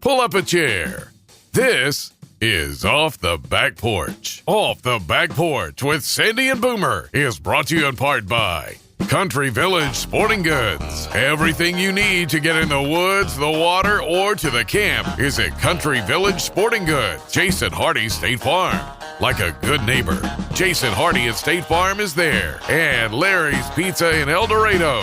pull up a chair. This is Off the Back Porch. Off the Back Porch with Sandy and Boomer is brought to you in part by Country Village Sporting Goods. Everything you need to get in the woods, the water, or to the camp is at Country Village Sporting Goods. Jason Hardy State Farm. Like a good neighbor, Jason Hardy at State Farm is there. And Larry's Pizza in El Dorado,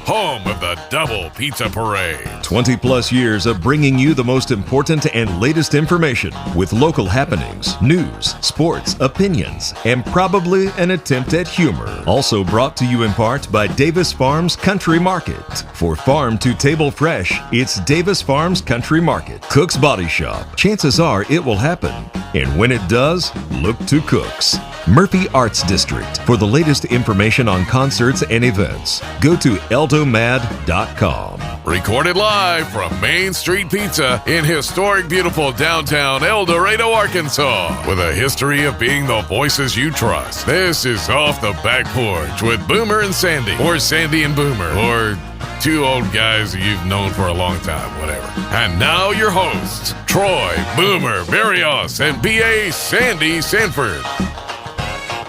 home of the Double Pizza Parade. 20-plus years of bringing you the most important and latest information with local happenings, news, sports, opinions, and probably an attempt at humor. Also brought to you in part by Davis Farms Country Market. For farm to table fresh, it's Davis Farms Country Market. Cook's Body Shop. Chances are it will happen. And when it does, look to Cook's. Murphy Arts District. For the latest information on concerts and events, go to eldomad.com. Recorded live from Main Street Pizza in historic, beautiful downtown El Dorado, Arkansas. With a history of being the voices you trust. This is Off the Back Porch with Boomer and Sandy. Or Sandy and Boomer. Or two old guys you've known for a long time, whatever. And now your hosts, Troy, Boomer, Barrios, and B.A. Sandy Sanford.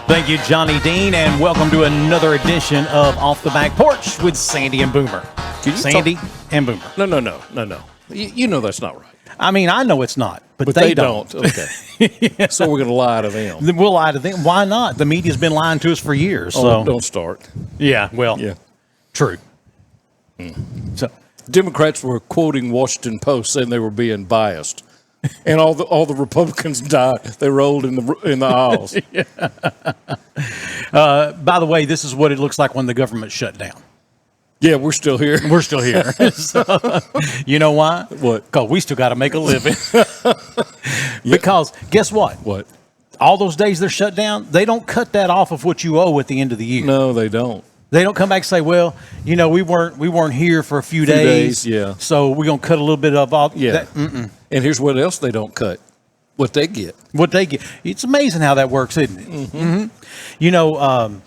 Thank you, Johnny Dean, and welcome to another edition of Off the Back Porch with Sandy and Boomer. Sandy and Boomer. No. You know that's not right. I mean, I know it's not, but they don't. Okay. Yeah. So we're going to lie to them. Then we'll lie to them. Why not? The media's been lying to us for years. So don't start. Yeah, well, Yeah. True. So Democrats were quoting Washington Post saying they were being biased. And all the Republicans died. They rolled in the aisles. by the way, this is what it looks like when the government shut down. Yeah, we're still here. We're still here. So, you know why? What? Because we still got to make a living. Because guess what? What? All those days they're shut down, they don't cut that off of what you owe at the end of the year. No, they don't. They don't come back and say, well, we weren't here for a few days. Yeah. So we're going to cut a little bit of off. Yeah. And here's what else they don't cut. What they get. It's amazing how that works, isn't it? Mm-hmm.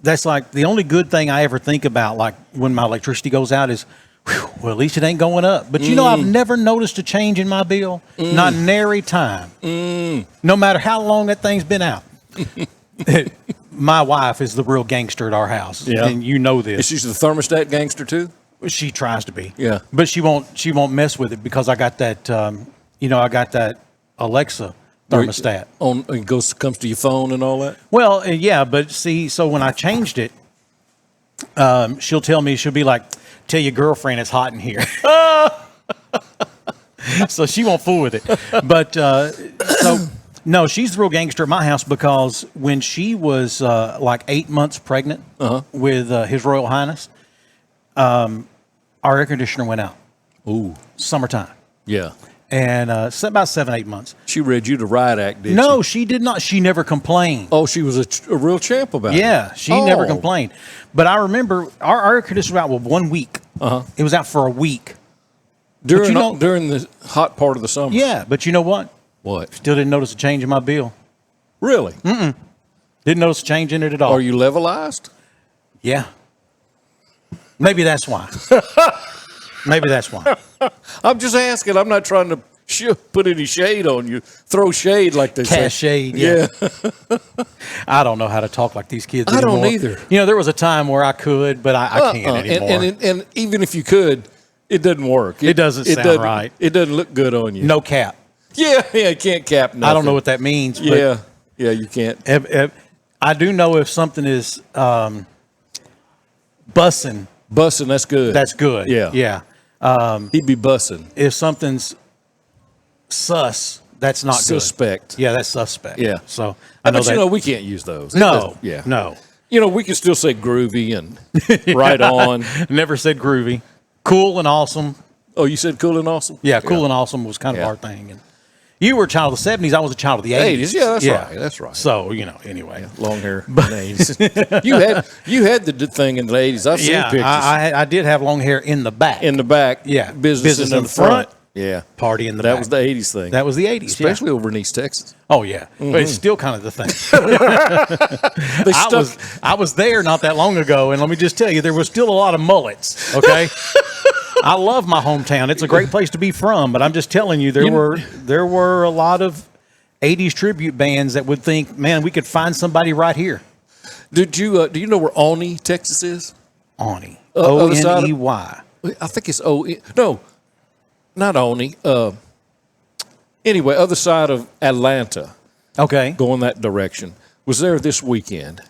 That's like the only good thing I ever think about, like when my electricity goes out is, well, at least it ain't going up. But I've never noticed a change in my bill. Not nary time. No matter how long that thing's been out. My wife is the real gangster at our house. Yeah. And you know this. Is she the thermostat gangster too? She tries to be. Yeah. But she won't mess with it because I got that I got that Alexa thermostat. It comes to your phone and all that? Well, yeah, but see, so when I changed it, she'll be like, tell your girlfriend it's hot in here. So she won't fool with it. But no, she's the real gangster at my house because when she was like 8 months pregnant with His Royal Highness, our air conditioner went out. Ooh. Summertime. Yeah. And about 7-8 months. She read you the riot act, did she? No, she did not. She never complained. Oh, she was a real champ about it. Yeah, she never complained. But I remember our air conditioner was out 1 week. It was out for a week. During the hot part of the summer. Yeah, but you know what? What? Still didn't notice a change in my bill. Really? Didn't notice a change in it at all. Are you levelized? Yeah. Maybe that's why. I'm just asking. I'm not trying to put any shade on you. Throw shade like they say. Cast shade. Yeah. I don't know how to talk like these kids anymore. I don't either. There was a time where I could, but I can't anymore. And even if you could, it doesn't work. It doesn't sound right. It doesn't look good on you. No cap. Yeah, you can't cap nothing. I don't know what that means. But yeah, you can't. I do know if something is bussing. Bussing, that's good. That's good. Yeah. He'd be bussing. If something's sus, that's not suspect. Good. Yeah, that's suspect. Yeah. So I know but we can't use those. No. Yeah. No. We can still say groovy and right on. Never said groovy. Cool and awesome. Oh, you said cool and awesome? Yeah, cool and awesome was kind of our thing. And you were a child of the 70s. I was a child of the 80s. Yeah, that's right. So, anyway. Yeah, long hair in the 80s. You had the thing in the 80s. I've seen pictures. I did have long hair in the back. In the back. Yeah. Business in the front. Yeah. Party in the back. That was the 80s thing. That was the 80s, especially over in East Texas. Oh, yeah. But it's still kind of the thing. I was there not that long ago, and let me just tell you, there was still a lot of mullets, okay? I love my hometown. It's a great place to be from, but I'm just telling you, there were a lot of 80s tribute bands that would think, man, we could find somebody right here. Do you know where Oney, Texas is? Oney. Other side of- Oney. I think it's no, not Oney. Anyway, other side of Atlanta. Okay. Going that direction. Was there this weekend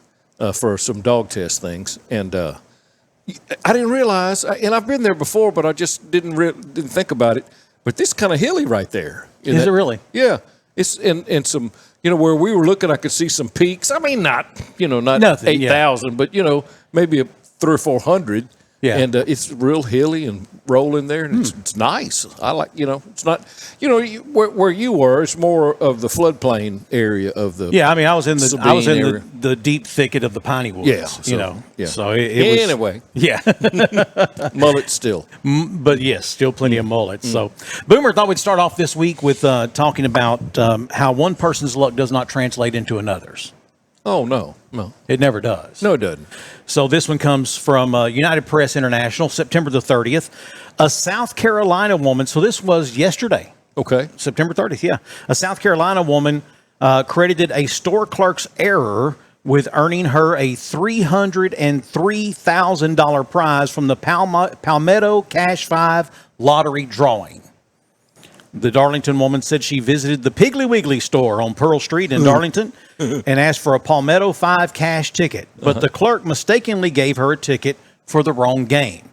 for some dog test things, and I didn't realize, and I've been there before, but I just didn't think about it. But this kind of hilly right there. Is it really? Yeah. It's in some, where we were looking, I could see some peaks. I mean, not 8,000, but maybe 300 or 400. Yeah. And it's real hilly and rolling there, and it's nice. I like, it's not, where you were, it's more of the floodplain area of the. Yeah, I mean, I was in area. the deep thicket of the piney woods. Yeah, So it was, anyway. Yeah. Mullet still. But yes, still plenty of mullets. So, Boomer, thought we'd start off this week with talking about how one person's luck does not translate into another's. Oh, no. It never does. No, it doesn't. So this one comes from United Press International, September the 30th. A South Carolina woman, so this was yesterday. Okay. September 30th, yeah. A South Carolina woman credited a store clerk's error with earning her a $303,000 prize from the Palmetto Cash 5 lottery drawing. The Darlington woman said she visited the Piggly Wiggly store on Pearl Street in Darlington and asked for a Palmetto 5 cash ticket, but the clerk mistakenly gave her a ticket for the wrong game.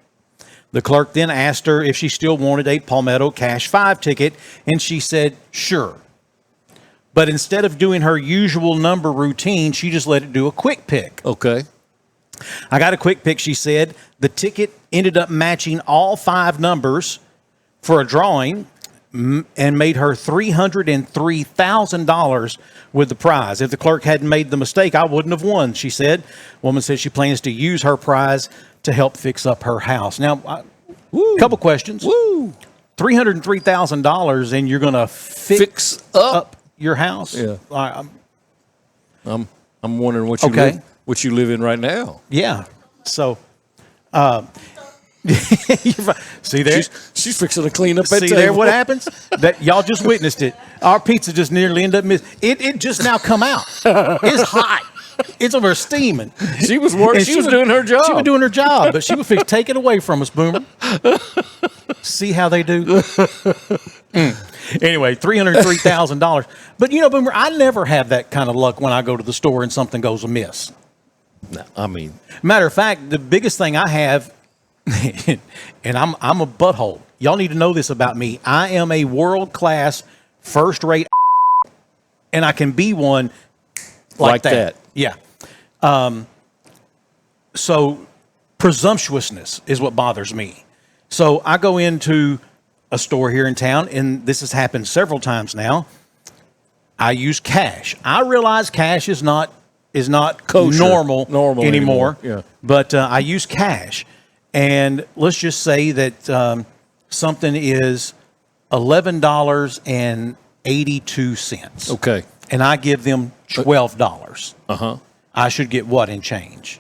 The clerk then asked her if she still wanted a Palmetto Cash 5 ticket, and she said, sure. But instead of doing her usual number routine, she just let it do a quick pick. Okay. I got a quick pick, she said. The ticket ended up matching all 5 numbers for a drawing and made her $303,000 with the prize. If the clerk hadn't made the mistake, I wouldn't have won, she said. Woman said she plans to use her prize to help fix up her house. Now, a couple questions. $303,000 and you're going to fix up your house? Yeah. I'm wondering what you live in right now. Yeah. So, see there? She's fixing to clean up that See table. there what happens? That y'all just witnessed it. Our pizza just nearly ended up missing. It just now come out. It's hot. It's over steaming. She was working. She was doing her job. She was doing her job, but she would fix take it away from us, Boomer. See how they do? Anyway, $303,000. But Boomer, I never have that kind of luck when I go to the store and something goes amiss. No, I mean, matter of fact, the biggest thing I have, and I'm a butthole. Y'all need to know this about me. I am a world-class, first-rate, and I can be one like that. Yeah. So presumptuousness is what bothers me. So I go into a store here in town, and this has happened several times now. I use cash. I realize cash is not kosher, normal anymore. Yeah. But I use cash. And let's just say that something is $11.82. Okay. And I give them $12. I should get what in change?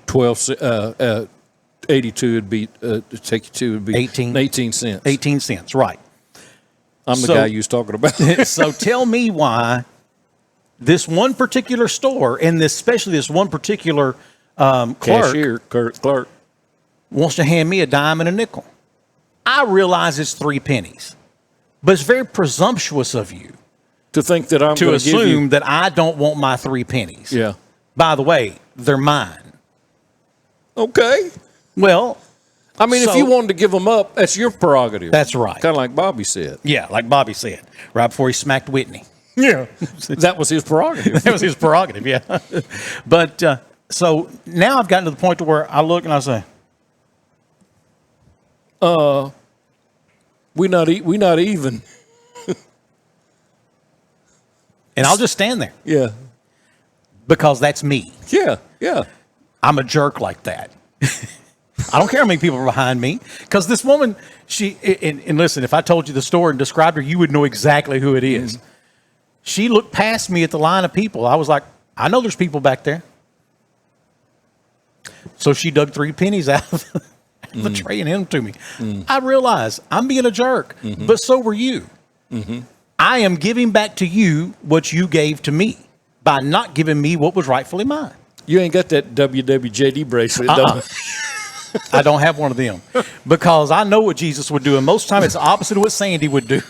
82 would be take you to would be 18 cents. 18 cents, right. I'm the guy you was talking about. So tell me why this one particular store, and especially this one particular cashier clerk wants to hand me a dime and a nickel. I realize it's 3 pennies, but it's very presumptuous of you to think that I'm to assume that I don't want my 3 pennies. Yeah. By the way, they're mine. Okay. Well, I mean, if you wanted to give them up, that's your prerogative. That's right. Kind of like Bobby said. Yeah, like Bobby said, right before he smacked Whitney. Yeah. That was his prerogative. That was his prerogative, yeah. But so now I've gotten to the point to where I look and I say, we not even. And I'll just stand there. Yeah. Because that's me. Yeah. I'm a jerk like that. I don't care how many people are behind me. Because this woman, and listen, if I told you the story and described her, you would know exactly who it is. She looked past me at the line of people. I was like, I know there's people back there. So she dug 3 pennies out of betraying him to me. I realize I'm being a jerk, but so were you. I am giving back to you what you gave to me by not giving me what was rightfully mine. You ain't got that WWJD bracelet, though. I don't have one of them because I know what Jesus would do, and most of the time it's the opposite of what Sandy would do.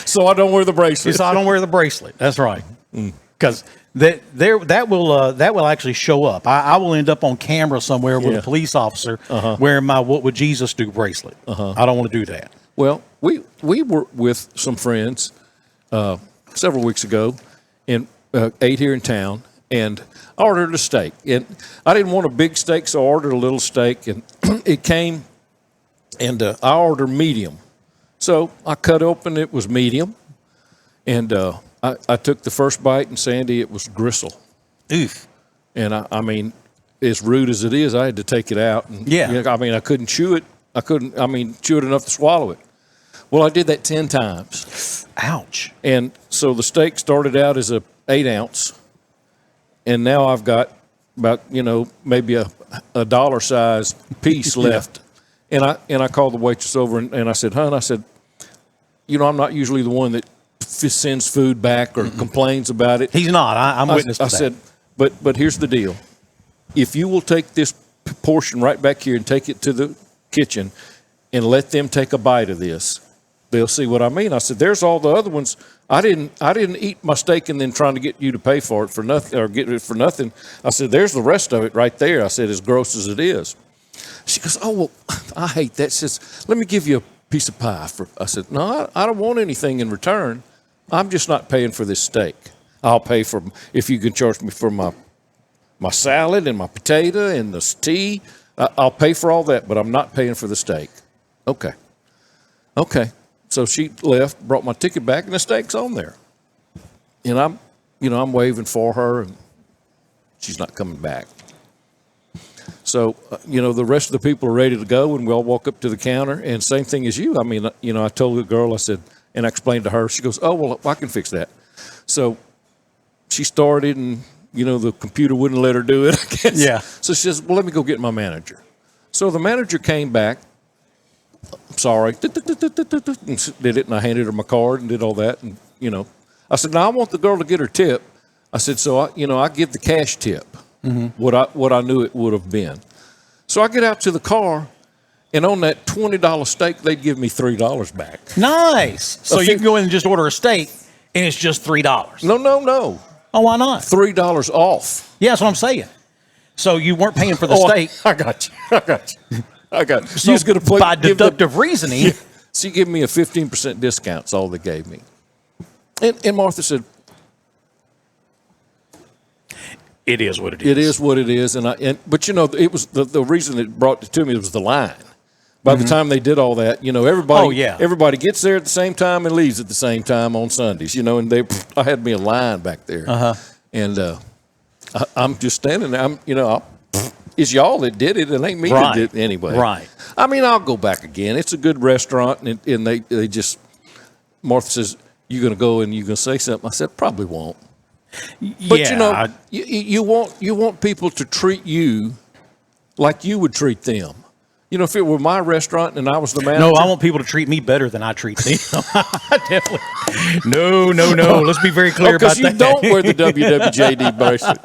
So I don't wear the bracelet. So I don't wear the bracelet. That's right. Because that will actually show up. I will end up on camera somewhere with a police officer wearing my "What Would Jesus Do" bracelet. I don't want to do that. Well, we were with some friends several weeks ago and ate here in town, and I ordered a steak. And I didn't want a big steak, so I ordered a little steak, and it came, and I ordered medium. So I cut open, it was medium, and I took the first bite, and Sandy, it was gristle. Oof. And I mean, as rude as it is, I had to take it out. And, I mean, I couldn't chew it. Chew it enough to swallow it. Well, I did that 10 times. Ouch. And so the steak started out as a 8-ounce, and now I've got about, maybe a dollar size piece left. And I called the waitress over, and I said, "Hon," I said, I'm not usually the one that sends food back or complains about it. He's not. I'm witness to that. I said, but here's the deal. If you will take this portion right back here and take it to the kitchen and let them take a bite of this, they'll see what I mean. I said, there's all the other ones. I didn't eat my steak and then trying to get you to pay for it for nothing or get it for nothing. I said, there's the rest of it right there. I said, as gross as it is. She goes, "Oh, well, I hate that." She says, "Let me give you a piece of pie." I said, "No, I don't want anything in return. I'm just not paying for this steak. I'll pay for, if you can charge me for my salad and my potato and the tea, I'll pay for all that, but I'm not paying for the steak." Okay. So she left, brought my ticket back, and the steak's on there. And I'm waving for her, and she's not coming back. So, the rest of the people are ready to go, and we all walk up to the counter, and same thing as you. I mean, I told the girl, I said, and I explained to her, she goes, "Oh, well, I can fix that." So she started, and, the computer wouldn't let her do it, I guess. Yeah. So she says, "Well, let me go get my manager." So the manager came back. "I'm sorry." Did it, and I handed her my card and did all that. And, I said, "Now I want the girl to get her tip." I said, "So, I give the cash tip, what I knew it would have been." So I get out to the car, and on that $20 steak, they'd give me $3 back. Nice. So you can go in and just order a steak, and it's just $3. No. Oh, why not? $3 off. Yeah, that's what I'm saying. So you weren't paying for the steak. I got you. So She's going to by deductive reasoning. Yeah, she gave me a 15% discount. That's all they gave me. And Martha said, "It is what it is." It is what it is. But it was the reason it brought it to me was the line. By the time they did all that, everybody gets there at the same time and leaves at the same time on Sundays, and I had me a line back there. And I'm just standing there. It's y'all that did it. It ain't me that did it anyway. Right. I mean, I'll go back again. It's a good restaurant, and they just, Martha says, "You going to go and you going to say something?" I said, "Probably won't." But you want people to treat you like you would treat them. If it were my restaurant and I was the manager. No, I want people to treat me better than I treat them. Definitely. No. Let's be very clear about that. Because you don't wear the WWJD bracelet.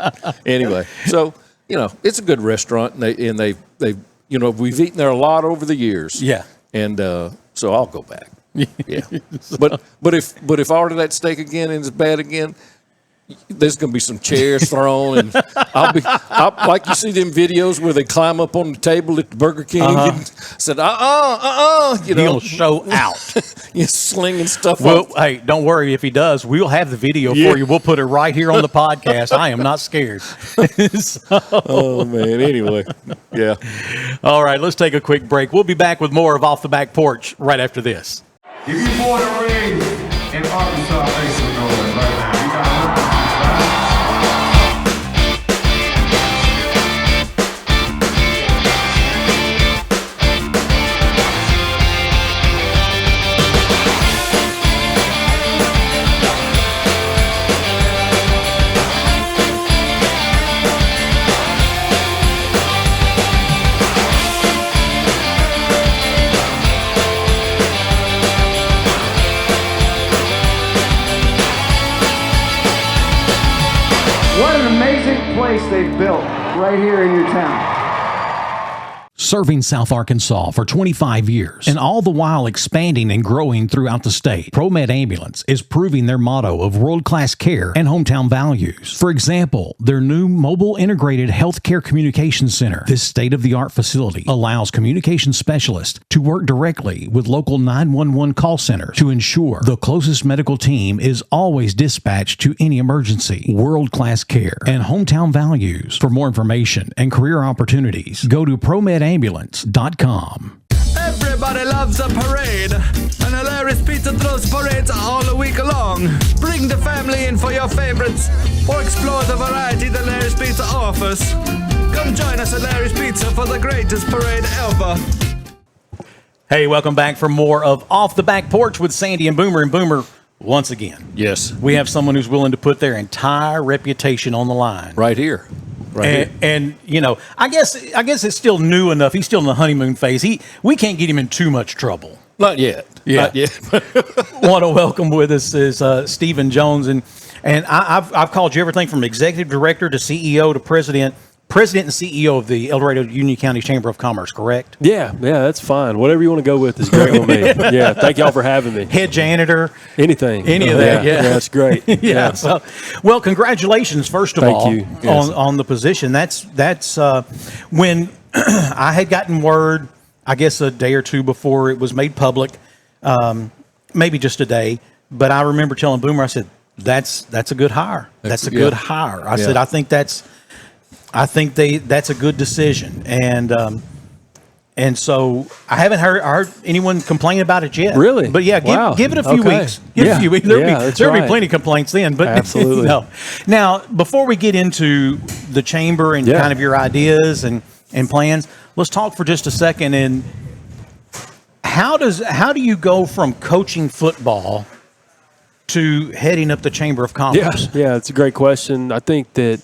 Anyway, so, it's a good restaurant, and they we've eaten there a lot over the years. Yeah. And so I'll go back. Yeah. But if I order that steak again and it's bad again, there's going to be some chairs thrown, and I'll like you see them videos where they climb up on the table at the Burger King and said, He'll show out. Slinging stuff Well, up. hey, don't worry if he does. We'll have the video for you. We'll put it right here on the podcast. I am not scared. Oh, man. Anyway, yeah. All right, let's take a quick break. We'll be back with more of Off the Back Porch right after this. If you born and raised in Arkansas, make some noise right now. You got place they've built right here in your town. Serving South Arkansas for 25 years, and all the while expanding and growing throughout the state, ProMed Ambulance is proving their motto of world-class care and hometown values. For example, their new mobile integrated healthcare communication center. This state-of-the-art facility allows communication specialists to work directly with local 911 call centers to ensure the closest medical team is always dispatched to any emergency. World-class care and hometown values. For more information and career opportunities, go to ProMedAmbulance.com. Everybody loves a parade, and Hilarious Pizza throws parades all week long. Bring the family in for your favorites, or explore the variety that Hilarious Pizza offers. Come join us at Hilarious Pizza for the greatest parade ever. Hey, welcome back for more of Off the Back Porch with Sandy and Boomer. And Boomer, once again, Yes. we have someone who's willing to put their entire reputation on the line. Right here. And you know, I guess it's still new enough. He's still in the honeymoon phase. We can't get him in too much trouble. Not yet. Yeah. Not yet. Want to welcome with us is Stephen Jones, and I've called you everything from executive director to CEO to president and CEO of the El Dorado Union County Chamber of Commerce. Correct? Yeah, that's fine. Whatever you want to go with is great with me. Yeah, thank y'all for having me. Head janitor. Anything. Any of that, yeah. That's great. Yeah. So, well, congratulations first of Thank all you. Yes. on the position. That's when I had gotten word, I guess a day or two before it was made public, maybe just a day. But I remember telling Boomer, I said, "That's a good hire. That's a good hire." I said, "I think that's a good decision." And so I haven't heard anyone complain about it yet. Really? But yeah, give it a few Okay. weeks. Give it a few weeks. There'll be plenty of complaints then. But Absolutely. no. Now, before we get into the chamber and kind of your ideas and plans, let's talk for just a second. And how do you go from coaching football to heading up the Chamber of Commerce? Yeah, it's a great question. I think that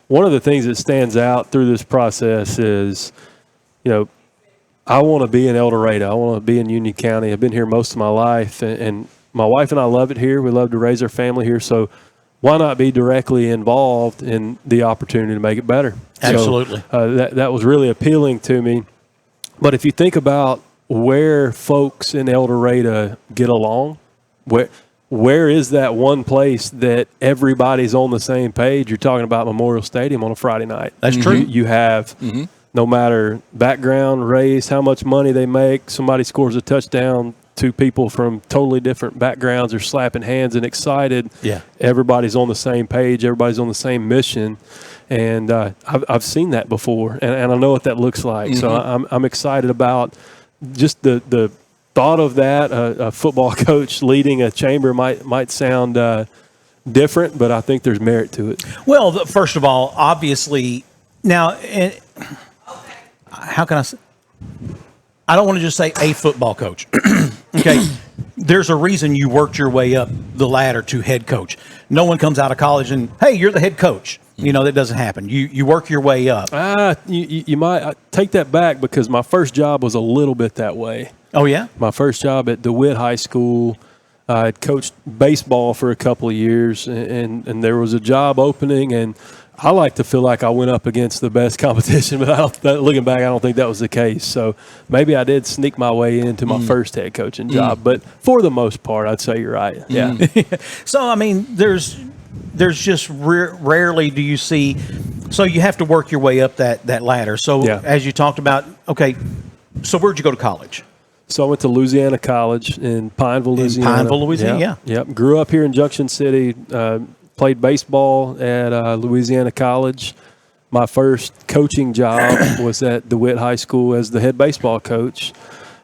one of the things that stands out through this process is, I want to be in El Dorado. I want to be in Union County. I've been here most of my life, and my wife and I love it here. We love to raise our family here. So why not be directly involved in the opportunity to make it better? Absolutely. So, that was really appealing to me. But if you think about where folks in El Dorado get along, where is that one place that everybody's on the same page? You're talking about Memorial Stadium on a Friday night. That's true. You have, no matter background, race, how much money they make, somebody scores a touchdown, two people from totally different backgrounds are slapping hands and excited. Yeah. Everybody's on the same page. Everybody's on the same mission. And I've seen that before, and I know what that looks like. So I'm excited about just the thought of that. A football coach leading a chamber might sound different, but I think there's merit to it. Well, first of all, obviously, now, how can I say? I don't want to just say a football coach. Okay. There's a reason you worked your way up the ladder to head coach. No one comes out of college and, hey, you're the head coach. That doesn't happen. You work your way up. You might take that back, because my first job was a little bit that way. Oh, yeah? My first job at DeWitt High School, I had coached baseball for a couple of years, and there was a job opening, and I like to feel like I went up against the best competition, but looking back, I don't think that was the case. So maybe I did sneak my way into my first head coaching job, but for the most part, I'd say you're right. Yeah. So, I mean, there's just rarely do you see. So you have to work your way up that ladder. So as you talked about, okay, so where'd you go to college? So I went to Louisiana College in Pineville, Louisiana. Yep. Grew up here in Junction City. Played baseball at Louisiana College. My first coaching job was at DeWitt High School as the head baseball coach.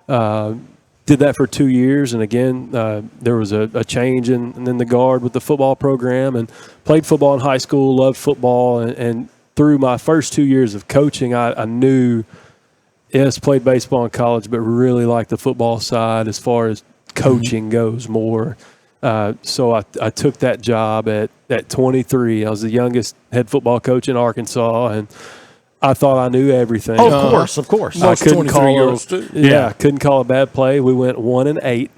Did that for 2 years, and again, there was a change in the guard with the football program, and played football in high school, loved football, and through my first 2 years of coaching, I knew, yes, played baseball in college, but really liked the football side as far as coaching goes more. So I took that job at 23. I was the youngest head football coach in Arkansas, and I thought I knew everything. Oh, of course. Most 23-year-olds too. Yeah, couldn't call a bad play. We went 1-8.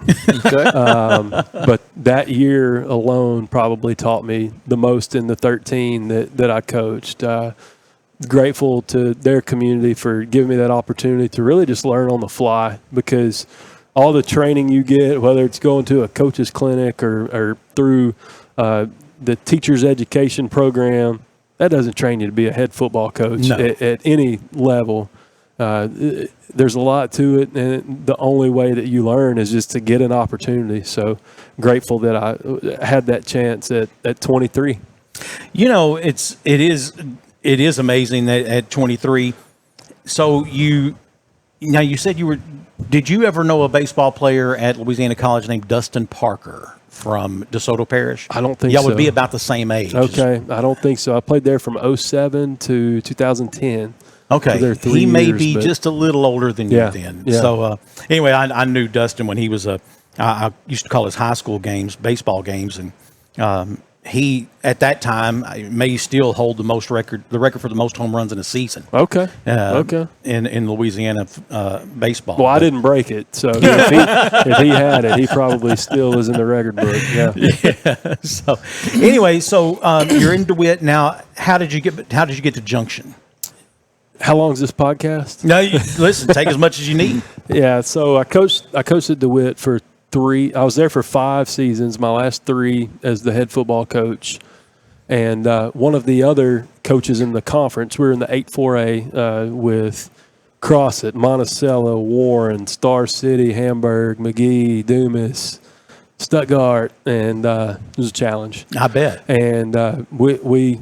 Okay. But that year alone probably taught me the most in the 13 that I coached. Grateful to their community for giving me that opportunity to really just learn on the fly, because all the training you get, whether it's going to a coach's clinic or through the teacher's education program, that doesn't train you to be a head football coach at any level. There's a lot to it, and the only way that you learn is just to get an opportunity. So grateful that I had that chance at 23. You know, it is amazing that at 23. So you said did you ever know a baseball player at Louisiana College named Dustin Parker from DeSoto Parish? I don't think so. so. Y'all would be about the same age. Okay, I don't think so. I played there from 2007 to 2010. Okay, he may be just a little older than you then. Yeah. So anyway, I knew Dustin when he was I used to call his high school games baseball games, and he at that time may still hold the record for the most home runs in a season. Okay. In Louisiana baseball. Well, I didn't break it, so if he had it, he probably still is in the record book. Yeah. So anyway, you're in DeWitt now. How did you get to Junction? How long is this podcast? No, listen. Take as much as you need. Yeah. So I coached at DeWitt for 3. I was there for 5 seasons. My last 3 as the head football coach, and one of the other coaches in the conference. We were in the 8-4A with Crossett, Monticello, Warren, Star City, Hamburg, McGee, Dumas, Stuttgart, and it was a challenge. I bet. And we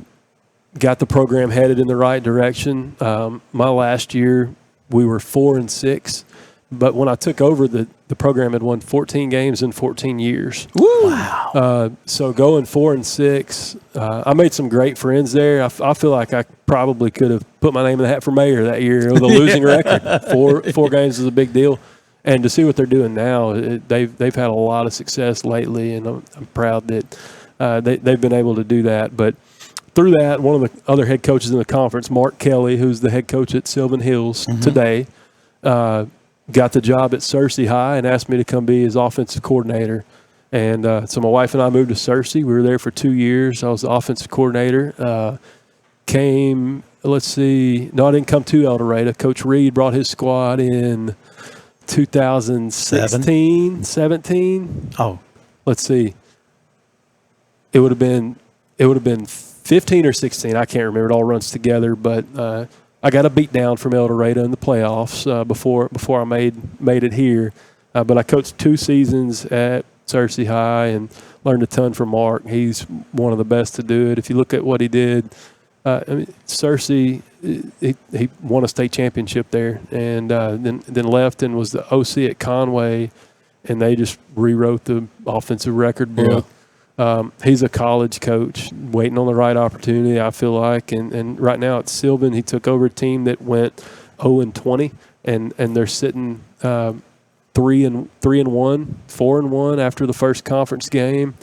got the program headed in the right direction. My last year, we were 4-6. But when I took over, the program had won 14 games in 14 years. Woo. Wow. So going 4-6, I made some great friends there. I feel like I probably could have put my name in the hat for mayor that year with a losing record. Four games is a big deal. And to see what they're doing now, they've had a lot of success lately, and I'm proud that they've been able to do that. But through that, one of the other head coaches in the conference, Mark Kelly, who's the head coach at Sylvan Hills today, got the job at Searcy High and asked me to come be his offensive coordinator. And so my wife and I moved to Searcy. We were there for 2 years. I was the offensive coordinator. I didn't come to El Dorado. Coach Reed brought his squad in 2016, 17. Oh, let's see. It would have been 15 or 16. I can't remember. It all runs together, but I got a beat down from El Dorado in the playoffs before I made it here. But I coached 2 seasons at Searcy High and learned a ton from Mark. He's one of the best to do it. If you look at what he did, Searcy, he won a state championship there, and then left and was the OC at Conway, and they just rewrote the offensive record book. Yeah. He's a college coach waiting on the right opportunity, I feel like. And right now at Sylvan, he took over a team that went 0-20, and they're sitting 3-1, 4-1 after the first conference game.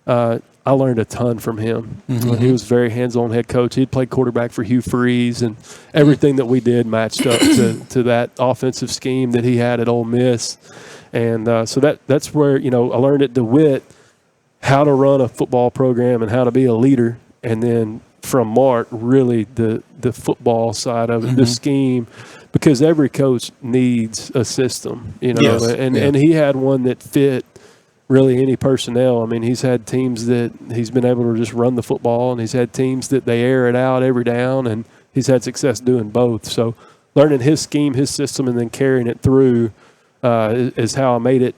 I learned a ton from him. Mm-hmm. He was a very hands-on head coach. He'd played quarterback for Hugh Freeze, and everything that we did matched up to that offensive scheme that he had at Ole Miss. And so that's where, I learned at DeWitt how to run a football program and how to be a leader. And then from Mark, really the football side of it, the scheme, because every coach needs a system, Yes. And he had one that fit really any personnel. I mean, he's had teams that he's been able to just run the football, and he's had teams that they air it out every down, and he's had success doing both. So learning his scheme, his system, and then carrying it through is how I made it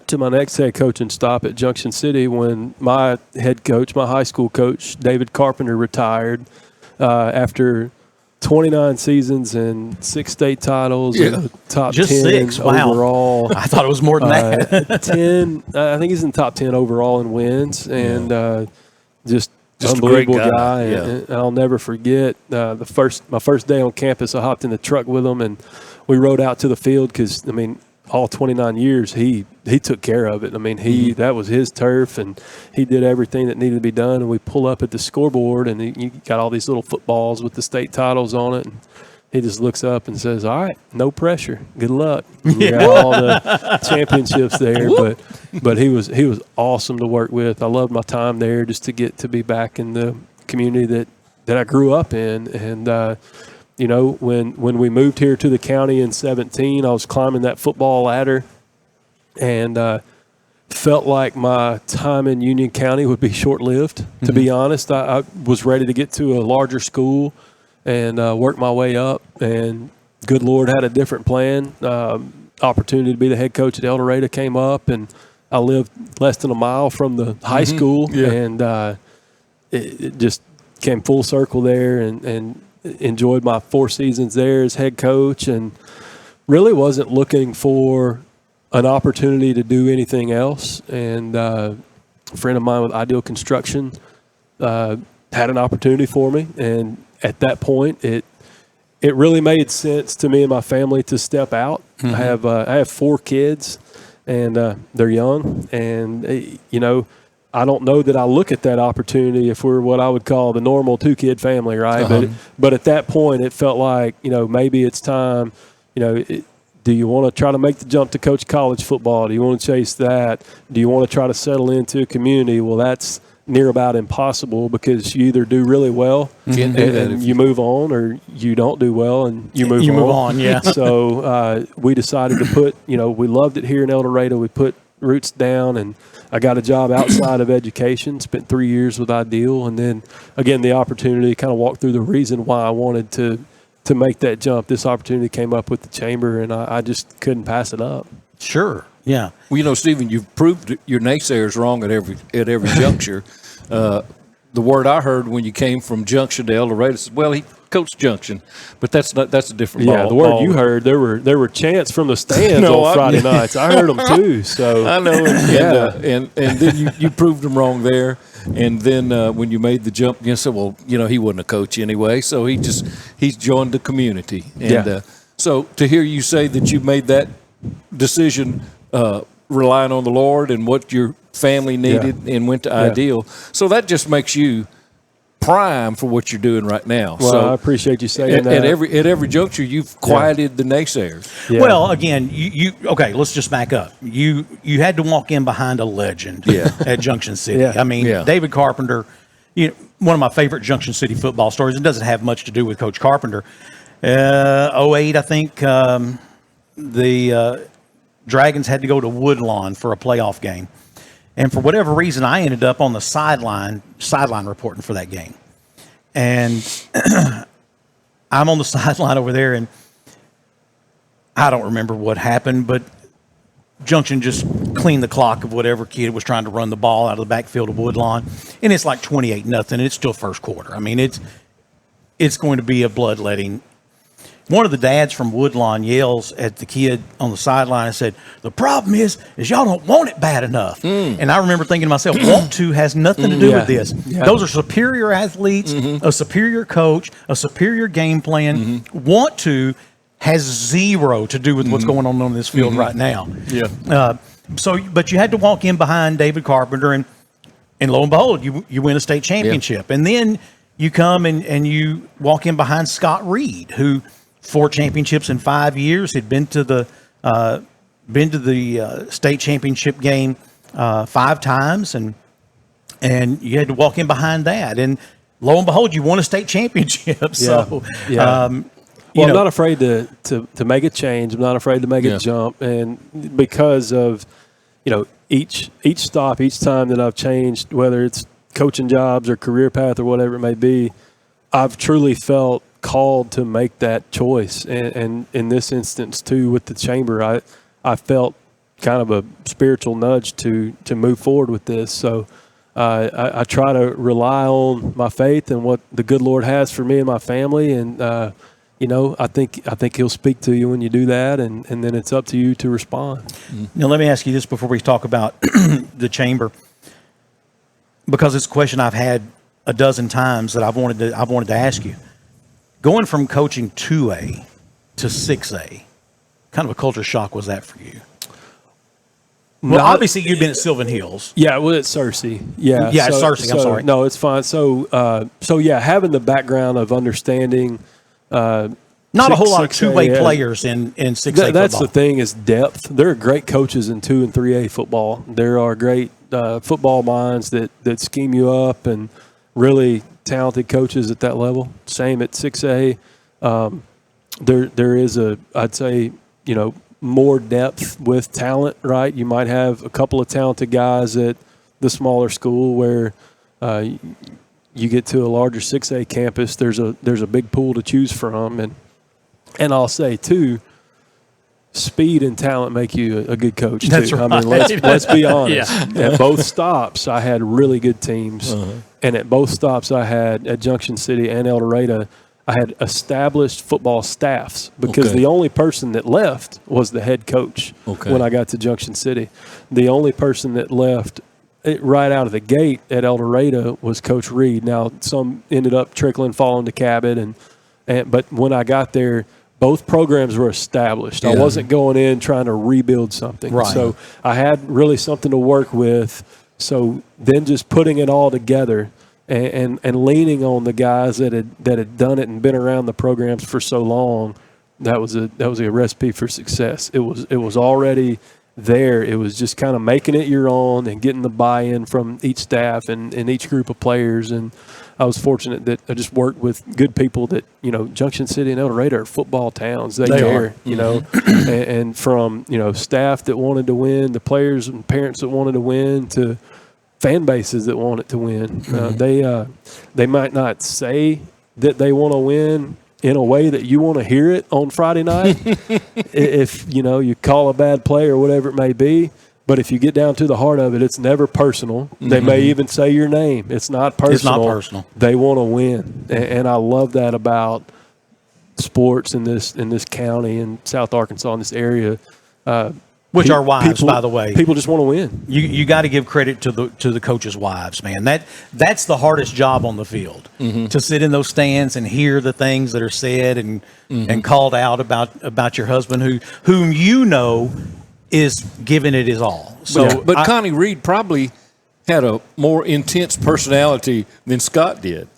to my next head coaching stop at Junction City when my head coach, my high school coach, David Carpenter, retired after 29 seasons and 6 state titles and top just 10 6. Wow. overall. I thought it was more than that. 10. I think he's in the top 10 overall in wins, and just unbelievable guy. Yeah. And I'll never forget my first day on campus. I hopped in the truck with him, and we rode out to the field because all 29 years, he took care of it. I mean, that was his turf, and he did everything that needed to be done. And we pull up at the scoreboard, and you got all these little footballs with the state titles on it. And he just looks up and says, "All right, no pressure. Good luck." We got all the championships there, but he was awesome to work with. I loved my time there, just to get to be back in the community that I grew up in. And you know, when we moved here to the county in 2017, I was climbing that football ladder, and felt like my time in Union County would be short-lived. To be honest, I was ready to get to a larger school and work my way up, and good Lord had a different plan. Opportunity to be the head coach at El Dorado came up, and I lived less than a mile from the high school, and it just came full circle there, and enjoyed my 4 seasons there as head coach, and really wasn't looking for an opportunity to do anything else. And a friend of mine with Ideal Construction had an opportunity for me, and at that point, it really made sense to me and my family to step out. I have 4 kids, and they're young, and you know, I don't know that I look at that opportunity if we're what I would call the normal 2-kid family, right? But at that point, it felt like, you know, maybe it's time. You know, do you want to try to make the jump to coach college football? Do you want to chase that? Do you want to try to settle into a community? Well, that's near about impossible, because you either do really well and you move on, or you don't do well and you move on. Yeah. So we decided to put, you know, we loved it here in El Dorado. We put roots down, and I got a job outside of education, spent 3 years with Ideal. And then again, the opportunity to kind of walk through the reason why I wanted to make that jump. This opportunity came up with the chamber, and I just couldn't pass it up. Sure. Yeah. Well, you know, Stephen, you've proved your naysayers wrong at every juncture. The word I heard when you came from Junction to El Dorado said, "Well, he coached Junction," but that's a different ball. Yeah, the word you heard, there were chants from the stands on Friday nights. I heard them too. So I know, and then you proved them wrong there. And then when you made the jump, you said, "Well, you know, he wasn't a coach anyway, so he's joined the community." And so to hear you say that you made that decision relying on the Lord and what your family needed and went to Ideal. So that just makes you prime for what you're doing right now. Well, so I appreciate you saying that. At every juncture, you've quieted the naysayers. Yeah. Well, again, you okay, let's just back up. You had to walk in behind a legend at Junction City. I mean, David Carpenter, you know, one of my favorite Junction City football stories. It doesn't have much to do with Coach Carpenter. 2008, I think, the Dragons had to go to Woodlawn for a playoff game. And for whatever reason, I ended up on the sideline reporting for that game. And I'm on the sideline over there, and I don't remember what happened, but Junction just cleaned the clock of whatever kid was trying to run the ball out of the backfield of Woodlawn. And it's like 28-0, and it's still first quarter. I mean, it's going to be a bloodletting. One of the dads from Woodlawn yells at the kid on the sideline and said, "The problem is y'all don't want it bad enough." And I remember thinking to myself, want to has nothing to do with this. Those are superior athletes, a superior coach, a superior game plan. Want to has zero to do with what's going on this field right now. But you had to walk in behind David Carpenter, and lo and behold, you win a state championship. And then you come and you walk in behind Scott Reed, who 4 championships in 5 years, had been to the state championship game 5 times, and you had to walk in behind that, and lo and behold, you won a state championship. So, I'm not afraid to make a change. I'm not afraid to make a jump, and because of, you know, each stop, each time that I've changed, whether it's coaching jobs or career path or whatever it may be, I've truly felt called to make that choice. And in this instance too, with the chamber, I felt kind of a spiritual nudge to move forward with this. So I try to rely on my faith and what the good Lord has for me and my family. And you know, I think He'll speak to you when you do that, and then it's up to you to respond. Now, let me ask you this before we talk about the chamber, because it's a question I've had a dozen times that I've wanted to ask you. Going from coaching 2A to 6A, kind of a culture shock was that for you? Well, obviously you've been at Sylvan Hills. Yeah, well, it's Searcy. Yeah, yeah, it's Searcy. I'm sorry. No, it's fine. So, yeah, having the background of understanding. Not a whole lot of two-way players in 6A football. That's the thing is depth. There are great coaches in 2 and 3A football. There are great football minds that scheme you up, and really talented coaches at that level. Same at 6A. There is I'd say, more depth with talent, right? You might have a couple of talented guys at the smaller school where you get to a larger 6A campus. There's a big pool to choose from, and I'll say too, speed and talent make you a good coach too. That's right. I mean, let's be honest. Yeah. At both stops, I had really good teams, and at both stops, I had at Junction City and El Dorado, I had established football staffs because the only person that left was the head coach when I got to Junction City. The only person that left right out of the gate at El Dorado was Coach Reed. Now, some ended up falling to Cabot, but when I got there, both programs were established. I wasn't going in trying to rebuild something. Right. So I had really something to work with. So then just putting it all together and leaning on the guys that had done it and been around the programs for so long, that was a recipe for success. It was already there. It was just kind of making it your own and getting the buy-in from each staff and each group of players. And I was fortunate that I just worked with good people that, Junction City and El Dorado are football towns. They care, and from, staff that wanted to win, the players and parents that wanted to win, to fan bases that want it to win. They might not say that they want to win in a way that you want to hear it on Friday night if you call a bad play or whatever it may be, but if you get down to the heart of it, it's never personal. They may even say your name. It's not personal. It's not personal. They want to win, and I love that about sports in this county in South Arkansas, in this area. Which are wives, by the way. People just want to win. You got to give credit to the coaches' wives, man. That's the hardest job on the field, to sit in those stands and hear the things that are said and called out about your husband, whom is giving it his all. So, but Connie Reed probably had a more intense personality than Scott did.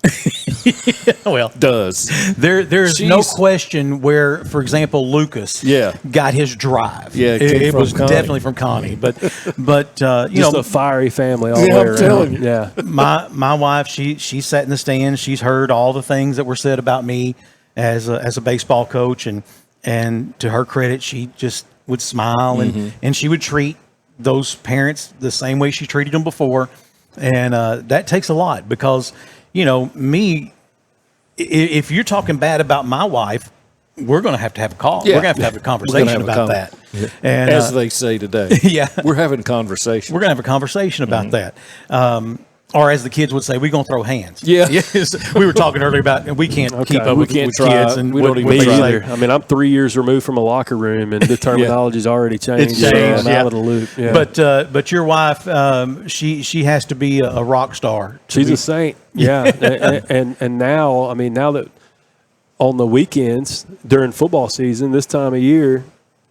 Well, there's no question where, for example, Lucas got his drive. Yeah, it was Connie. Definitely from Connie. But just a fiery family all the way around. I'm telling you. Yeah. My wife, she sat in the stands. She's heard all the things that were said about me as a baseball coach, and to her credit, she just would smile and she would treat those parents the same way she treated them before, and that takes a lot because me, if you're talking bad about my wife, we're going to have a call. We're going to have a conversation about that. Yeah. And as they say today, we're having a conversation. We're going to have a conversation about that. Or as the kids would say, we're going to throw hands. Yeah. Yes. We were talking earlier about, and we can't keep up with kids. And we don't even either. I mean, I'm 3 years removed from a locker room, and the terminology's already changed. It's changed. I'm out of the loop. Yeah. But your wife, she has to be a rock star. She's a saint. Yeah. and now, I mean, now that on the weekends during football season, this time of year,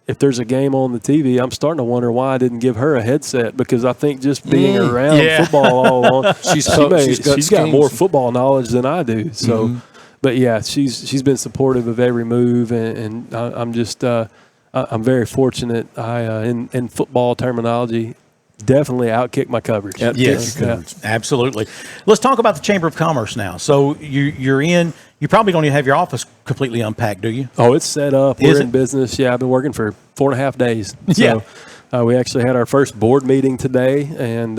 if there's a game on the TV, I'm starting to wonder why I didn't give her a headset, because I think just being around football all along, she's got more football knowledge than I do. So, but yeah, she's been supportive of every move, and I'm just I'm very fortunate. In football terminology, definitely outkick my coverage. Yes, absolutely. Let's talk about the Chamber of Commerce now. So you're in. You probably don't even have your office completely unpacked, do you? Oh, it's set up. We're in business. Yeah, I've been working for 4.5 days. So we actually had our first board meeting today, and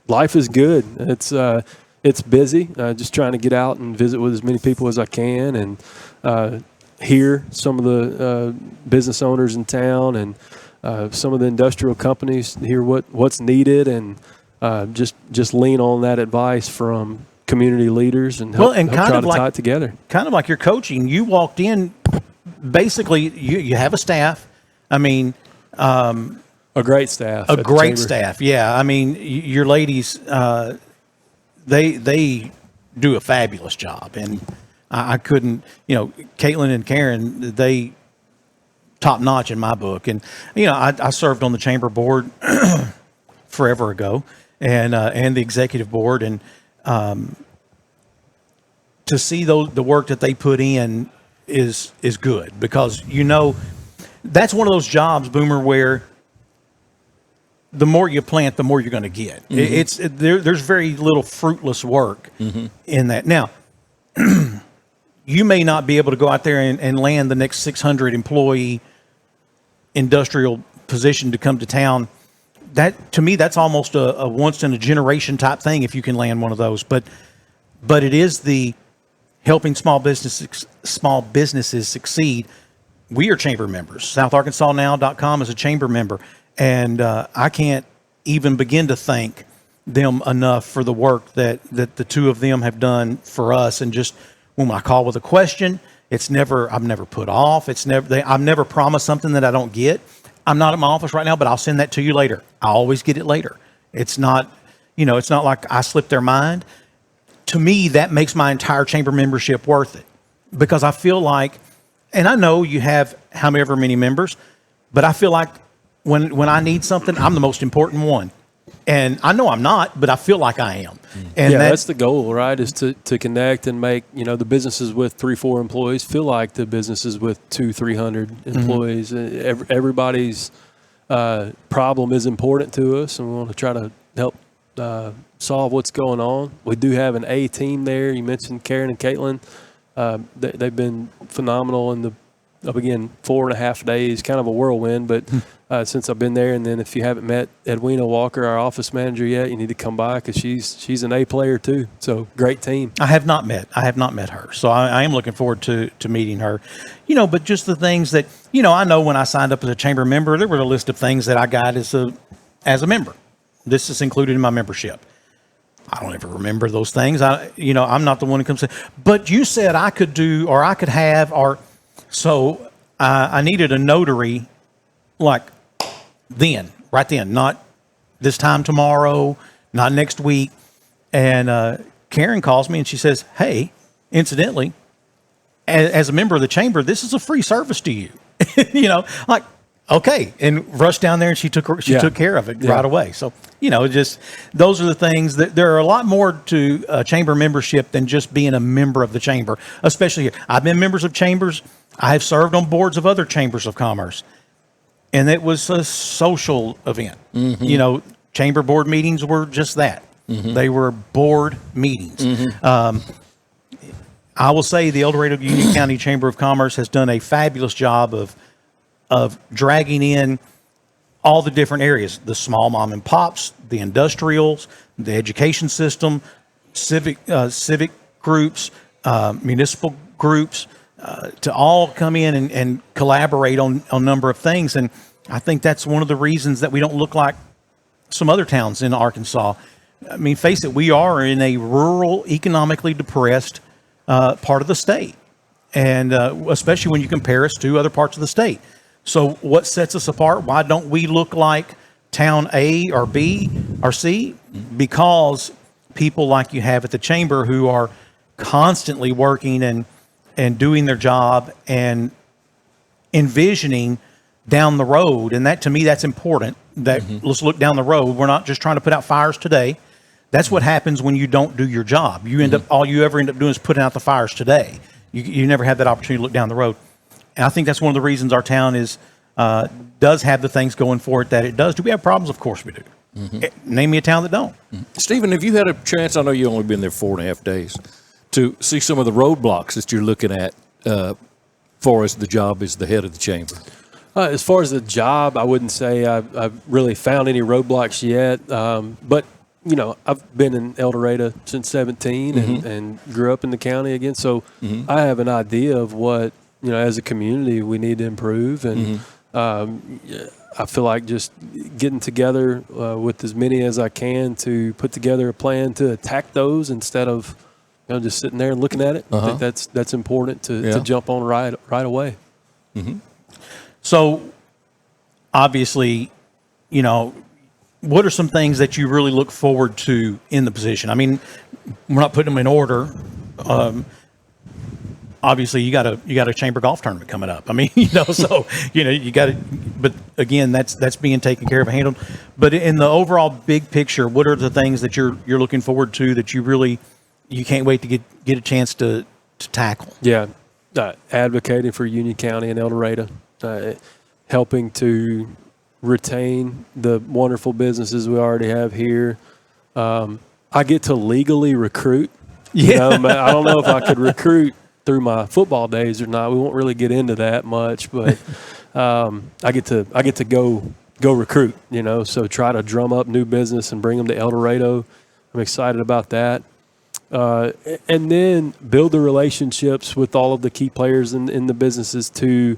life is good. It's busy. Just trying to get out and visit with as many people as I can, and hear some of the business owners in town and some of the industrial companies, hear what's needed, and just lean on that advice from community leaders and help try to tie it together. Kind of like your coaching. You walked in, basically, you have a staff. I mean, a great staff. A great staff, yeah. I mean, your ladies, they do a fabulous job, and I couldn't, Caitlin and Karen, top notch in my book. And I served on the chamber board forever ago, and the executive board, and to see the work that they put in is good, because that's one of those jobs, Boomer, where the more you plant, the more you're going to get. Mm-hmm. There's very little fruitless work in that. Now, you may not be able to go out there and land the next 600 employee industrial position to come to town. That, to me, that's almost a once in a generation type thing if you can land one of those. But it is the helping small businesses succeed. We are chamber members. SouthArkansasNow.com is a chamber member. And I can't even begin to thank them enough for the work that the two of them have done for us. And just when I call with a question, I'm never put off. I've never promised something that I don't get. I'm not at my office right now, but I'll send that to you later. I always get it later. It's not like I slipped their mind. To me, that makes my entire chamber membership worth it, because I feel like, and I know you have however many members, but I feel like when I need something, I'm the most important one. And I know I'm not, but I feel like I am. And that's the goal, right? Is to connect and make, the businesses with 3-4 employees feel like the businesses with 200-300 employees. Everybody's problem is important to us, and we want to try to help solve what's going on. We do have an A team there. You mentioned Karen and Caitlin. They've been phenomenal in the, again, 4.5 days, kind of a whirlwind, but since I've been there. And then if you haven't met Edwina Walker, our office manager, yet, you need to come by, because she's an A player too. So great team. I have not met her, so I am looking forward to meeting her. But just the things that I know when I signed up as a chamber member, there were a list of things that I got as a member. This is included in my membership. I don't ever remember those things. I'm not the one who comes in. But you said I could do, or I could have, or so I needed a notary, like right then, not this time tomorrow, not next week. And Karen calls me and she says, "Hey, incidentally, as a member of the chamber, this is a free service to you." Like, okay, and rushed down there and she took care of it right away. So, just those are the things that there are a lot more to chamber membership than just being a member of the chamber, especially here. I've been members of chambers. I have served on boards of other chambers of commerce, and it was a social event. Mm-hmm. Chamber board meetings were just that. Mm-hmm. They were board meetings. Mm-hmm. I will say the El Dorado Union County Chamber of Commerce has done a fabulous job of dragging in all the different areas, the small mom and pops, the industrials, the education system, civic groups, municipal groups, to all come in and collaborate on a number of things. And I think that's one of the reasons that we don't look like some other towns in Arkansas. I mean, face it, we are in a rural, economically depressed part of the state, and especially when you compare us to other parts of the state. So what sets us apart? Why don't we look like town A or B or C? Because people like you have at the chamber who are constantly working and doing their job and envisioning down the road. And that, to me, that's important, that let's look down the road. We're not just trying to put out fires today. That's what happens when you don't do your job. You end up, all you ever end up doing is putting out the fires today. You never have that opportunity to look down the road. And I think that's one of the reasons our town does have the things going for it that it does. Do we have problems? Of course we do. Name me a town that don't. Stephen, have you had a chance, I know you've only been there 4.5 days, to see some of the roadblocks that you're looking at for as the job as the head of the chamber? As far as the job, I wouldn't say I've really found any roadblocks yet. But, I've been in El Dorado since 17 and grew up in the county again. So I have an idea of what, as a community, we need to improve. And I feel like just getting together with as many as I can to put together a plan to attack those instead of just sitting there and looking at it. I think that's important to jump on right away. So, obviously, what are some things that you really look forward to in the position? I mean, we're not putting them in order. obviously you got a chamber golf tournament coming up. I mean, so you got to. But again, that's being taken care of and handled. But in the overall big picture, what are the things that you're looking forward to that you can't wait to get a chance to tackle? Yeah, advocating for Union County and El Dorado, helping to retain the wonderful businesses we already have here. I get to legally recruit. Yeah, I don't know if I could recruit through my football days or not. We won't really get into that much, but I get to go recruit. So try to drum up new business and bring them to El Dorado. I'm excited about that. And then build the relationships with all of the key players in the businesses to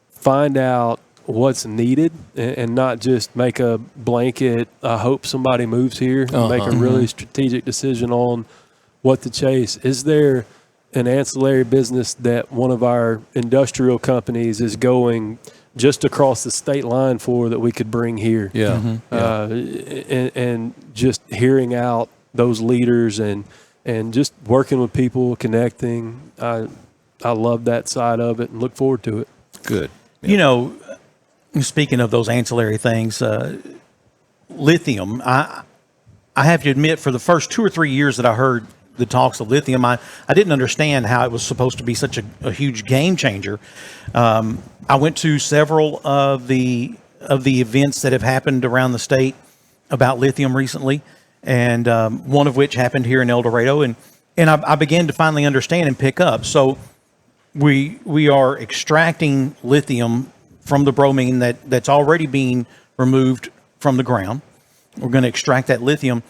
find out what's needed and not just make a blanket, I hope somebody moves here, and make a really strategic decision on what to chase. Is there an ancillary business that one of our industrial companies is going just across the state line for that we could bring here? Yeah. And just hearing out those leaders and just working with people, connecting. I love that side of it and look forward to it. Good. Yeah. Speaking of those ancillary things, lithium, I have to admit, for the first 2 or 3 years that I heard the talks of lithium, I didn't understand how it was supposed to be such a huge game changer. I went to several of the events that have happened around the state about lithium recently, and one of which happened here in El Dorado, and I began to finally understand and pick up. So we are extracting lithium from the bromine that's already being removed from the ground. We're going to extract that lithium,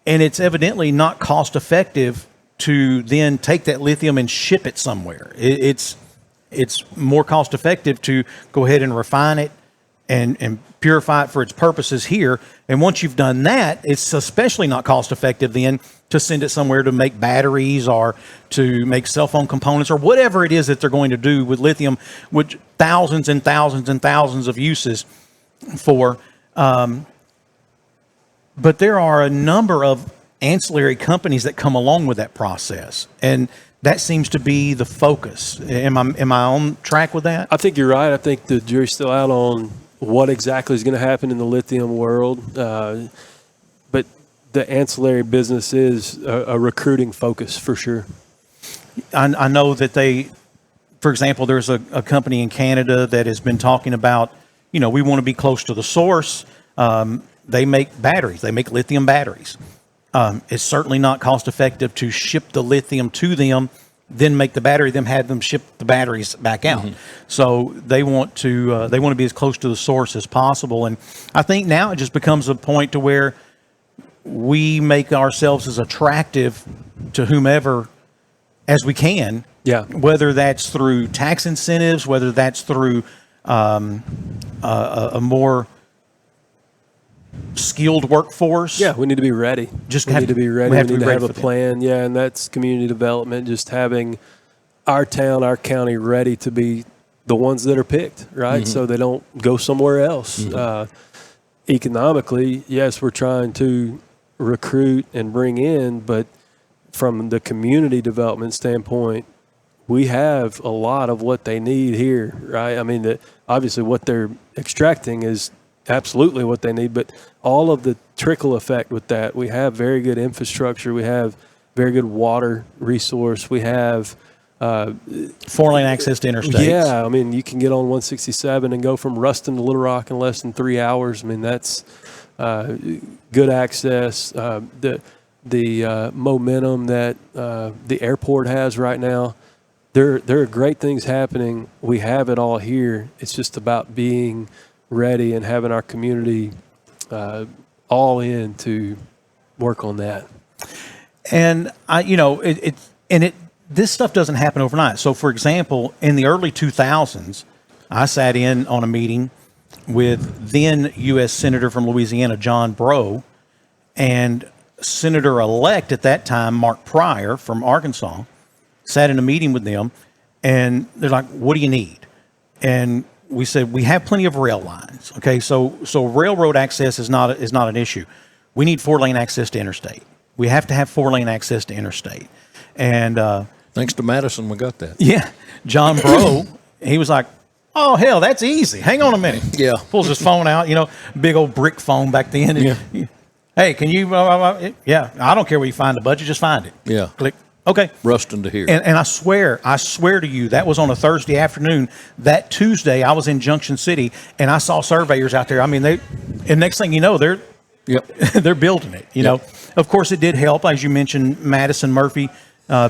and it's evidently not cost effective to then take that lithium and ship it somewhere. It's more cost effective to go ahead and refine it and purify it for its purposes here. And once you've done that, it's especially not cost effective then to send it somewhere to make batteries or to make cell phone components or whatever it is that they're going to do with lithium, which thousands and thousands and thousands of uses for. But there are a number of ancillary companies that come along with that process, and that seems to be the focus. Am I on track with that? I think you're right. I think the jury's still out on what exactly is going to happen in the lithium world. But the ancillary business is a recruiting focus for sure. I know that for example, there's a company in Canada that has been talking about, we want to be close to the source. They make batteries. They make lithium batteries. It's certainly not cost effective to ship the lithium to them, then make the battery, then have them ship the batteries back out. Mm-hmm. So they want to be as close to the source as possible. And I think now it just becomes a point to where we make ourselves as attractive to whomever as we can. Yeah. Whether that's through tax incentives, whether that's through a more skilled workforce. Yeah, we need to be ready. We need to be ready. We need to have a plan. Yeah, and that's community development, just having our town, our county ready to be the ones that are picked, right? Mm-hmm. So they don't go somewhere else. Mm-hmm. Economically, yes, we're trying to recruit and bring in, but from the community development standpoint, we have a lot of what they need here, right? I mean, obviously what they're extracting is absolutely what they need, but all of the trickle effect with that, we have very good infrastructure, we have very good water resource, we have 4-lane access to interstates. Yeah, I mean, you can get on 167 and go from Ruston to Little Rock in less than 3 hours. I mean, that's good access. The momentum that the airport has right now, there are great things happening. We have it all here. It's just about being ready and having our community all in to work on that. And this stuff doesn't happen overnight. So, for example, in the early 2000s, I sat in on a meeting with then U.S. Senator from Louisiana, John Breaux, and Senator-elect at that time, Mark Pryor from Arkansas, sat in a meeting with them, and they're like, what do you need? And we said, we have plenty of rail lines. Okay, so railroad access is not an issue. We need 4-lane access to interstate. We have to have 4-lane access to interstate. And Thanks to Madison, we got that. Yeah. John Bro, he was like, oh, hell, that's easy. Hang on a minute. Yeah. Pulls his phone out, big old brick phone back then. Yeah. Hey, can you, yeah, I don't care where you find the budget, just find it. Yeah. Click. Okay. Rustin to here. And I swear to you, that was on a Thursday afternoon. That Tuesday, I was in Junction City, and I saw surveyors out there. I mean, and next thing you know, they're building it, you know. Of course, it did help, as you mentioned, Madison Murphy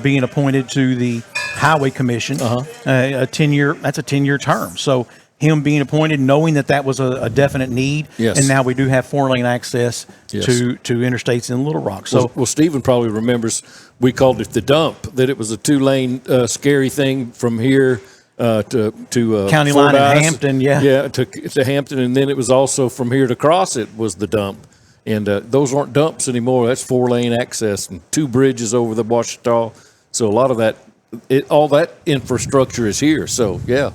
being appointed to the Highway Commission, that's a 10-year term. So him being appointed, knowing that was a definite need, and now we do have 4-lane access to interstates in Little Rock. So, well, Stephen probably remembers we called it the dump, that it was a 2-lane scary thing from here to County Fort line Ice. in Hampton, to Hampton, and then it was also from here to cross it was the dump. And those aren't dumps anymore. That's 4-lane access and 2 bridges over the Washita. So a lot of that, all that infrastructure is here. So, yeah.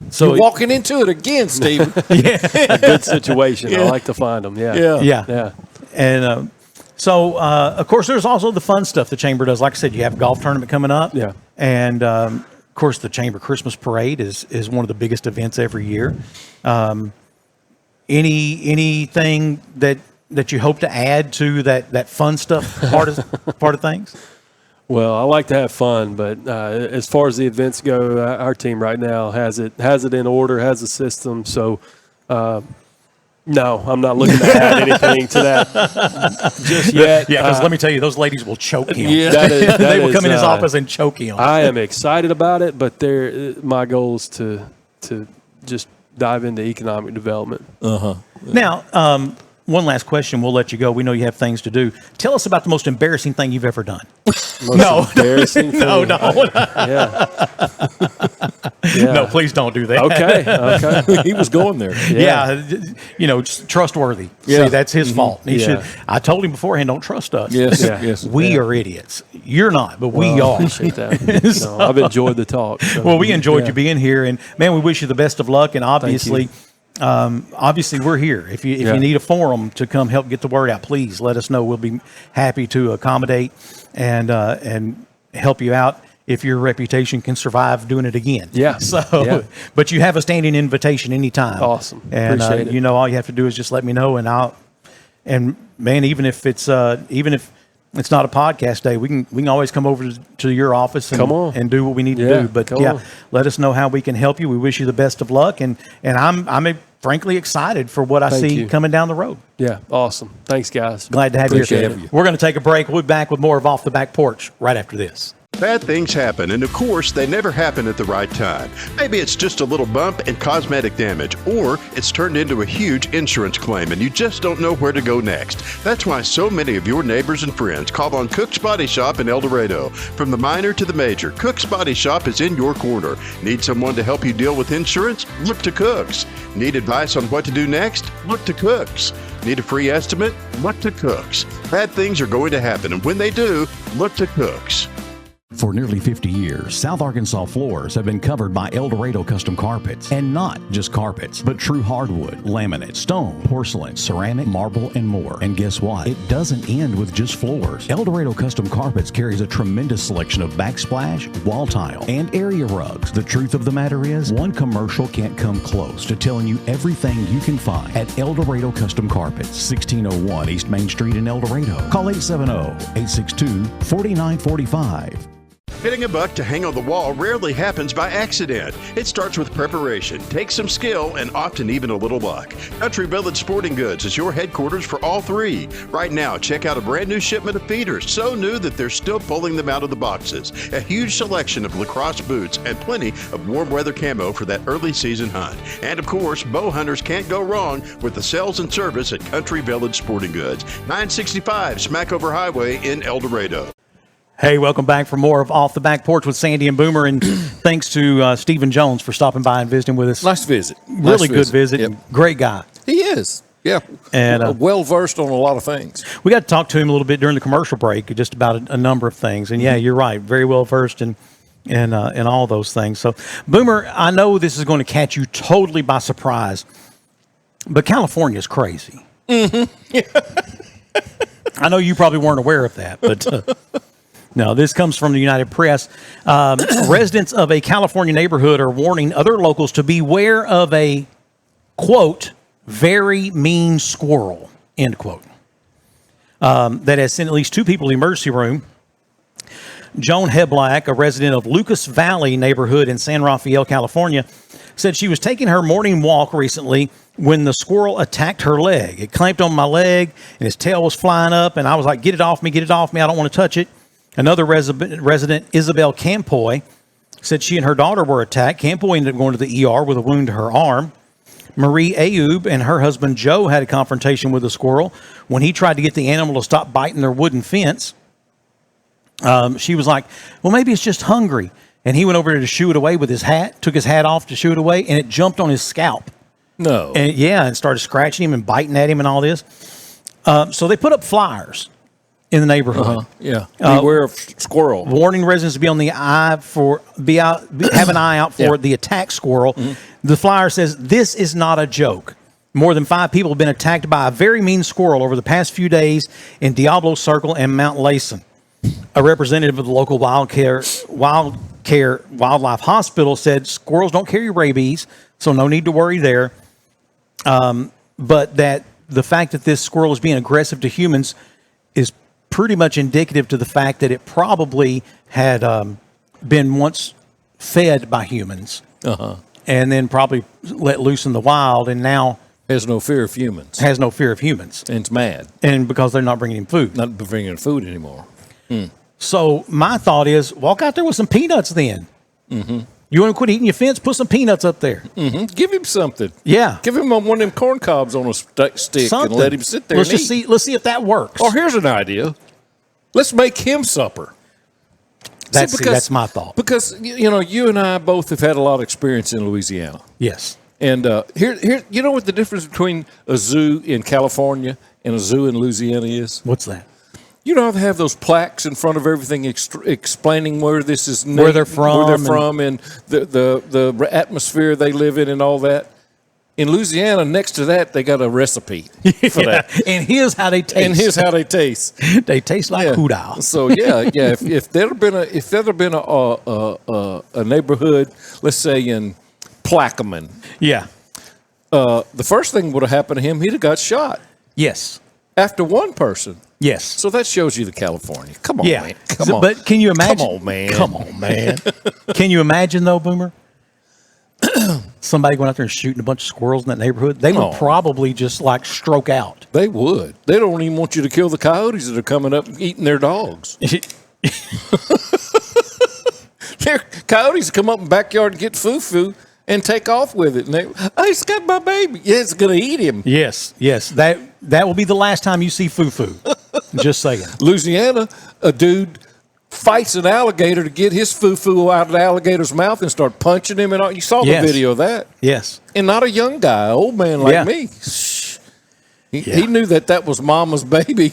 So you're walking into it again, Stephen. A good situation. I like to find them. Yeah. And so, of course, there's also the fun stuff the Chamber does. Like I said, you have a golf tournament coming up. Yeah. And, of course, the Chamber Christmas Parade is one of the biggest events every year. Anything that you hope to add to that fun stuff part of things? Well, I like to have fun, but as far as the events go, our team right now has it in order, has a system. So, no, I'm not looking to add anything to that just yet. Yeah, because let me tell you, those ladies will choke him. Yeah, they will come in his office and choke him. I am excited about it, but my goal is to just dive into economic development. Now, one last question. We'll let you go. We know you have things to do. Tell us about the most embarrassing thing you've ever done. Embarrassing thing. No. No, please don't do that. Okay. He was going there. Yeah, just trustworthy. Yeah. See, that's his fault. He should. I told him beforehand, don't trust us. Yes. We are idiots. You're not, but we are. Appreciate that. No, I've enjoyed the talk. So. Well, we enjoyed you being here, and man, we wish you the best of luck. And obviously, we're here. If you need a forum to come help get the word out, please let us know. We'll be happy to accommodate and help you out if your reputation can survive doing it again. Yeah. So, but you have a standing invitation anytime. Awesome. And Appreciate it. all you have to do is just let me know, and man, even if it's not a podcast day, we can always come over to your office and do what we need to do. But let us know how we can help you. We wish you the best of luck, and I'm frankly excited for what I see coming down the road. Yeah, awesome. Thanks, guys. Glad to have you here. Appreciate it. We're going to take a break. We'll be back with more of Off the Back Porch right after this. Bad things happen, and of course, they never happen at the right time. Maybe it's just a little bump and cosmetic damage, or it's turned into a huge insurance claim, and you just don't know where to go next. That's why so many of your neighbors and friends call on Cook's Body Shop in El Dorado. From the minor to the major, Cook's Body Shop is in your corner. Need someone to help you deal with insurance? Look to Cook's. Need advice on what to do next? Look to Cook's. Need a free estimate? Look to Cook's. Bad things are going to happen, and when they do, look to Cook's. For nearly 50 years, South Arkansas floors have been covered by El Dorado Custom Carpets. And not just carpets, but true hardwood, laminate, stone, porcelain, ceramic, marble, and more. And guess what? It doesn't end with just floors. El Dorado Custom Carpets carries a tremendous selection of backsplash, wall tile, and area rugs. The truth of the matter is, one commercial can't come close to telling you everything you can find at El Dorado Custom Carpets, 1601 East Main Street in El Dorado. Call 870-862-4945. Hitting a buck to hang on the wall rarely happens by accident. It starts with preparation, takes some skill, and often even a little luck. Country Village Sporting Goods is your headquarters for all three. Right now, check out a brand new shipment of feeders, so new that they're still pulling them out of the boxes. A huge selection of lacrosse boots and plenty of warm weather camo for that early season hunt. And of course, bow hunters can't go wrong with the sales and service at Country Village Sporting Goods, 965 Smackover Highway in El Dorado. Hey, welcome back for more of Off the Back Porch with Sandy and Boomer, and thanks to Stephen Jones for stopping by and visiting with us. Nice visit. Really good visit. Yep. Great guy. He is. Yeah. And well-versed on a lot of things. We got to talk to him a little bit during the commercial break, just about a number of things. And yeah, you're right. Very well-versed in all those things. So, Boomer, I know this is going to catch you totally by surprise, but California is crazy. Mm-hmm. I know you probably weren't aware of that, but No, this comes from the United Press. Residents of a California neighborhood are warning other locals to beware of a, quote, very mean squirrel, end quote, that has sent at least 2 people to the emergency room. Joan Heblack, a resident of Lucas Valley neighborhood in San Rafael, California, said she was taking her morning walk recently when the squirrel attacked her leg. It clamped on my leg, and his tail was flying up, and I was like, get it off me, I don't want to touch it. Another resident, Isabel Campoy, said she and her daughter were attacked. Campoy ended up going to the ER with a wound to her arm. Marie Ayoub and her husband Joe had a confrontation with the squirrel when he tried to get the animal to stop biting their wooden fence. She was like, well, maybe it's just hungry. And he went over to shoo it away with his hat, took his hat off to shoo it away, and it jumped on his scalp. No. And, and started scratching him and biting at him and all this. So they put up flyers in the neighborhood. Yeah. Beware of squirrel. Warning residents to be on the eye have an eye out for the attack squirrel. Mm-hmm. The flyer says, this is not a joke. More than 5 people have been attacked by a very mean squirrel over the past few days in Diablo Circle and Mount Layson. A representative of the local wildlife hospital said squirrels don't carry rabies, so no need to worry there. But that the fact that this squirrel is being aggressive to humans is pretty much indicative to the fact that it probably had been once fed by humans and then probably let loose in the wild, and now has no fear of humans. And it's mad. And because they're not bringing him food. Not bringing him food anymore. So my thought is, walk out there with some peanuts then. Mm-hmm. You want to quit eating your fence? Put some peanuts up there. Mm-hmm. Give him something. Yeah. Give him one of them corn cobs on a stick something. And let him sit there. Let's see if that works. Or here's an idea. Let's make him supper. That's my thought. Because you and I both have had a lot of experience in Louisiana. Yes. And here, you know what the difference between a zoo in California and a zoo in Louisiana is? What's that? You know, they have those plaques in front of everything explaining where this is where they're from, and the atmosphere they live in, and all that. In Louisiana, next to that, they got a recipe for that. And here's how they taste. They taste like houdou. So if there had been a neighborhood, let's say in Plaquemine, the first thing would have happened to him, he'd have got shot. Yes. After one person. Yes. So that shows you the California. Come on, man. Come on. But can you imagine? Come on, man. Can you imagine, though, Boomer? Somebody going out there and shooting a bunch of squirrels in that neighborhood? They would probably just like stroke out. They would. They don't even want you to kill the coyotes that are coming up and eating their dogs. Coyotes come up in the backyard and get foo-foo and take off with it. And it's got my baby. Yeah, it's going to eat him. Yes. That will be the last time you see foo-foo. Just saying. Louisiana, a dude fights an alligator to get his foo-foo out of the alligator's mouth and start punching him. And all. You saw the video of that. Yes. And not a young guy, an old man like me. He knew that was mama's baby.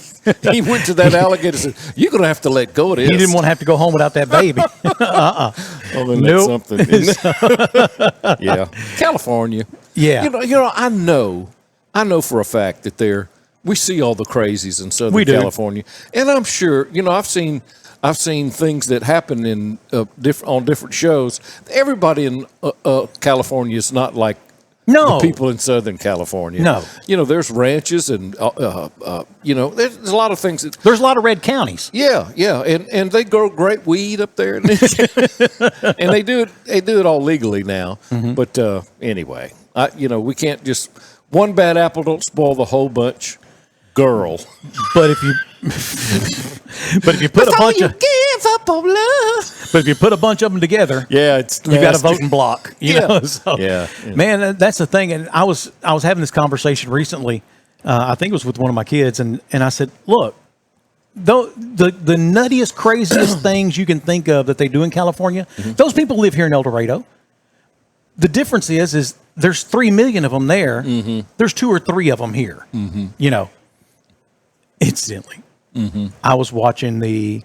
He went to that alligator and said, you're going to have to let go of this. He didn't want to have to go home without that baby. Oh, then nope. That's something. Yeah. California. Yeah. I know for a fact that we see all the crazies in Southern California. And I'm sure, I've seen things that happen in on different shows. Everybody in California is not like the people in Southern California. No. There's ranches and, there's a lot of things. There's a lot of red counties. Yeah. And they grow great weed up there. And they do it all legally now. Mm-hmm. But anyway, we can't just, one bad apple don't spoil the whole bunch. Girl. But if you put a bunch of give up on love. But if you put a bunch of them together, you got a voting block. You know? So, yeah. Man, that's the thing. And I was having this conversation recently. I think it was with one of my kids, and I said, look, the nuttiest, craziest things you can think of that they do in California, those people live here in El Dorado. The difference is there's 3 million of them there. Mm-hmm. There's 2 or 3 of them here. Mm-hmm. Incidentally, I watched the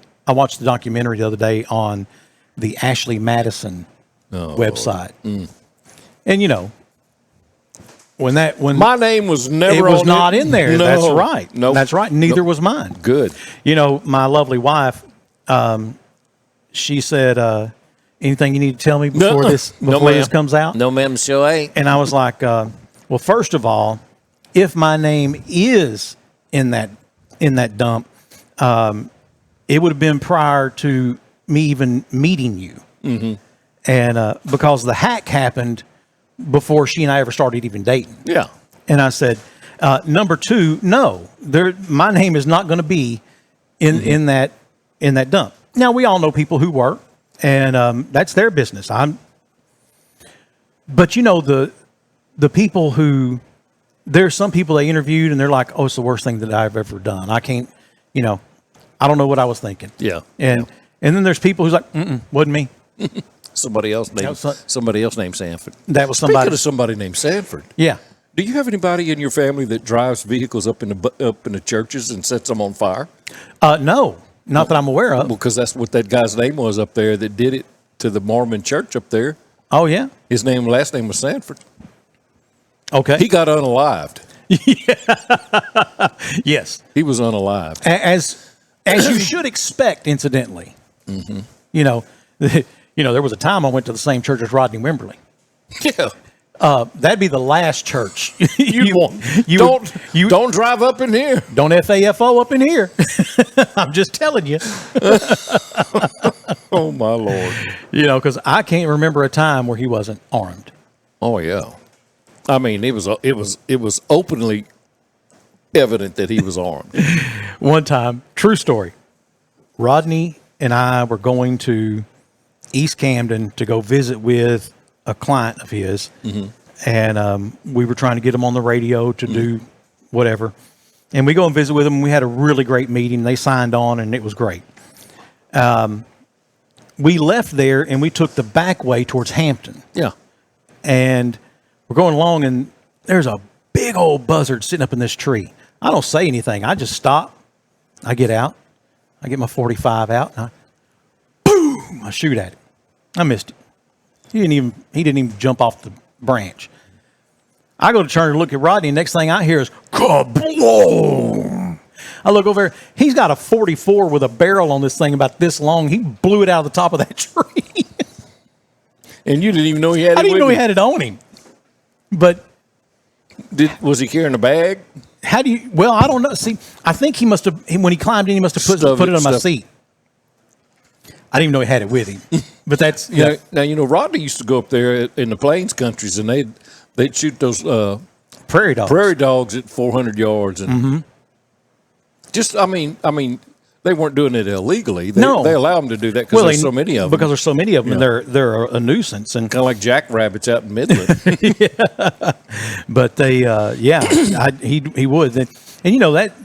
documentary the other day on the Ashley Madison website, and when my name was never, it was not in there. No. That's right. Nope. That's right. Neither was mine. Good. My lovely wife, she said, anything you need to tell me before this comes out? No, ma'am, sure ain't. And I was like, well, first of all, if my name is in that dump, it would have been prior to me even meeting you. Mm-hmm. And because the hack happened before she and I ever started even dating. Yeah. And I said, number two, no, my name is not going to be in that dump. Now, we all know people who were, and that's their business. But you know, the people who, there's some people they interviewed and they're like, oh, it's the worst thing that I've ever done. I can't, I don't know what I was thinking. Yeah. And then there's people who's like, wasn't me. Somebody else named Sanford. That was somebody. Speaking of somebody named Sanford. Yeah. Do you have anybody in your family that drives vehicles up in the churches and sets them on fire? No, not that I'm aware of. Well, because that's what that guy's name was up there that did it to the Mormon church up there. Oh yeah. His last name was Sanford. Okay. He got unalived. Yeah. Yes. He was unalived. As you should expect, incidentally. Mm-hmm. There was a time I went to the same church as Rodney Wimberly. Yeah. That'd be the last church. Don't drive up in here. Don't FAFO up in here. I'm just telling you. Oh my Lord. Because I can't remember a time where he wasn't armed. Oh yeah. I mean, it was openly evident that he was armed. One time, true story. Rodney and I were going to East Camden to go visit with a client of his, mm-hmm. and we were trying to get him on the radio to do whatever. And we go and visit with them. And we had a really great meeting. They signed on, and it was great. We left there, and we took the back way towards Hampton. Yeah. And we're going along, and there's a big old buzzard sitting up in this tree. I don't say anything. I just stop. I get out. I get my 45 out, and I shoot at it. I missed it. He didn't even jump off the branch. I go to turn and look at Rodney, and next thing I hear is kaboom. I look over there. He's got a 44 with a barrel on this thing about this long. He blew it out of the top of that tree. And you didn't even know he had it. I didn't know he had it on him. But was he carrying a bag? Well, I don't know. See, I think he must have, when he climbed in, he must have put it on my seat. I didn't even know he had it with him. But that's now Rodney used to go up there in the plains countries, and they'd shoot those prairie dogs at 400 yards, and just I mean they weren't doing it illegally. They allow them to do that because there's so many of them. Because there's so many of them, and they're a nuisance, and kind of like jackrabbits out in Midland. Yeah. But they he would, and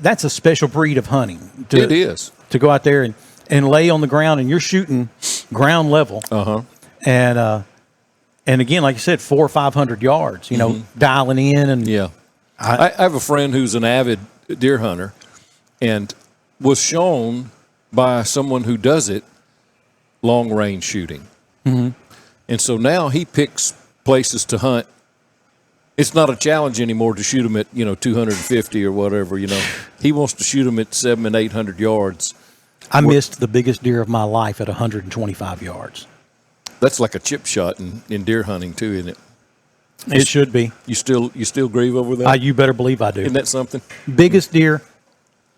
that's a special breed of hunting. It is to go out there and lay on the ground, and you're shooting ground level. And again, like you said, 400 or 500 yards, dialing in. And I have a friend who's an avid deer hunter and was shown by someone who does it long range shooting. Mm-hmm. And so now he picks places to hunt. It's not a challenge anymore to shoot them at, 250 or whatever, He wants to shoot them at 700 and 800 yards. I missed the biggest deer of my life at 125 yards. That's like a chip shot in deer hunting too, isn't it? It should be. You still grieve over that? You better believe I do. Isn't that something? Biggest deer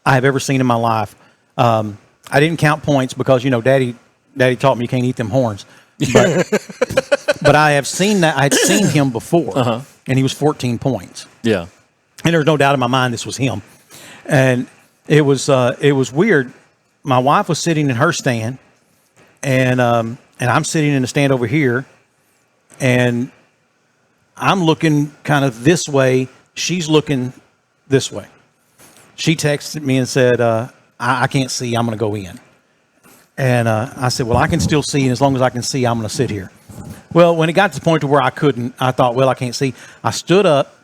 I have ever seen in my life. I didn't count points because Daddy taught me you can't eat them horns. But I have seen that. I had seen him before, and he was 14 points. Yeah, and there's no doubt in my mind this was him. And it was weird. My wife was sitting in her stand, and I'm sitting in the stand over here, and I'm looking kind of this way. She's looking this way. She texted me and said, I can't see. I'm going to go in. And I said, well, I can still see, and as long as I can see, I'm going to sit here. Well, when it got to the point to where I couldn't, I thought, well, I can't see. I stood up,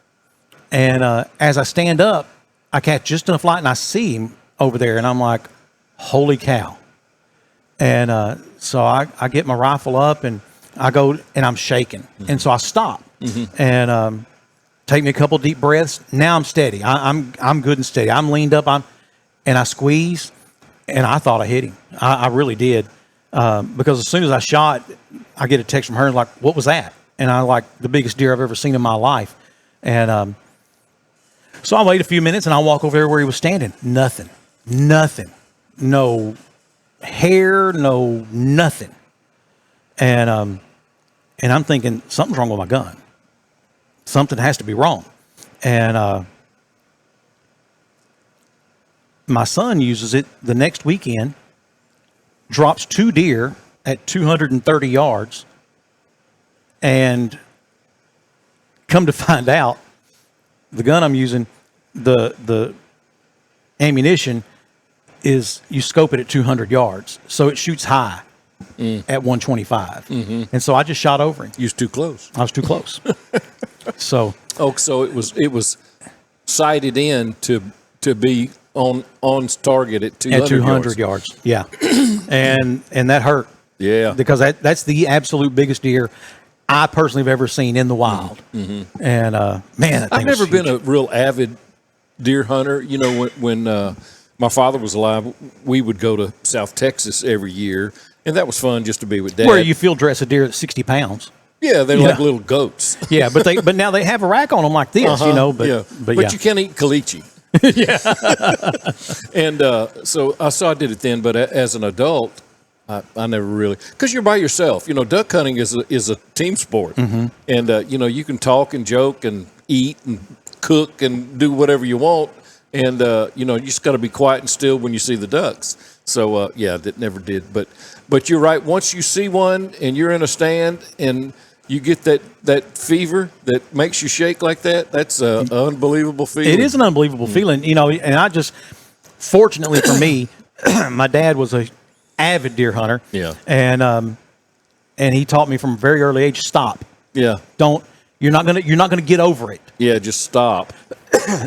and as I stand up, I catch just enough light, and I see him over there, and I'm like, holy cow. And so I get my rifle up, and I go, and I'm shaking. Mm-hmm. And so I stop and take me a couple deep breaths. Now I'm steady. I'm good and steady. I'm leaned up, and I squeeze, and I thought I hit him. I really did. Because as soon as I shot, I get a text from her like, what was that? And I like the biggest deer I've ever seen in my life. And so I wait a few minutes and I walk over there where he was standing. Nothing. No hair, no nothing. And I'm thinking something's wrong with my gun. Something has to be wrong. And my son uses it the next weekend, drops 2 deer at 230 yards, and come to find out, the gun I'm using, the ammunition is, you scope it at 200 yards, so it shoots high at 125. And so I just shot over him. You was too close. I was too close. So it was sighted in to be on target at 200, at 200 yards. Yeah. and that hurt. Yeah. Because that's the absolute biggest deer I personally have ever seen in the wild. And man, that thing I've never was been huge. a real avid deer hunter. You know, when my father was alive, we would go to South Texas every year, and that was fun just to be with Dad. Where you field dress a deer at 60 pounds. Yeah, they're like little goats. Yeah, but now they have a rack on them like this, you know. But you can't eat caliche. And so I did it then, but as an adult, I never really, because you're by yourself. You know, duck hunting is a team sport, and you know, you can talk and joke and eat and cook and do whatever you want, and you know, you just got to be quiet and still when you see the ducks. So yeah, that never did. But you're right. Once you see one and you're in a stand and you get that fever that makes you shake like that, that's an unbelievable feeling. It is an unbelievable feeling, you know. And I just, fortunately for me, my dad was a avid deer hunter. Yeah. And he taught me from a very early age, stop. Yeah. You're not gonna get over it. Yeah, just stop.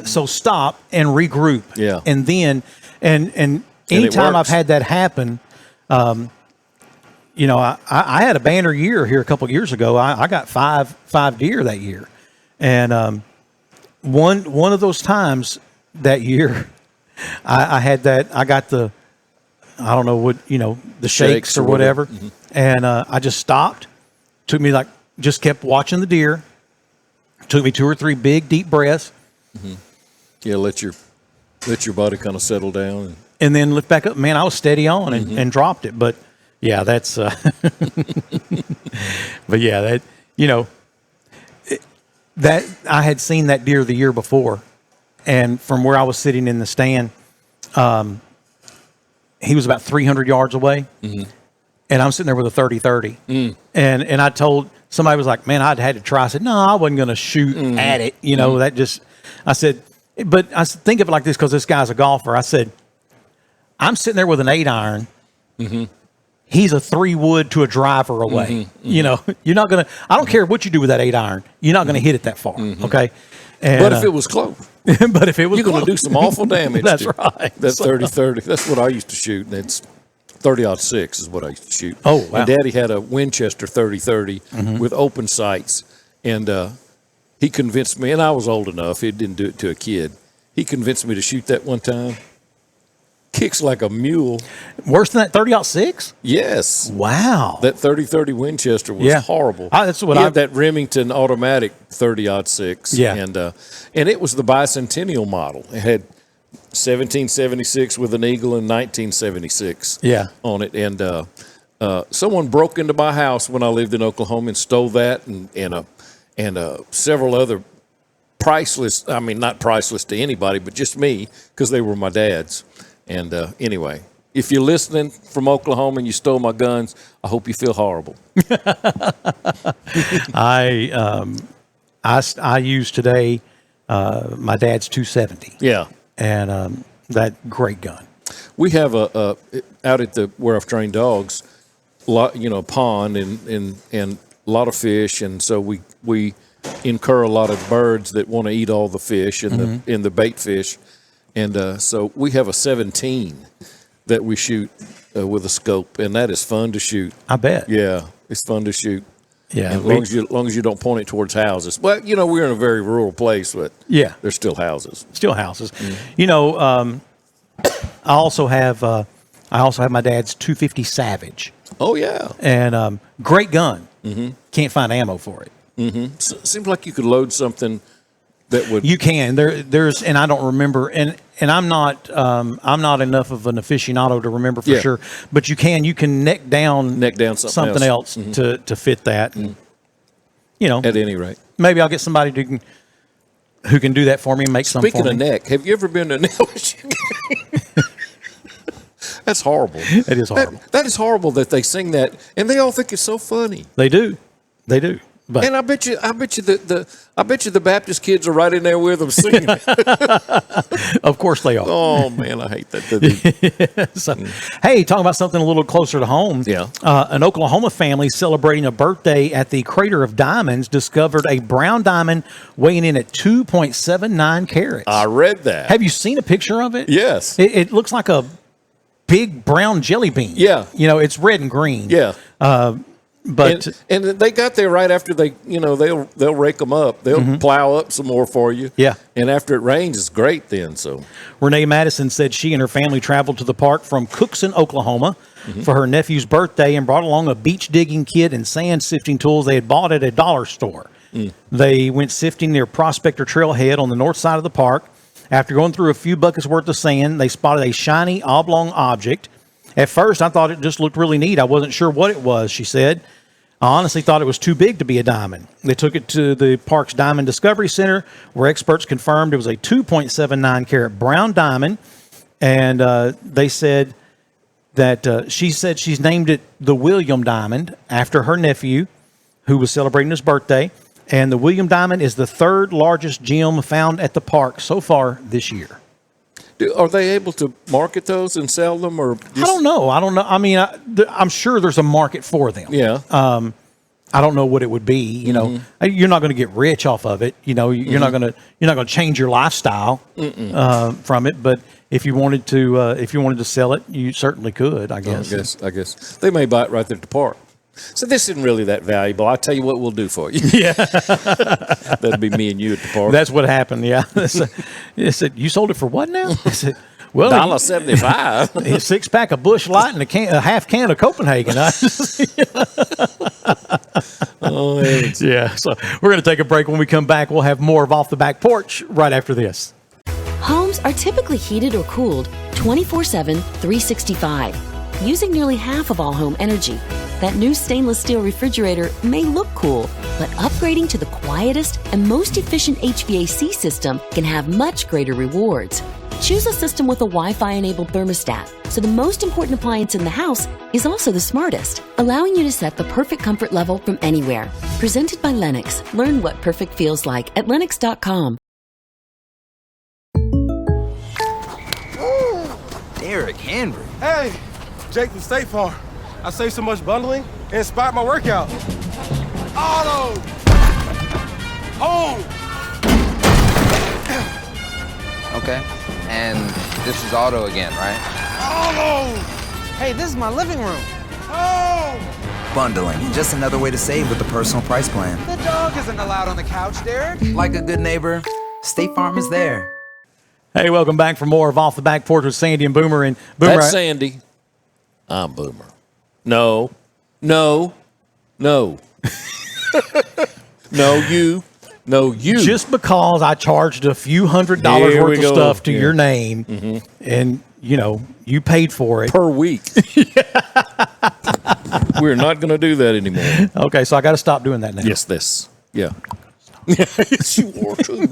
So stop and regroup. Yeah. And then and anytime I've had that happen, you know, I had a banner year here a couple of years ago. I got five deer that year, and one of those times that year, I had that. I got the, I don't know what, you know, the shakes or whatever, and I just stopped. Took me just kept watching the deer. Took me 2 or 3 big deep breaths. Yeah, let your body kind of settle down, and then lift back up. Man, I was steady on and dropped it, but. Yeah, that's, but yeah, that, you know, that I had seen that deer the year before, and from where I was sitting in the stand, he was about 300 yards away, and I'm sitting there with a 30-30, and I told somebody, was like, man, I'd had to try. I said, no, I wasn't going to shoot at it, you know. That just, I said, but I said, think of it like this, because this guy's a golfer. I said, I'm sitting there with an 8-iron. He's a 3-wood to a driver away. You know, you're not going to, I don't care what you do with that 8-iron, you're not going to hit it that far. Okay. And, but if it was close, you're going to do some awful damage. That's right. That 30-30. That's what I used to shoot. And it's 30-06 is what I used to shoot. Oh, wow. And Daddy had a Winchester 30-30 with open sights. And he convinced me, and I was old enough, he didn't do it to a kid. He convinced me to shoot that one time. Kicks like a mule. Worse than that 30-06? Yes. Wow. That 30-30 Winchester was horrible. That's what he had that Remington automatic 30-06. Yeah. And it was the bicentennial model. It had 1776 with an eagle and 1976 on it. And someone broke into my house when I lived in Oklahoma and stole that and several other priceless, I mean, not priceless to anybody, but just me, because they were my dad's. And anyway, if you're listening from Oklahoma and you stole my guns, I hope you feel horrible. I used today my dad's 270. Yeah, and that great gun. We have out at where I've trained dogs, a pond and a lot of fish, and so we incur a lot of birds that want to eat all the fish and the bait fish. And so we have a 17 that we shoot with a scope, and that is fun to shoot. I bet. Yeah, it's fun to shoot. Yeah, as long as you don't point it towards houses. Well, we're in a very rural place, but there's still houses. Still houses. You know, I also have I also have my dad's 250 Savage. Oh, yeah. And great gun. Mm-hmm. Can't find ammo for it. Mm-hmm. So, seems like you could load something that would. You can. There's, and I don't remember, and I'm not enough of an aficionado to remember for sure. But you can neck down something else mm-hmm. to fit that. Mm-hmm. You know, at any rate, maybe I'll get somebody who can do that for me and make some for me. Speaking of neck, have you ever been to a nail machine? That's horrible. It is horrible. That is horrible that they sing that, and they all think it's so funny. They do. But. And I bet you the Baptist kids are right in there with them singing. Of course they are. Oh man, I hate that. So, hey, talking about something a little closer to home. Yeah. An Oklahoma family celebrating a birthday at the Crater of Diamonds discovered a brown diamond weighing in at 2.79 carats. I read that. Have you seen a picture of it? Yes. It looks like a big brown jelly bean. Yeah. You know, it's red and green. Yeah. But and they got there right after they'll rake them up. They'll mm-hmm. plow up some more for you. Yeah. And after it rains, it's great then. So Renee Madison said she and her family traveled to the park from Cookson, Oklahoma mm-hmm. for her nephew's birthday and brought along a beach digging kit and sand sifting tools they had bought at a dollar store. Mm. They went sifting near Prospector Trailhead on the north side of the park. After going through a few buckets worth of sand, they spotted a shiny oblong object. At first, I thought it just looked really neat. I wasn't sure what it was, she said. I honestly thought it was too big to be a diamond. They took it to the park's Diamond Discovery Center, where experts confirmed it was a 2.79 carat brown diamond. And they said that she said she's named it the William Diamond after her nephew, who was celebrating his birthday. And the William Diamond is the third largest gem found at the park so far this year. Are they able to market those and sell them, or I don't know. I mean, I'm sure there's a market for them. Yeah. I don't know what it would be. You know, Mm-hmm. you're not going to get rich off of it. You know, you're not going to change your lifestyle from it. But if you wanted to sell it, you certainly could. I guess. I guess they may buy it right there at the park. So this isn't really that valuable. I'll tell you what we'll do for you. Yeah. That'd be me and you at the park. That's what happened, yeah. They said, you sold it for what now? I said, well, $1.75. A 6-pack of Busch Light and a half can of Copenhagen. Yeah, so we're going to take a break. When we come back, we'll have more of Off the Back Porch right after this. Homes are typically heated or cooled 24/7, 365, using nearly half of all home energy. That new stainless steel refrigerator may look cool, but upgrading to the quietest and most efficient HVAC system can have much greater rewards. Choose a system with a Wi-Fi enabled thermostat, so the most important appliance in the house is also the smartest, allowing you to set the perfect comfort level from anywhere. Presented by Lennox. Learn what perfect feels like at Lennox.com. Derrick Henry. Hey, Jake from State Farm. I saved so much bundling, it inspired my workout. Auto! Home! Okay, and this is auto again, right? Auto! Hey, this is my living room. Home! Bundling, just another way to save with the personal price plan. The dog isn't allowed on the couch, Derrick. Like a good neighbor, State Farm is there. Hey, welcome back for more of Off the Back Porch with Sandy and Boomer. And Boomer, that's Sandy. I'm Boomer. No. No, you. Just because I charged a few $100s worth of stuff to your name, and, you paid for it. Per week. We're not going to do that anymore. Okay, so I got to stop doing that now. Yes, yeah. Yes, you are too.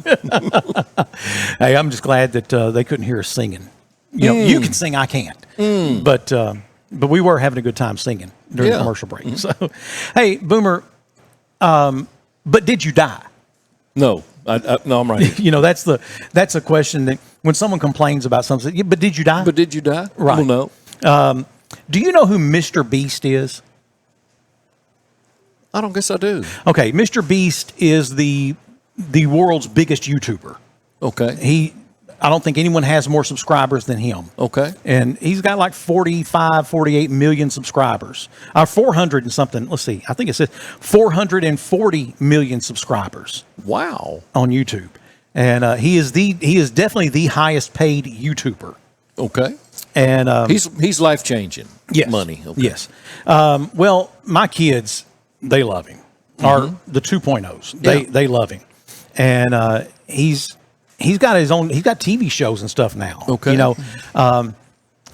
Hey, I'm just glad that they couldn't hear us singing. You can sing, I can't. But we were having a good time singing during the commercial break. So, hey, Boomer, but did you die? No, no, I'm right. That's a question that when someone complains about something, but did you die? Right. Well, no. Do you know who Mr. Beast is? I don't guess I do. Okay, Mr. Beast is the world's biggest YouTuber. Okay. I don't think anyone has more subscribers than him. Okay. And he's got like 48 million subscribers. 400 and something. Let's see. I think it says 440 million subscribers. Wow. On YouTube. And he is definitely the highest paid YouTuber. Okay. And he's life changing. Yes, money. Okay. Yes. Well, my kids, they love him. Are the 2.0s? They love him, and he's got his own. He's got TV shows and stuff now. Okay.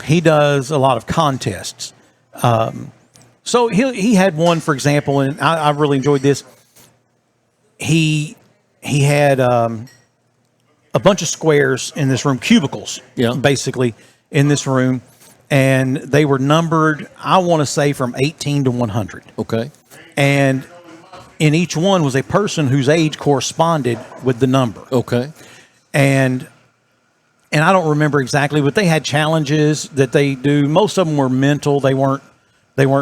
He does a lot of contests. So he had one, for example, and I really enjoyed this. He had a bunch of squares in this room, cubicles, basically in this room, and they were numbered, I want to say, from 18 to 100. Okay. And in each one was a person whose age corresponded with the number. Okay. And I don't remember exactly, but they had challenges that they do. Most of them were mental. They weren't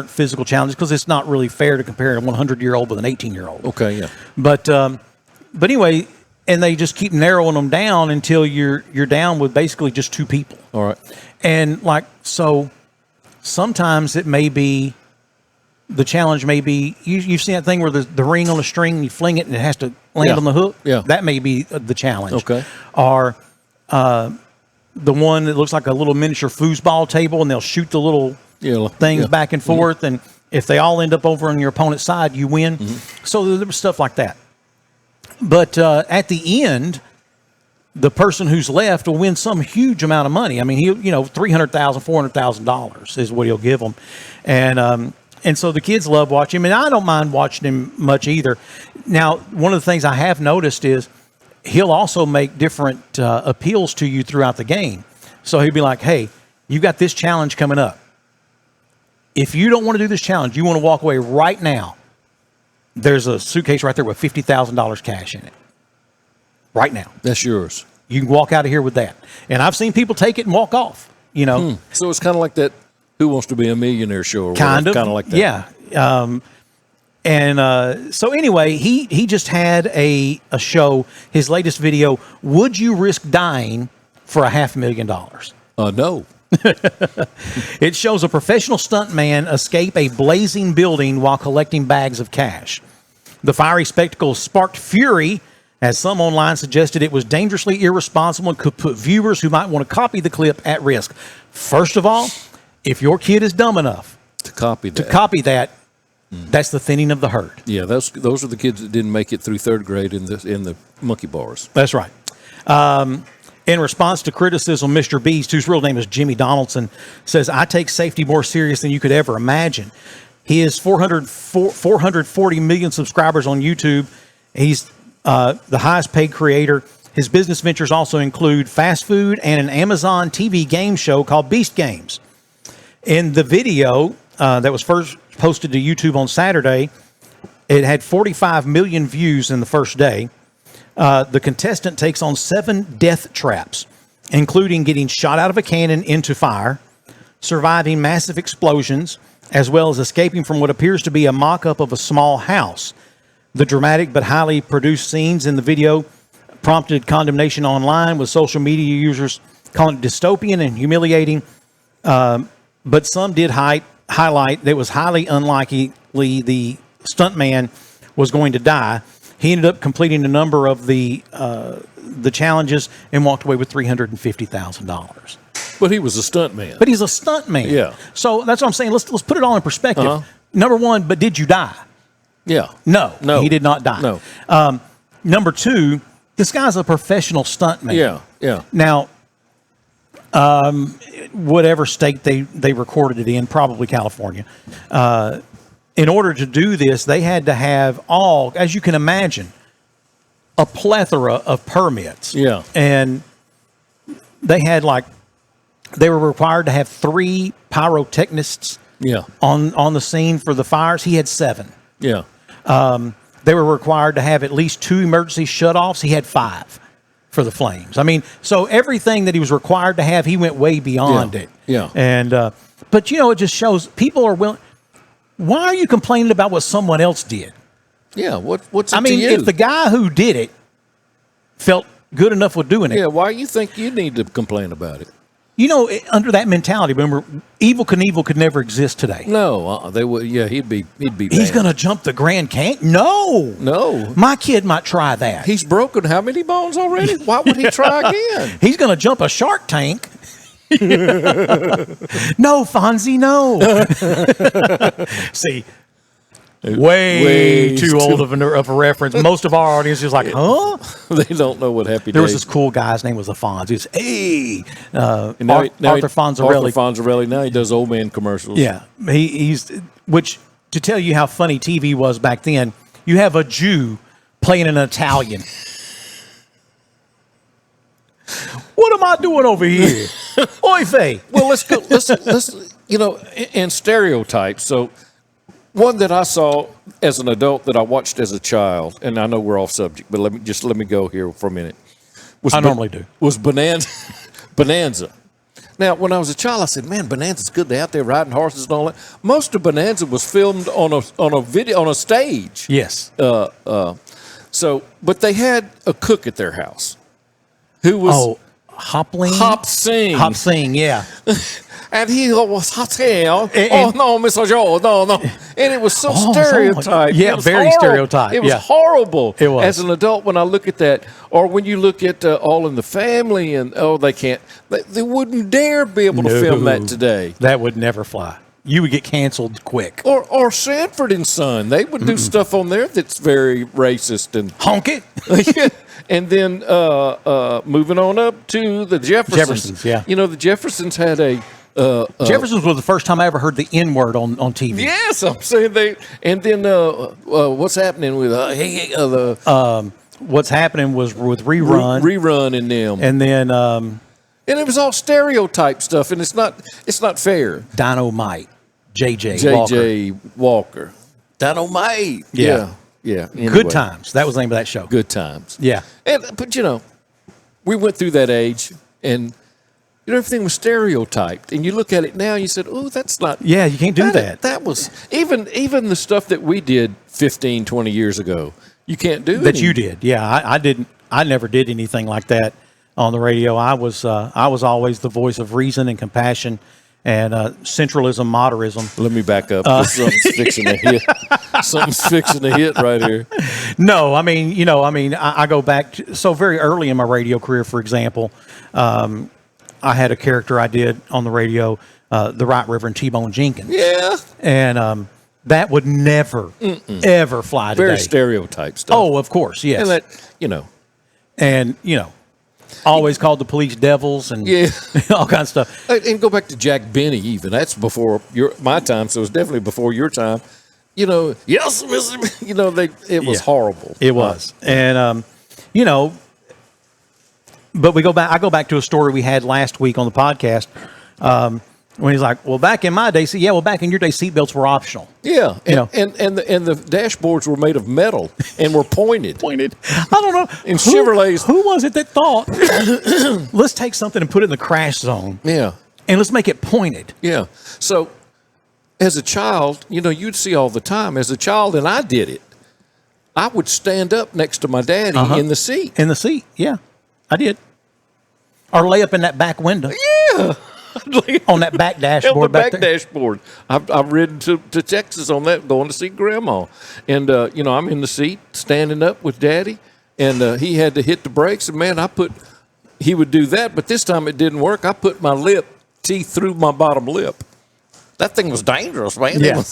physical challenges, because it's not really fair to compare a 100-year-old with an 18-year-old. Okay, yeah. But anyway, and they just keep narrowing them down until you're down with basically just two people. All right. And so sometimes it may be, the challenge may be, you've seen that thing where the ring on a string, and you fling it and it has to land on the hook? Yeah. That may be the challenge. Okay. Or the one that looks like a little miniature foosball table, and they'll shoot the little things back and forth, and if they all end up over on your opponent's side, you win. So there was stuff like that. But at the end, the person who's left will win some huge amount of money. I mean, $300,000, $400,000 is what he'll give them, and so the kids love watching him, and I don't mind watching him much either. Now, one of the things I have noticed is he'll also make different appeals to you throughout the game. So he'll be like, "Hey, you've got this challenge coming up. If you don't want to do this challenge, you want to walk away right now, there's a suitcase right there with $50,000 cash in it. Right now. That's yours. You can walk out of here with that." And I've seen people take it and walk off, So it's kind of like that Who Wants to Be a Millionaire show, or kind of like that. Yeah. So anyway, he just had a show, his latest video, Would You Risk Dying for $500,000? No. It shows a professional stuntman escape a blazing building while collecting bags of cash. The fiery spectacle sparked fury, as some online suggested it was dangerously irresponsible and could put viewers who might want to copy the clip at risk. First of all, if your kid is dumb enough to copy that, that's the thinning of the herd. Yeah, those are the kids that didn't make it through third grade in the monkey bars. That's right. In response to criticism, Mr. Beast, whose real name is Jimmy Donaldson, says, "I take safety more serious than you could ever imagine." He has 440 million subscribers on YouTube. He's the highest paid creator. His business ventures also include fast food and an Amazon TV game show called Beast Games. In the video that was first posted to YouTube on Saturday, it had 45 million views in the first day. The contestant takes on 7 death traps, including getting shot out of a cannon into fire, surviving massive explosions, as well as escaping from what appears to be a mock-up of a small house. The dramatic but highly produced scenes in the video prompted condemnation online, with social media users calling it dystopian and humiliating. But some did highlight that it was highly unlikely the stuntman was going to die. He ended up completing a number of the challenges and walked away with $350,000. But he was a stuntman. But he's a stuntman. Yeah. So that's what I'm saying. Let's put it all in perspective. Number one, but did you die? Yeah. No, he did not die. No. Number two, this guy's a professional stuntman. Yeah. Now, whatever state they recorded it in, probably California. In order to do this, they had to have as you can imagine, a plethora of permits. Yeah. And they were required to have 3 pyrotechnists on the scene for the fires. He had 7. Yeah. They were required to have at least 2 emergency shutoffs. He had 5 for the flames. I mean, so everything that he was required to have, he went way beyond it. Yeah. And but it just shows people are willing. Why are you complaining about what someone else did? Yeah, what's it I mean, to you? if the guy who did it felt good enough with doing it. Yeah, why do you think you need to complain about it? Under that mentality, remember, Evel Knievel could never exist today. No, they would. Yeah, he'd be. He's going to jump the Grand Canyon? No. My kid might try that. He's broken how many bones already? Why would he try again? He's going to jump a shark tank. No, Fonzie, no. See, way too old of a reference. Most of our audience is like, huh? They don't know what Happy Days. There was this cool guy. His name was the Fonz. He was, hey, Arthur Fonzarelli. Arthur Fonzarelli. Now he does old man commercials. Yeah, which to tell you how funny TV was back then. You have a Jew playing an Italian. What am I doing over here? Oy vey. Well, let's go. Let's and stereotypes. So one that I saw as an adult that I watched as a child, and I know we're off subject, but let me go here for a minute. I normally do. Was Bonanza. Now, when I was a child, I said, "Man, Bonanza's good. They're out there riding horses and all that." Most of Bonanza was filmed on a stage. Yes. But they had a cook at their house who was Hop Sing, yeah. And he was hotel. Oh no, Mr. Joe, no. And it was so stereotyped. Yeah, very stereotyped. It was horrible. It was. As an adult, when I look at that, or when you look at All in the Family, and they wouldn't dare be able to film that today. That would never fly. You would get canceled quick. Or Sanford and Son, they would do stuff on there that's very racist and honky. And then moving on up to the Jeffersons. Yeah. The Jeffersons had a. Jeffersons was the first time I ever heard the N-word on TV. Yes, I'm saying they. And then what's happening with what's happening was with rerun in them, and then and it was all stereotype stuff, and it's not fair. Dynamite, JJ Walker, Dynamite, yeah. Anyway. Good Times. That was the name of that show. Good Times. Yeah. But we went through that age, and everything was stereotyped. And you look at it now, and you said, "Oh, that's not." Yeah, you can't do that. That was even the stuff that we did 15, 20 years ago. You can't do that. You did. Yeah, I didn't. I never did anything like that on the radio. I was always the voice of reason and compassion. And centralism, modernism. Let me back up. Something's fixing to hit. Something's fixing to hit right here. No, I go back so very early in my radio career. For example, I had a character I did on the radio, the Right Reverend T-Bone Jenkins. Yeah, and that would never, ever fly today. Very stereotype stuff. Oh, of course, yes. And always called the police devils and all kinds of stuff. And go back to Jack Benny even. That's before my time, so it's definitely before your time. Yes, Mr. It was horrible. It was. And, but I go back to a story we had last week on the podcast when he's like, well, back in my day, back in your day, seatbelts were optional. Yeah. And the dashboards were made of metal and were pointed. I don't know. And Chevrolets. Who was it that thought, let's take something and put it in the crash zone? Yeah. And let's make it pointed. Yeah. So as a child, you'd see all the time. As a child, and I did it, I would stand up next to my daddy in the seat. In the seat, yeah. I did. Or lay up in that back window. Yeah. On that back dashboard. On the back dashboard. I've ridden to Texas on that, going to see Grandma. And, I'm in the seat, standing up with Daddy, and he had to hit the brakes. And, man, he would do that, but this time it didn't work. I put my teeth through my bottom lip. That thing was dangerous, man. Yeah.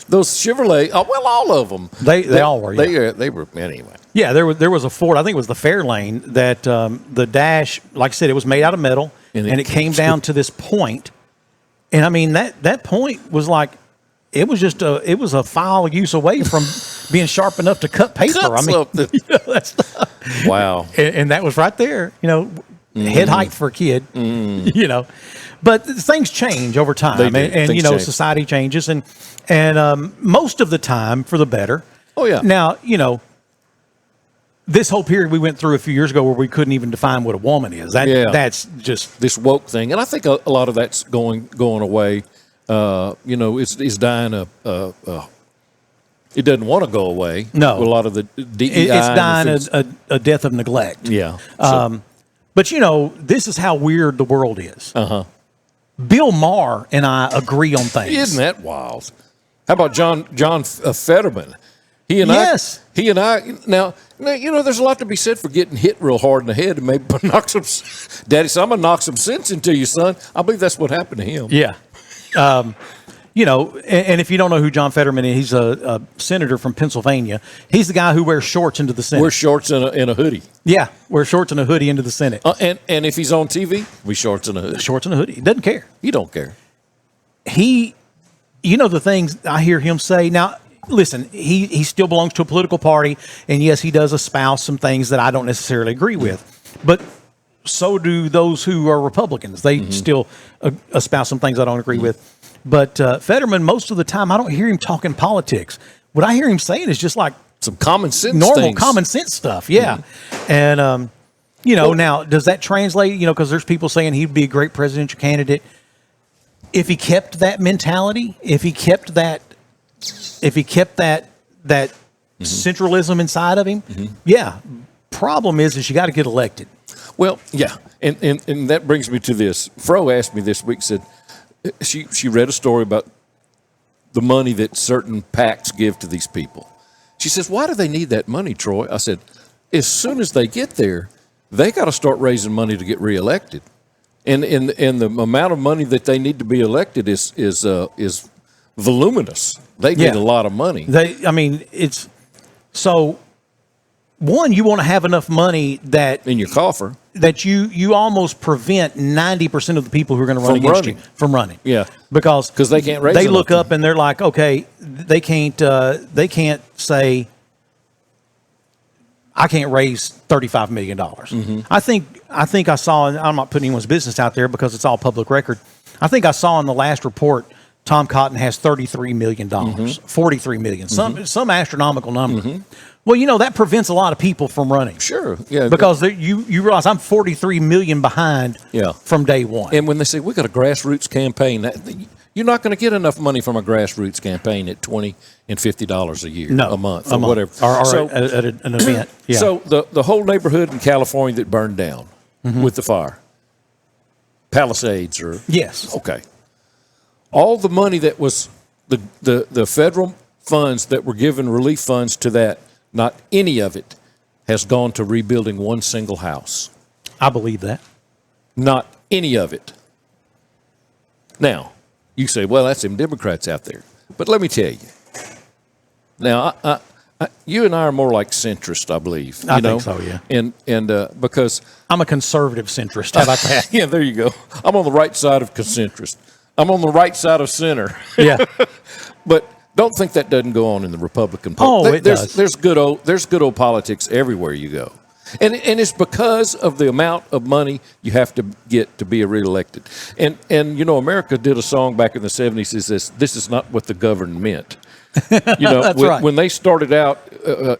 Those Chevrolet, all of them. They all were, yeah. They were, anyway. Yeah, there was a Ford, I think it was the Fairlane, that the dash, like I said, it was made out of metal, and it came down to this point. And, that point was like, it was a file use away from being sharp enough to cut paper. Wow. And that was right there, head height for a kid, But things change over time, and society changes, and most of the time for the better. Oh yeah. Now this whole period we went through a few years ago where we couldn't even define what a woman is. That's just this woke thing, and I think a lot of that's going away. It's dying. It doesn't want to go away. No, a lot of the DEI. It's dying a death of neglect. Yeah. But this is how weird the world is. Bill Mahr and I agree on things. Isn't that wild? How about John Fetterman? He and yes. I. Now, there's a lot to be said for getting hit real hard in the head and maybe knock some. Daddy said, "I'm gonna knock some sense into you, son." I believe that's what happened to him. Yeah. And if you don't know who John Fetterman is, he's a senator from Pennsylvania. He's the guy who wears shorts into the Senate. Wears shorts in a hoodie. Yeah, wears shorts and a hoodie into the Senate. And if he's on TV, we shorts and a hoodie. Shorts and a hoodie. He doesn't care. He don't care. The things I hear him say now. Listen, he still belongs to a political party, and yes, he does espouse some things that I don't necessarily agree with, but so do those who are Republicans. They still espouse some things I don't agree with. But Fetterman, most of the time, I don't hear him talking politics. What I hear him saying is just like some common sense, normal common sense stuff. Yeah, and now does that translate? Because there's people saying he'd be a great presidential candidate if he kept that mentality, if he kept that centralism inside of him. Yeah. Problem is you got to get elected. Well, yeah, and that brings me to this. Fro asked me this week, said she read a story about the money that certain PACs give to these people. She says, "Why do they need that money, Troy?" I said, "As soon as they get there, they got to start raising money to get reelected, and the amount of money that they need to be elected is voluminous. They need a lot of money. It's so. One, you want to have enough money that in your coffer that you almost prevent 90% of the people who are going to run against you from running. Yeah, because they can't raise. They look up and they're like, okay, they can't say I can't raise $35 million. I think I saw, and I'm not putting anyone's business out there because it's all public record. I think I saw in the last report, Tom Cotton has $33 million, $43 million, some astronomical number. Well, that prevents a lot of people from running. Sure, yeah, because you realize I'm $43 million behind. From day one. And when they say we got a grassroots campaign, you're not going to get enough money from a grassroots campaign at $20 and $50 a year, a month, or whatever, or at an event. Yeah. So the whole neighborhood in California that burned down with the fire, Palisades, or yes, okay. All the money that was the federal funds that were given relief funds to that, not any of it has gone to rebuilding one single house. I believe that. Not any of it. Now, you say, well, that's them Democrats out there. But let me tell you. Now, you and I are more like centrist, I believe. I think so, yeah. And because I'm a conservative centrist. How about that? Yeah, there you go. I'm on the right side of concentrist. I'm on the right side of center. Yeah. But don't think that doesn't go on in the Republican Party. Oh, it does. There's good old politics everywhere you go. And it's because of the amount of money you have to get to be reelected. And America did a song back in the 70s. It says, "This is not what the government meant." That's right. When they started out,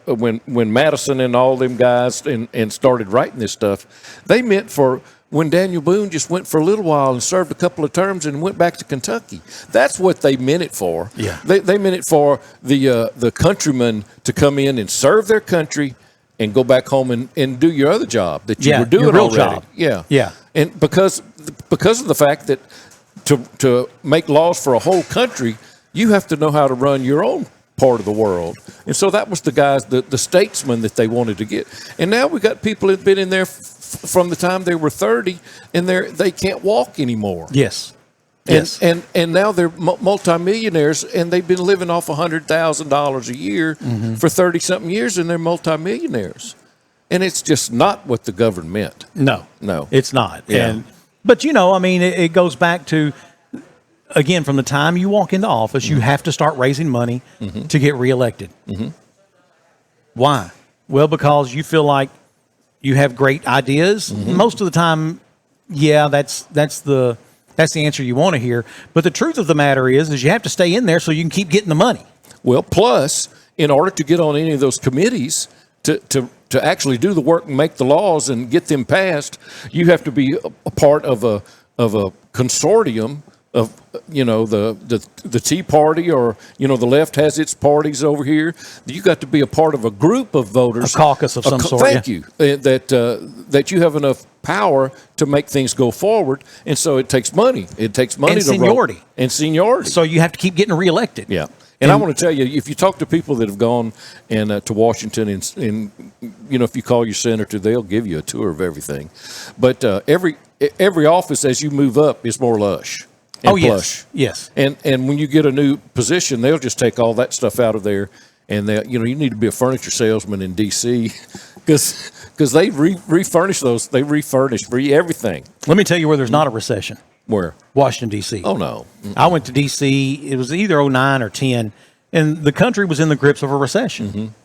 when Madison and all them guys and started writing this stuff, they meant for when Daniel Boone just went for a little while and served a couple of terms and went back to Kentucky. That's what they meant it for. Yeah. They meant it for the countrymen to come in and serve their country and go back home and do your other job that you were doing your real already. Job. Yeah. Yeah. And because of the fact that to make laws for a whole country, you have to know how to run your own part of the world. And so that was the guys, the statesmen that they wanted to get. And now we got people that have been in there from the time they were 30 and they can't walk anymore. Yes. Yes. And now they're multimillionaires, and they've been living off $100,000 a year for 30-something years, and they're multimillionaires. And it's just not what the government meant. No, it's not. Yeah. But it goes back to, again, from the time you walk into office, you have to start raising money to get reelected. Why? Well, because you feel like you have great ideas. Most of the time, yeah, that's the answer you want to hear. But the truth of the matter is you have to stay in there so you can keep getting the money. Well, plus, in order to get on any of those committees to actually do the work and make the laws and get them passed, you have to be a part of a consortium of the Tea Party, or the left has its parties over here. You got to be a part of a group of voters, a caucus of some sort. Thank you. That you have enough power to make things go forward, and so it takes money. It takes money and to seniority roll. And seniority. So you have to keep getting reelected. Yeah. And I want to tell you, if you talk to people that have gone and to Washington, and if you call your senator, they'll give you a tour of everything. But every office as you move up is more lush and plush. Yes. And when you get a new position, they'll just take all that stuff out of there, and you need to be a furniture salesman in D.C. because they refurnish those. They refurnish everything. Let me tell you where there's not a recession. Where? Washington, D.C. Oh, no. I went to D.C. It was either 09 or 10, and the country was in the grips of a recession.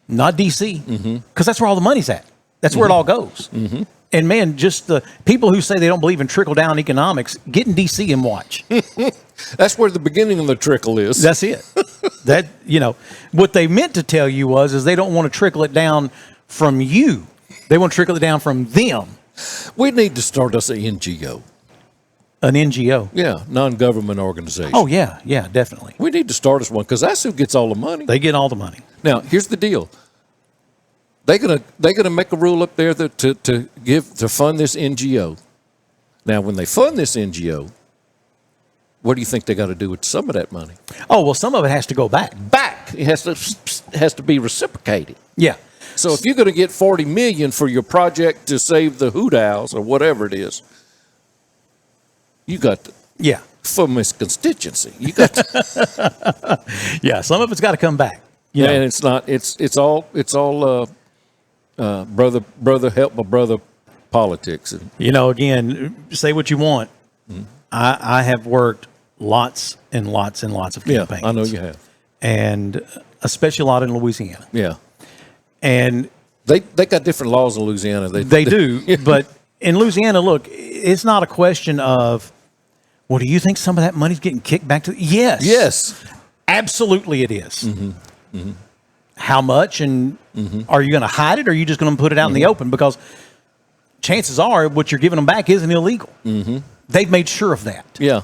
Not D.C., because that's where all the money's at. That's where it all goes. And, man, just the people who say they don't believe in trickle-down economics, get in D.C. and watch. That's where the beginning of the trickle is. That's it. What they meant to tell you is they don't want to trickle it down from you. They want to trickle it down from them. We need to start us an NGO. An NGO? Yeah, non-government organization. Oh, yeah, definitely. We need to start us one because that's who gets all the money. They get all the money. Now, here's the deal. They're gonna make a rule up there that to fund this NGO. Now, when they fund this NGO, what do you think they got to do with some of that money? Oh, well, some of it has to go back. It has to be reciprocated. Yeah. So if you're going to get $40 million for your project to save the hoot owls or whatever it is, you got to, from this constituency, you got to, some of it's got to come back. And it's not. It's all brother help my brother politics. Again, say what you want. I have worked lots and lots and lots of campaigns. Yeah, I know you have, and especially a lot in Louisiana. Yeah, and they got different laws in Louisiana. They do, but in Louisiana, look, it's not a question of, well, do you think some of that money's getting kicked back to? Yes, absolutely, it is. How much, and are you going to hide it, or are you just going to put it out in the open? Because chances are, what you're giving them back isn't illegal. They've made sure of that. Yeah.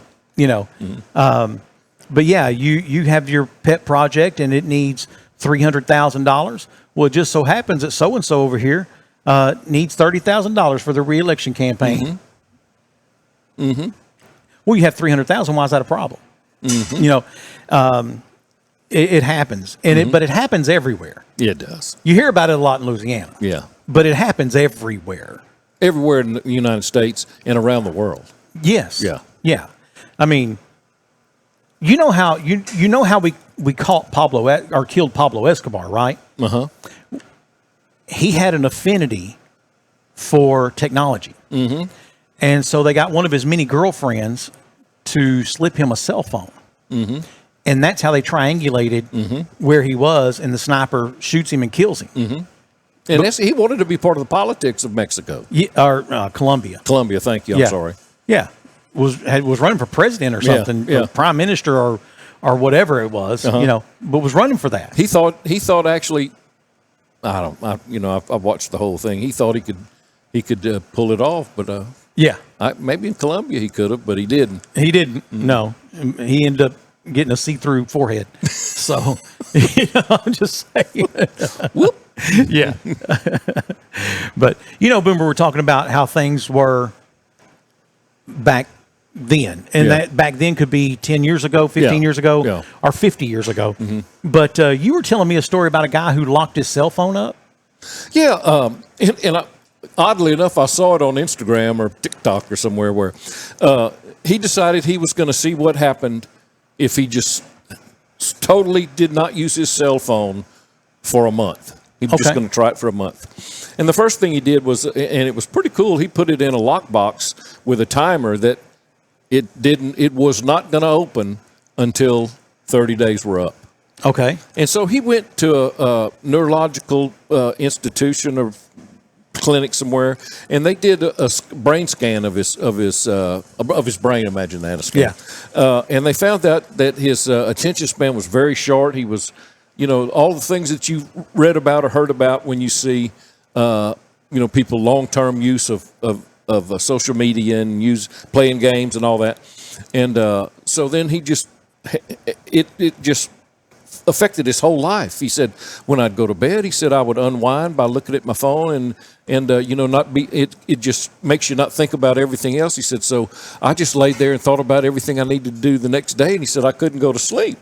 But yeah, you have your pet project and it needs $300,000. Well, it just so happens that so-and-so over here needs $30,000 for the re-election campaign. Well, you have $300,000. Why is that a problem? It happens, and but it happens everywhere. Yeah, it does. You hear about it a lot in Louisiana. Yeah. But it happens everywhere. Everywhere in the United States and around the world. Yes. Yeah. Yeah. I mean, you know how we caught Pablo or killed Pablo Escobar, right? He had an affinity for technology. And so they got one of his many girlfriends to slip him a cell phone. And that's how they triangulated where he was, and the sniper shoots him and kills him. And he wanted to be part of the politics of Mexico. Or Colombia. Colombia, thank you. I'm sorry. Yeah. Was running for president or something, or prime minister or whatever it was, but was running for that. He thought actually, I've watched the whole thing. He thought he could pull it off, but maybe in Colombia he could have, but he didn't. He didn't. No, he ended up getting a see-through forehead. So, I'm just saying. Whoop. Yeah. But, Boomer, we're talking about how things were back then. And that back then could be 10 years ago, 15 years ago, or 50 years ago. But you were telling me a story about a guy who locked his cell phone up. Yeah. Oddly enough, I saw it on Instagram or TikTok or somewhere where he decided he was going to see what happened if he just totally did not use his cell phone for a month. He was just going to try it for a month. And the first thing he did was, and it was pretty cool, he put it in a lockbox with a timer that it was not going to open until 30 days were up. Okay. And so he went to a neurological institution or clinic somewhere, and they did a brain scan of his brain. Imagine that, a scan. Yeah. And they found out that his attention span was very short. He was, all the things that you read about or heard about when you see, people long-term use of social media and playing games and all that. And so then he just it just affected his whole life. He said, when I'd go to bed, he said I would unwind by looking at my phone and not be, it just makes you not think about everything else. He said, so I just laid there and thought about everything I needed to do the next day. And he said, I couldn't go to sleep.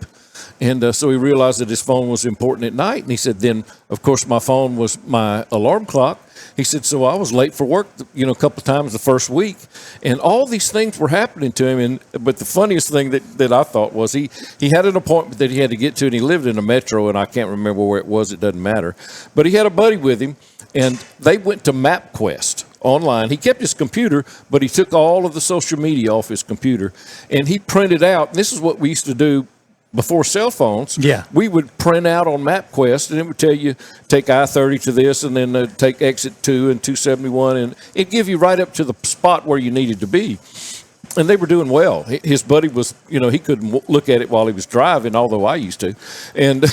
And so he realized that his phone was important at night. And he said, then, of course, my phone was my alarm clock. He said, so I was late for work, a couple of times the first week. And all these things were happening to him. But the funniest thing that I thought was he had an appointment that he had to get to, and he lived in a metro, and I can't remember where it was. It doesn't matter. But he had a buddy with him, and they went to MapQuest online. He kept his computer, but he took all of the social media off his computer, and he printed out, and this is what we used to do before cell phones. Yeah. We would print out on MapQuest, and it would tell you, take I-30 to this, and then take exit 2 and 271, and it'd give you right up to the spot where you needed to be. And they were doing well. His buddy was, he couldn't look at it while he was driving, although I used to. And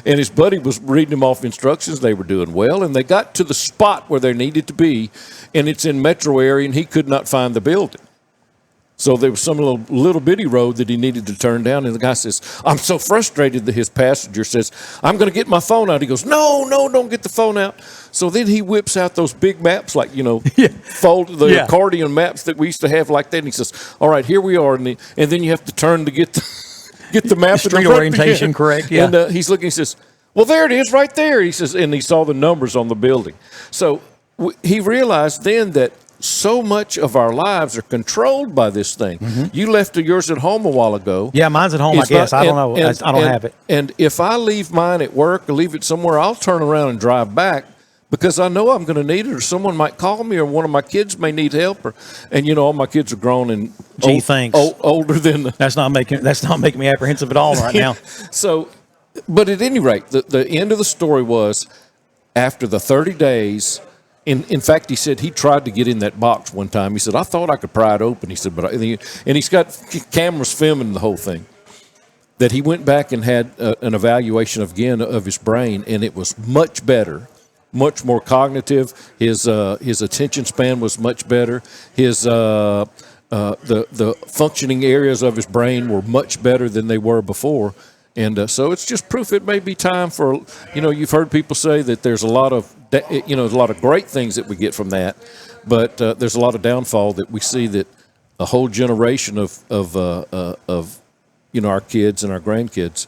and his buddy was reading him off instructions. They were doing well, and they got to the spot where they needed to be, and it's in metro area, and he could not find the building. So there was some little bitty road that he needed to turn down, and the guy says, I'm so frustrated that his passenger says, I'm going to get my phone out. He goes, no, don't get the phone out. So then he whips out those big maps, like, fold the accordion maps that we used to have like that, and he says, all right, here we are, and then you have to turn to get the map. Street orientation correct, yeah. And he's looking, he says, well, there it is right there. He says, and he saw the numbers on the building. So he realized then that so much of our lives are controlled by this thing. Mm-hmm. You left yours at home a while ago. Yeah, mine's at home, I guess. I don't know. I don't have it. And if I leave mine at work or leave it somewhere, I'll turn around and drive back because I know I'm going to need it, or someone might call me, or one of my kids may need help. And all my kids are grown and older than that's not making me apprehensive at all right now. So, but at any rate, the end of the story was after the 30 days. In fact, he said he tried to get in that box one time. He said, I thought I could pry it open. He said, and he's got cameras filming the whole thing. That he went back and had an evaluation of his brain, and it was much better, much more cognitive. His attention span was much better. His the functioning areas of his brain were much better than they were before. And so it's just proof it may be time for, you've heard people say that there's a lot of, there's a lot of great things that we get from that, but there's a lot of downfall that we see that a whole generation of our kids and our grandkids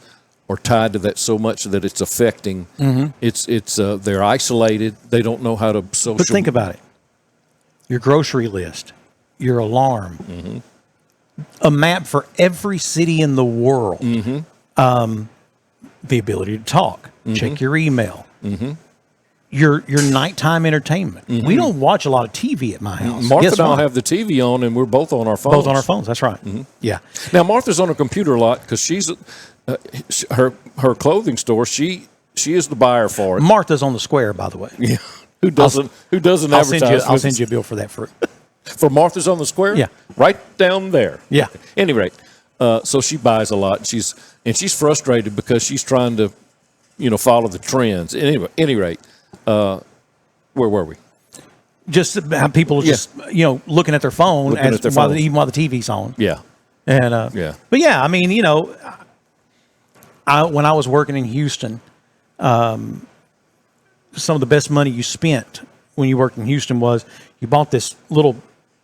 are tied to that so much that it's affecting. Mm-hmm. They're isolated. They don't know how to social. But think about it. Your grocery list, your alarm, mm-hmm. a map for every city in the world. Mm-hmm. The ability to talk, mm-hmm. check your email, mm-hmm. your nighttime entertainment. Mm-hmm. We don't watch a lot of TV at my house. Martha and I have the TV on, and we're both on our phones. Both on our phones. That's right. Mm-hmm. Yeah. Now Martha's on her computer a lot because she's her clothing store. She is the buyer for it. Martha's on the square, by the way. Yeah. Who doesn't advertise? I'll send you a bill for that for Martha's on the square. Yeah. Right down there. Yeah. Any rate. So she buys a lot. She's frustrated because she's trying to, follow the trends. Anyway, any rate, where were we? Just how people are just looking at their phone even while the TV's on. Yeah. And yeah. But yeah, I mean, when I was working in Houston, some of the best money you spent when you worked in Houston was you bought this little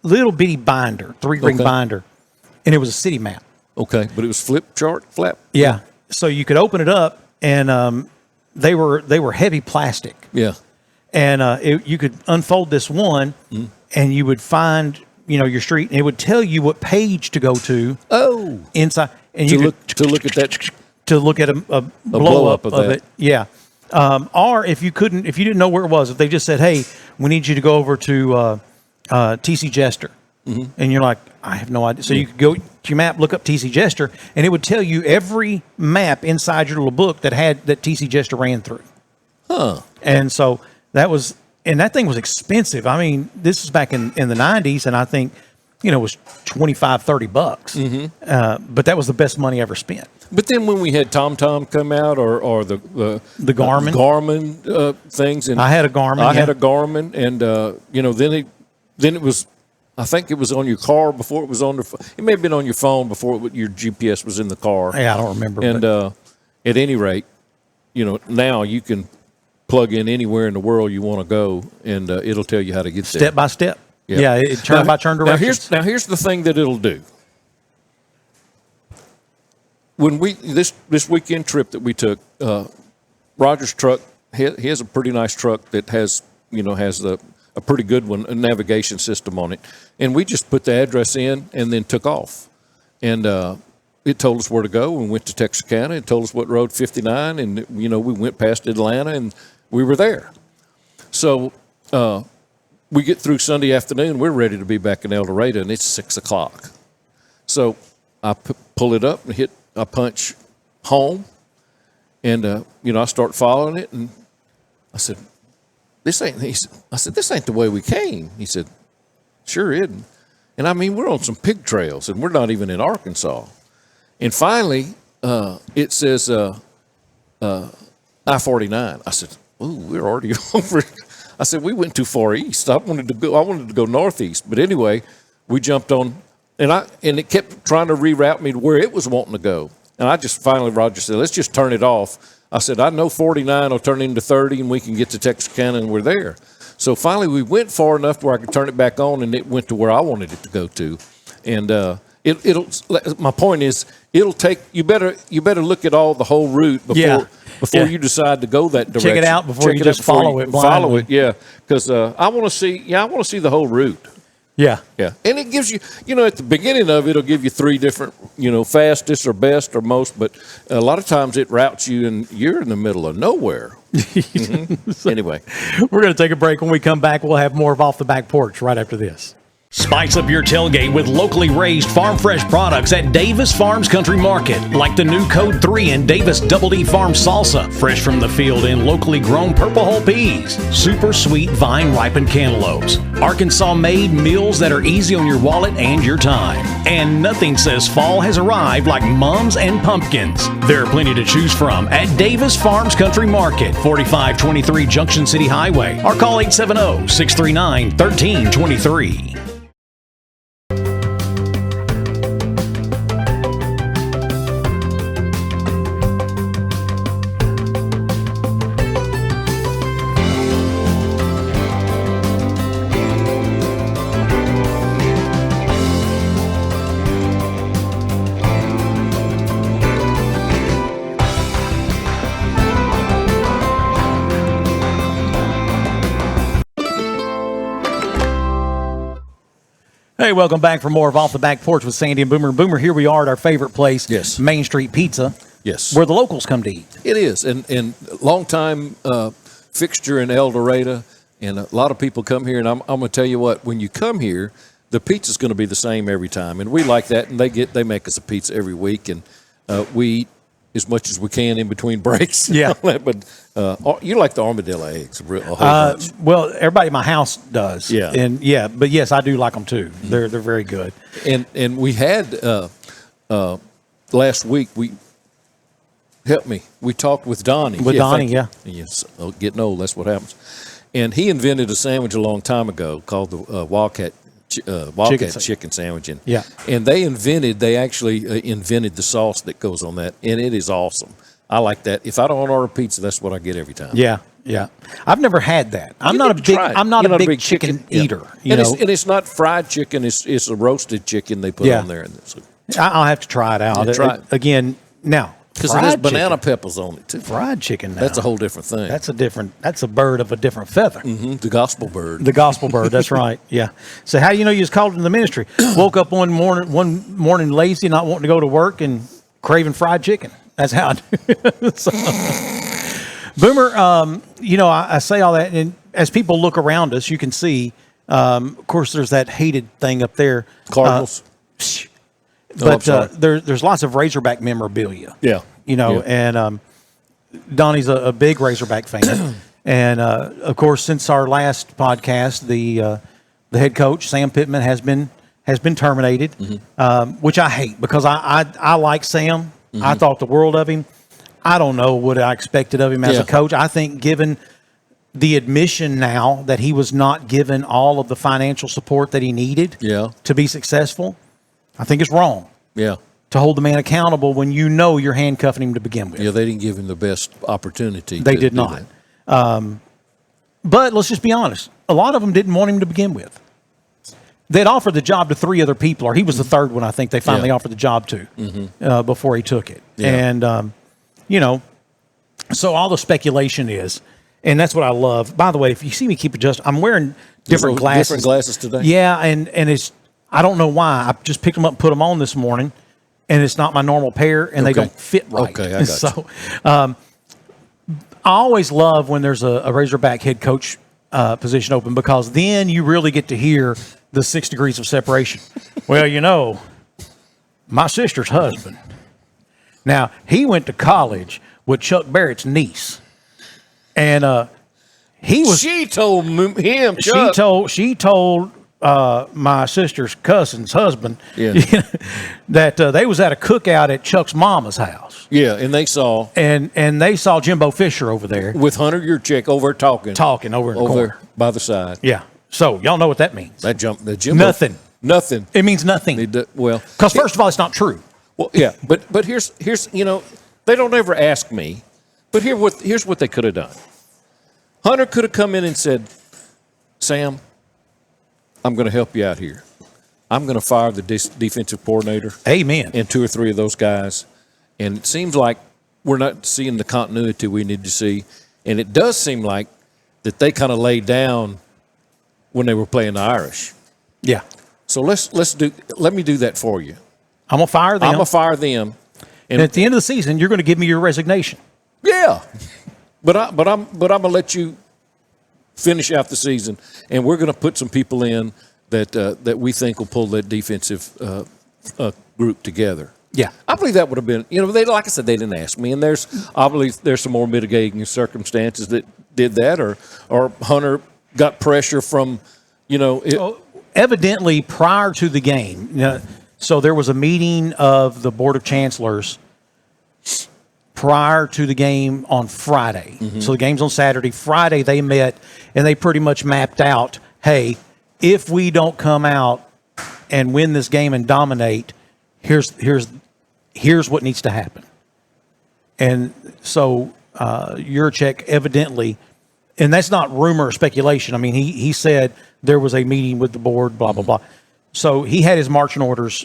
bitty binder, 3-ring binder, and it was a city map. Okay, but it was flap. Yeah, so you could open it up, and they were heavy plastic. Yeah, and you could unfold this one, and you would find your street, and it would tell you what page to go to. Oh, inside, and to look at that, to look at a blow up of it. Yeah, or if you didn't know where it was, if they just said, "Hey, we need you to go over to TC Jester." Mm-hmm. And you're like, I have no idea. So you could go to your map, look up TC Jester, and it would tell you every map inside your little book that TC Jester ran through. Huh. And so that thing was expensive. I mean, this was back in the 90s, and I think, it was $25-$30. Mm-hmm. But that was the best money ever spent. But then when we had TomTom come out, or the Garmin things, and I had a Garmin. I had a Garmin, and then it was. I think it was on your car before it was on it may have been on your phone before your GPS was in the car. Yeah, I don't remember. And at any rate, now you can plug in anywhere in the world you want to go, and it'll tell you how to get there. Step by step. Yeah, turn by turn directions. Now here's the thing that it'll do. when this weekend trip that we took, Roger's truck, he has a pretty nice truck that has a pretty good one, a navigation system on it, and we just put the address in and then took off, and it told us where to go. We went to Texarkana. It told us what road 59, and we went past Atlanta, and we were there. So we get through Sunday afternoon. We're ready to be back in El Dorado, and it's 6 o'clock. So I pull it up and I punch home, and I start following it, and I said, "This ain't." I said, "This ain't the way we came." He said, "Sure isn't." And I mean, we're on some pig trails, and we're not even in Arkansas. And finally, it says I-49. I said, "Ooh, we're already over." I said, "We went too far east. I wanted to go northeast." But anyway, we jumped on, and it kept trying to reroute me to where it was wanting to go. And I just finally, Roger said, "Let's just turn it off." I said, "I know 49 will turn into 30, and we can get to Texarkana, and we're there." So finally, we went far enough where I could turn it back on, and it went to where I wanted it to go to. And my point is, it'll take you better look at the whole route before you decide to go that direction. Check it out before you just follow it blindly. Follow it, yeah, because I want to see the whole route. Yeah. Yeah. And it gives you, at the beginning of it, it'll give you 3 different, fastest or best or most, but a lot of times it routes you and you're in the middle of nowhere. Mm-hmm. So, anyway, we're going to take a break. When we come back, we'll have more of Off the Back Porch right after this. Spice up your tailgate with locally raised farm fresh products at Davis Farms Country Market, like the new Code 3 and Davis Double D Farm Salsa, fresh from the field in locally grown purple hull peas, super sweet vine ripened cantaloupes, Arkansas made meals that are easy on your wallet and your time. And nothing says fall has arrived like mums and pumpkins. There are plenty to choose from at Davis Farms Country Market, 4523 Junction City Highway, or call 870-639-1323. Hey, welcome back for more of Off the Back Porch with Sandy and Boomer. Boomer, here we are at our favorite place, yes, Main Street Pizza. Yes, where the locals come to eat. It is, and long time fixture in El Dorado, and a lot of people come here. And I'm going to tell you what, when you come here, the pizza's going to be the same every time, and we like that. And they make us a pizza every week, and we eat as much as we can in between breaks. Yeah, but you like the armadillo eggs a whole bunch. Well, everybody in my house does. Yeah, and but yes, I do like them too. Mm-hmm. They're very good. And we had last week we talked with Donnie. Yes, getting old, that's what happens. And he invented a sandwich a long time ago called the Wildcat chicken sandwich. And they actually invented the sauce that goes on that, and it is awesome. I like that. If I don't order pizza, that's what I get every time. Yeah. I've never had that. I'm not a big chicken eater. And it's not fried chicken. It's a roasted chicken they put on there. I'll have to try it out. Again, now. Because it has banana peppers on it too. Fried chicken. Now. That's a whole different thing. That's a bird of a different feather. Mm-hmm. The gospel bird. The gospel bird. That's right. Yeah. So how do you know you was called in the ministry? Woke up one morning lazy, not wanting to go to work, and craving fried chicken. That's how I do it. So, Boomer, I say all that, and as people look around us, you can see. Of course, there's that hated thing up there. Cardinals. But there's lots of Razorback memorabilia. Yeah. And Donnie's a big Razorback fan. And, of course, since our last podcast, the head coach, Sam Pittman, has been terminated, which I hate because I like Sam. Mm-hmm. I thought the world of him. I don't know what I expected of him as a coach. I think given the admission now that he was not given all of the financial support that he needed to be successful, I think it's wrong. Yeah. To hold the man accountable when you know you're handcuffing him to begin with. Yeah, they didn't give him the best opportunity. They did not. But let's just be honest. A lot of them didn't want him to begin with. They'd offered the job to 3 other people, or he was the third one I think they finally offered the job to before he took it. And, you know, so all the speculation is, and that's what I love. By the way, if you see me keep adjusting, I'm wearing different glasses. Different glasses today? Yeah, and it's, I don't know why. I just picked them up and put them on this morning, and it's not my normal pair, and they don't fit right. Okay, I got so, I always love when there's a Razorback head coach position open, because then you really get to hear the 6 degrees of separation. Well, you know, my sister's husband. Now, he went to college with Chuck Barrett's niece. And he was. She told him. Chuck. She told my sister's cousin's husband that they was at a cookout at Chuck's mama's house. Yeah, and they saw they saw Jimbo Fisher over there with Hunter Yurchek over talking over in the corner by the side. Yeah. So y'all know what that means? The Jimbo. Nothing. It means nothing. Because first of all, it's not true. Well, yeah, but here's you know, they don't ever ask me, but here's what they could have done. Hunter could have come in and said, Sam, I'm going to help you out here. I'm going to fire the defensive coordinator. Amen. And 2 or 3 of those guys. And it seems like we're not seeing the continuity we need to see. And it does seem like that they kind of laid down when they were playing the Irish. Yeah. So let me do that for you. I'm going to fire them. And at the end of the season, you're going to give me your resignation. Yeah. But I'm going to let you finish out the season, and we're going to put some people in that we think will pull that defensive group together. Yeah, I believe that would have been. You know, like I said, they didn't ask me, and there's some more mitigating circumstances that did that, or Hunter got pressure from, you know. Evidently, prior to the game, you know, so there was a meeting of the Board of Chancellors prior to the game on Friday. Mm-hmm. So the game's on Saturday. Friday they met and they pretty much mapped out, hey, if we don't come out and win this game and dominate, here's what needs to happen. And so Yurchek evidently, and that's not rumor or speculation. I mean, he said there was a meeting with the board, blah, blah, blah. So he had his marching orders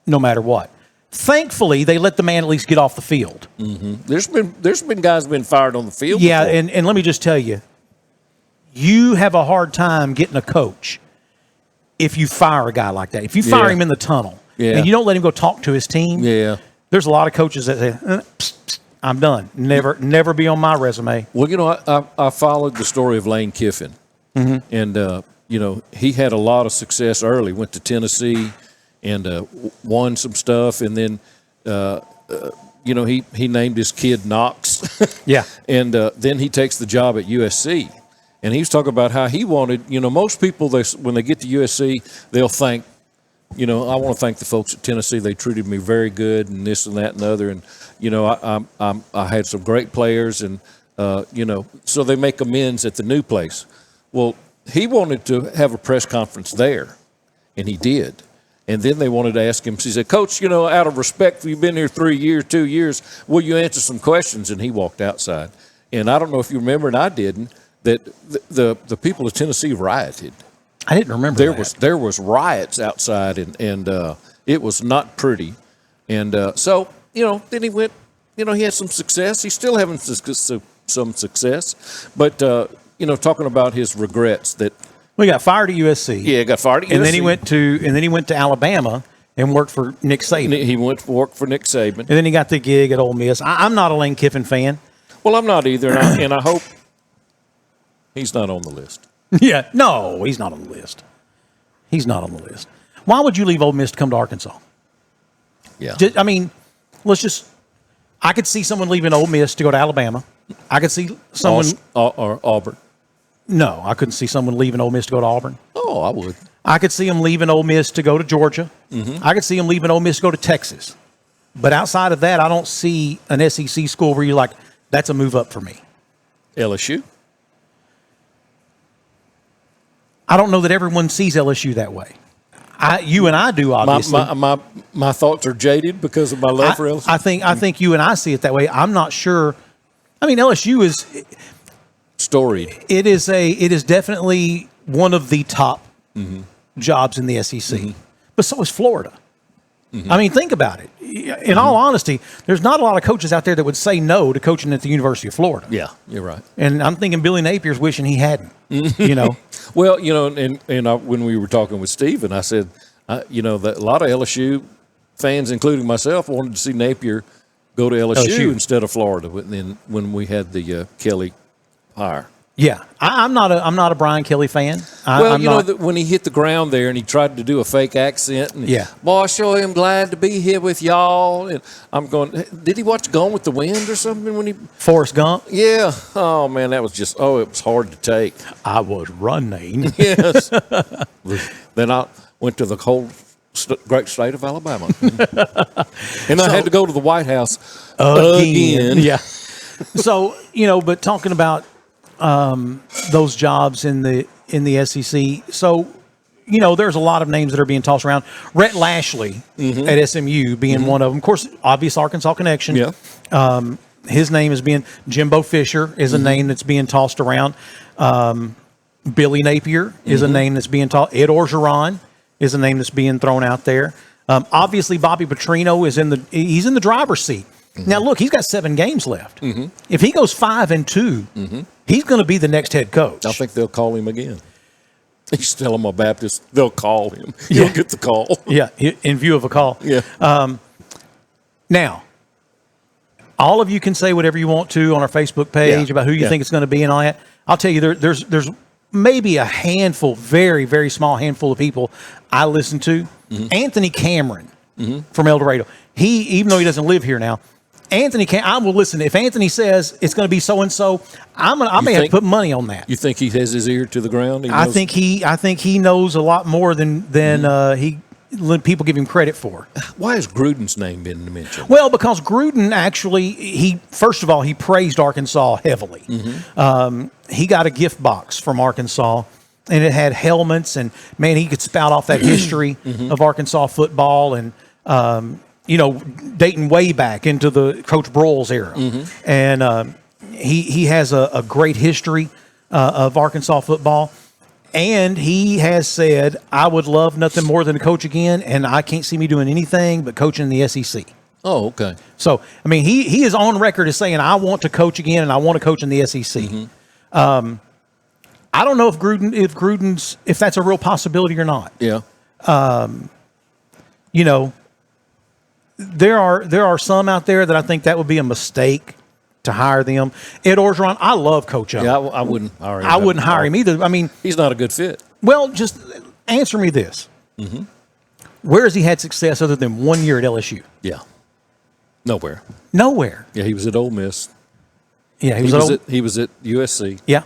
no matter what. Thankfully, they let the man at least get off the field. Mm-hmm. There's been guys been fired on the field. Yeah, before. and let me just tell you, you have a hard time getting a coach if you fire a guy like that. If you fire him in the tunnel and you don't let him go talk to his team, there's a lot of coaches that say, psst, psst, I'm done. Never be on my resume. Well, you know, I followed the story of Lane Kiffin, and you know, he had a lot of success early. Went to Tennessee and won some stuff, and then you know, he named his kid Knox. Yeah, and then he takes the job at USC, and he was talking about how he wanted. You know, most people when they get to USC, they'll think, you know, I want to thank the folks at Tennessee. They treated me very good, and this and that and the other. And you know, I had some great players, and you know, so they make amends at the new place. Well, he wanted to have a press conference there, and he did. And then they wanted to ask him. He said, "Coach, you know, out of respect, you've been here 3 years, 2 years. Will you answer some questions?" And he walked outside. And I don't know if you remember, and I didn't, that the people of Tennessee rioted. I didn't remember there was riots outside, and it was not pretty. And so, you know, then he went. You know, he had some success. He's still having some success, but you know, talking about his regrets that. Well, he got fired at USC. Yeah, got fired at USC. And then he went to Alabama and worked for Nick Saban. He went to work for Nick Saban. And then he got the gig at Ole Miss. I'm not a Lane Kiffin fan. Well, I'm not either, and I hope he's not on the list. Yeah, no, he's not on the list. He's not on the list. Why would you leave Ole Miss to come to Arkansas? Yeah. I mean, I could see someone leaving Ole Miss to go to Alabama. I could see someone. Or Auburn. No, I couldn't see someone leaving Ole Miss to go to Auburn. Oh, I would. I could see him leaving Ole Miss to go to Georgia. Mm-hmm. I could see him leaving Ole Miss to go to Texas. But outside of that, I don't see an SEC school where you're like, that's a move up for me. LSU? I don't know that everyone sees LSU that way. You and I do, obviously. My thoughts are jaded because of my love for LSU. I think you and I see it that way. I'm not sure. I mean, LSU is storied. It is definitely one of the top jobs in the SEC, but so is Florida. I mean, think about it. In all honesty, there's not a lot of coaches out there that would say no to coaching at the University of Florida. Yeah, you're right. And I'm thinking Billy Napier's wishing he hadn't. Well, when we were talking with Stephen, I said, that a lot of LSU fans, including myself, wanted to see Napier go to LSU instead of Florida. When we had the Kelly hire. Yeah, I'm not a Brian Kelly fan. When he hit the ground there and he tried to do a fake accent, and boy, sure am glad to be here with y'all. And I'm going, did he watch Gone with the Wind or something when he Forrest Gump? Yeah. Oh man, that was just it was hard to take. I was running. Yes. Then I went to the whole great state of Alabama, and I had to go to the White House again. Yeah. So but talking about those jobs in the SEC. So, there's a lot of names that are being tossed around. Rhett Lashley at SMU being one of them. Of course, obvious Arkansas connection. Yeah. His name is being Jimbo Fisher is a name that's being tossed around. Billy Napier is a name that's being tossed. Ed Orgeron is a name that's being thrown out there. Obviously, Bobby Petrino he's in the driver's seat. Now, look, he's got 7 games left. If he goes 5-2, he's going to be the next head coach. I think they'll call him again. He's still a Baptist. They'll call him. He'll get the call. Yeah, in view of a call. Yeah. Now, all of you can say whatever you want to on our Facebook page about who you think it's going to be and all that. I'll tell you, there's maybe a handful, very, very small handful of people I listen to. Anthony Cameron from El Dorado. Even though he doesn't live here now, I will listen. If Anthony says it's going to be so and so, I may have to put money on that. You think he has his ear to the ground? I think he knows a lot more than people give him credit for. Why has Gruden's name been mentioned? Well, because Gruden actually, first of all, he praised Arkansas heavily. He got a gift box from Arkansas, and it had helmets, and man, he could spout off that history of Arkansas football and. Dating way back into the Coach Broyles era. And he has a great history of Arkansas football. And he has said, I would love nothing more than to coach again, and I can't see me doing anything but coaching in the SEC. Oh, okay. So, I mean, he is on record as saying, I want to coach again, and I want to coach in the SEC. I don't know if that's a real possibility or not. Yeah. There are some out there that I think that would be a mistake to hire them. Ed Orgeron, I love Coach O. Yeah, I wouldn't hire him. I wouldn't hire him either. I mean, he's not a good fit. Well, just answer me this. Where has he had success other than 1 year at LSU? Yeah. Nowhere. Yeah, he was at Ole Miss. Yeah, he was at USC. Yeah.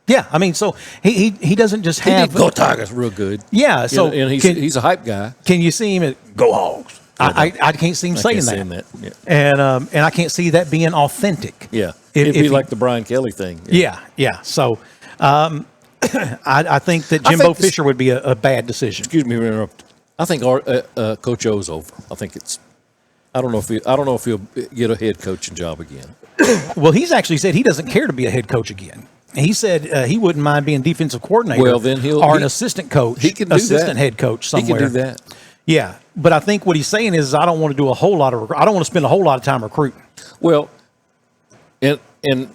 Yeah, I mean, so he doesn't just have Go Tigers real good. Yeah, so and he's a hype guy. Can you see him at Go Hogs? I can't see him saying that. Yeah. And I can't see that being authentic. Yeah, it'd be like the Brian Kelly thing. Yeah. So I think that Jimbo Fisher would be a bad decision. Excuse me, interrupt. I think Coach O's over. I think it's. I don't know if he'll get a head coaching job again. Well, he's actually said he doesn't care to be a head coach again. He said he wouldn't mind being defensive coordinator. Well, then an assistant coach. He can do assistant head coach somewhere. He can do that. Yeah, but I think what he's saying is I don't want to do I don't want to spend a whole lot of time recruiting. Well, and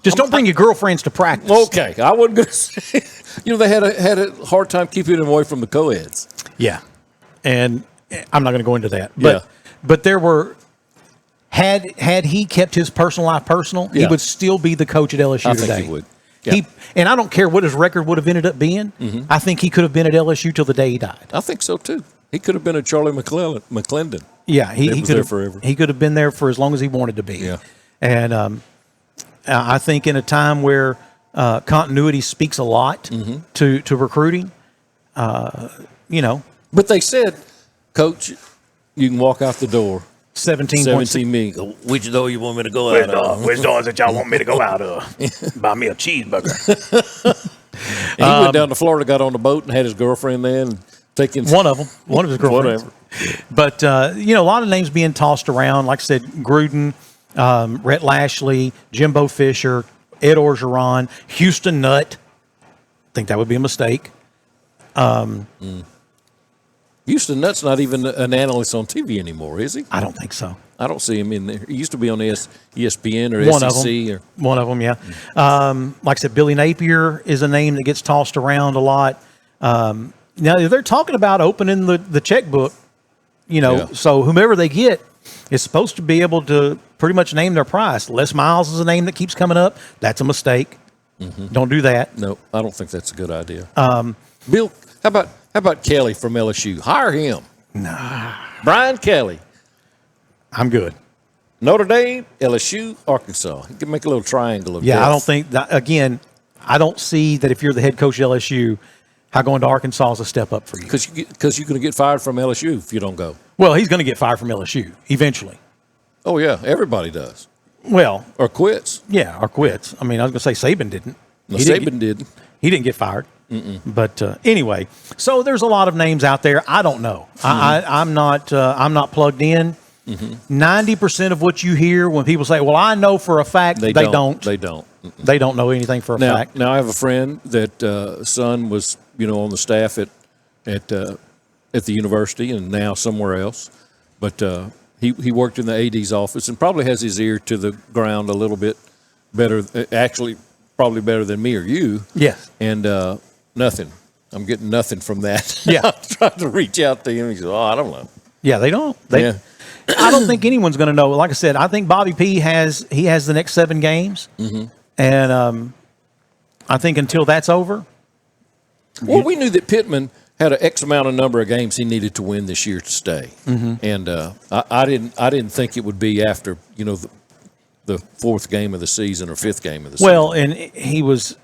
just don't bring your girlfriends to practice. Okay, I wasn't going to say. They had a hard time keeping him away from the co-eds. Yeah, and I'm not going to go into that. But there were. Had he kept his personal life personal, he would still be the coach at LSU today. I think he would. Yeah. And I don't care what his record would have ended up being. I think he could have been at LSU till the day he died. I think so too. He could have been a Charlie McClendon. Yeah, he was could there have forever. He could have been there for as long as he wanted to be. Yeah. And I think in a time where continuity speaks a lot to recruiting, But they said, Coach, you can walk out the door. 17 million. Which door you want me to go out of? Which doors that y'all want me to go out of? Buy me a cheeseburger. He went down to Florida, got on the boat, and had his girlfriend there, and taking one of his girlfriends. Whatever. But a lot of names being tossed around. Like I said, Gruden, Rhett Lashley, Jimbo Fisher, Ed Orgeron, Houston Nutt. I think that would be a mistake. Houston Nutt's not even an analyst on TV anymore, is he? I don't think so. I don't see him in there. He used to be on ESPN or One SEC. One of them, yeah. Like I said, Billy Napier is a name that gets tossed around a lot. Now, they're talking about opening the checkbook, so whomever they get is supposed to be able to pretty much name their price. Les Miles is a name that keeps coming up. That's a mistake. Mm-hmm. Don't do that. No, I don't think that's a good idea. Bill, how about Kelly from LSU? Hire him. Nah. Brian Kelly. I'm good. Notre Dame, LSU, Arkansas. He can make a little triangle of death. I don't think that, again, I don't see that if you're the head coach at LSU, how going to Arkansas is a step up for you. Because you're going to get fired from LSU if you don't go. Well, he's going to get fired from LSU eventually. Oh, yeah. Everybody does. Well. Or quits. Yeah, or quits. I mean, I was going to say Saban didn't. No, Saban didn't. He didn't get fired. Mm-mm. But anyway, so there's a lot of names out there. I don't know. Mm-hmm. I'm not plugged in. 90% of what you hear when people say, well, I know for a fact, they don't. They don't. Mm-mm. They don't know anything for a fact. Now, I have a friend that son was, on the staff at the university and now somewhere else. But he worked in the AD's office and probably has his ear to the ground a little bit better, actually probably better than me or you. Yes. And nothing. I'm getting nothing from that. Yeah. I'm trying to reach out to him. He says, I don't know. Yeah, they don't. I don't think anyone's going to know. Like I said, I think Bobby P has the next 7 games. Mm-hmm. And I think until that's over. Well, we knew that Pittman had an X amount of number of games he needed to win this year to stay. Mm-hmm. And I didn't think it would be after, the 4th game of the season or 5th game of the season. Well, and he was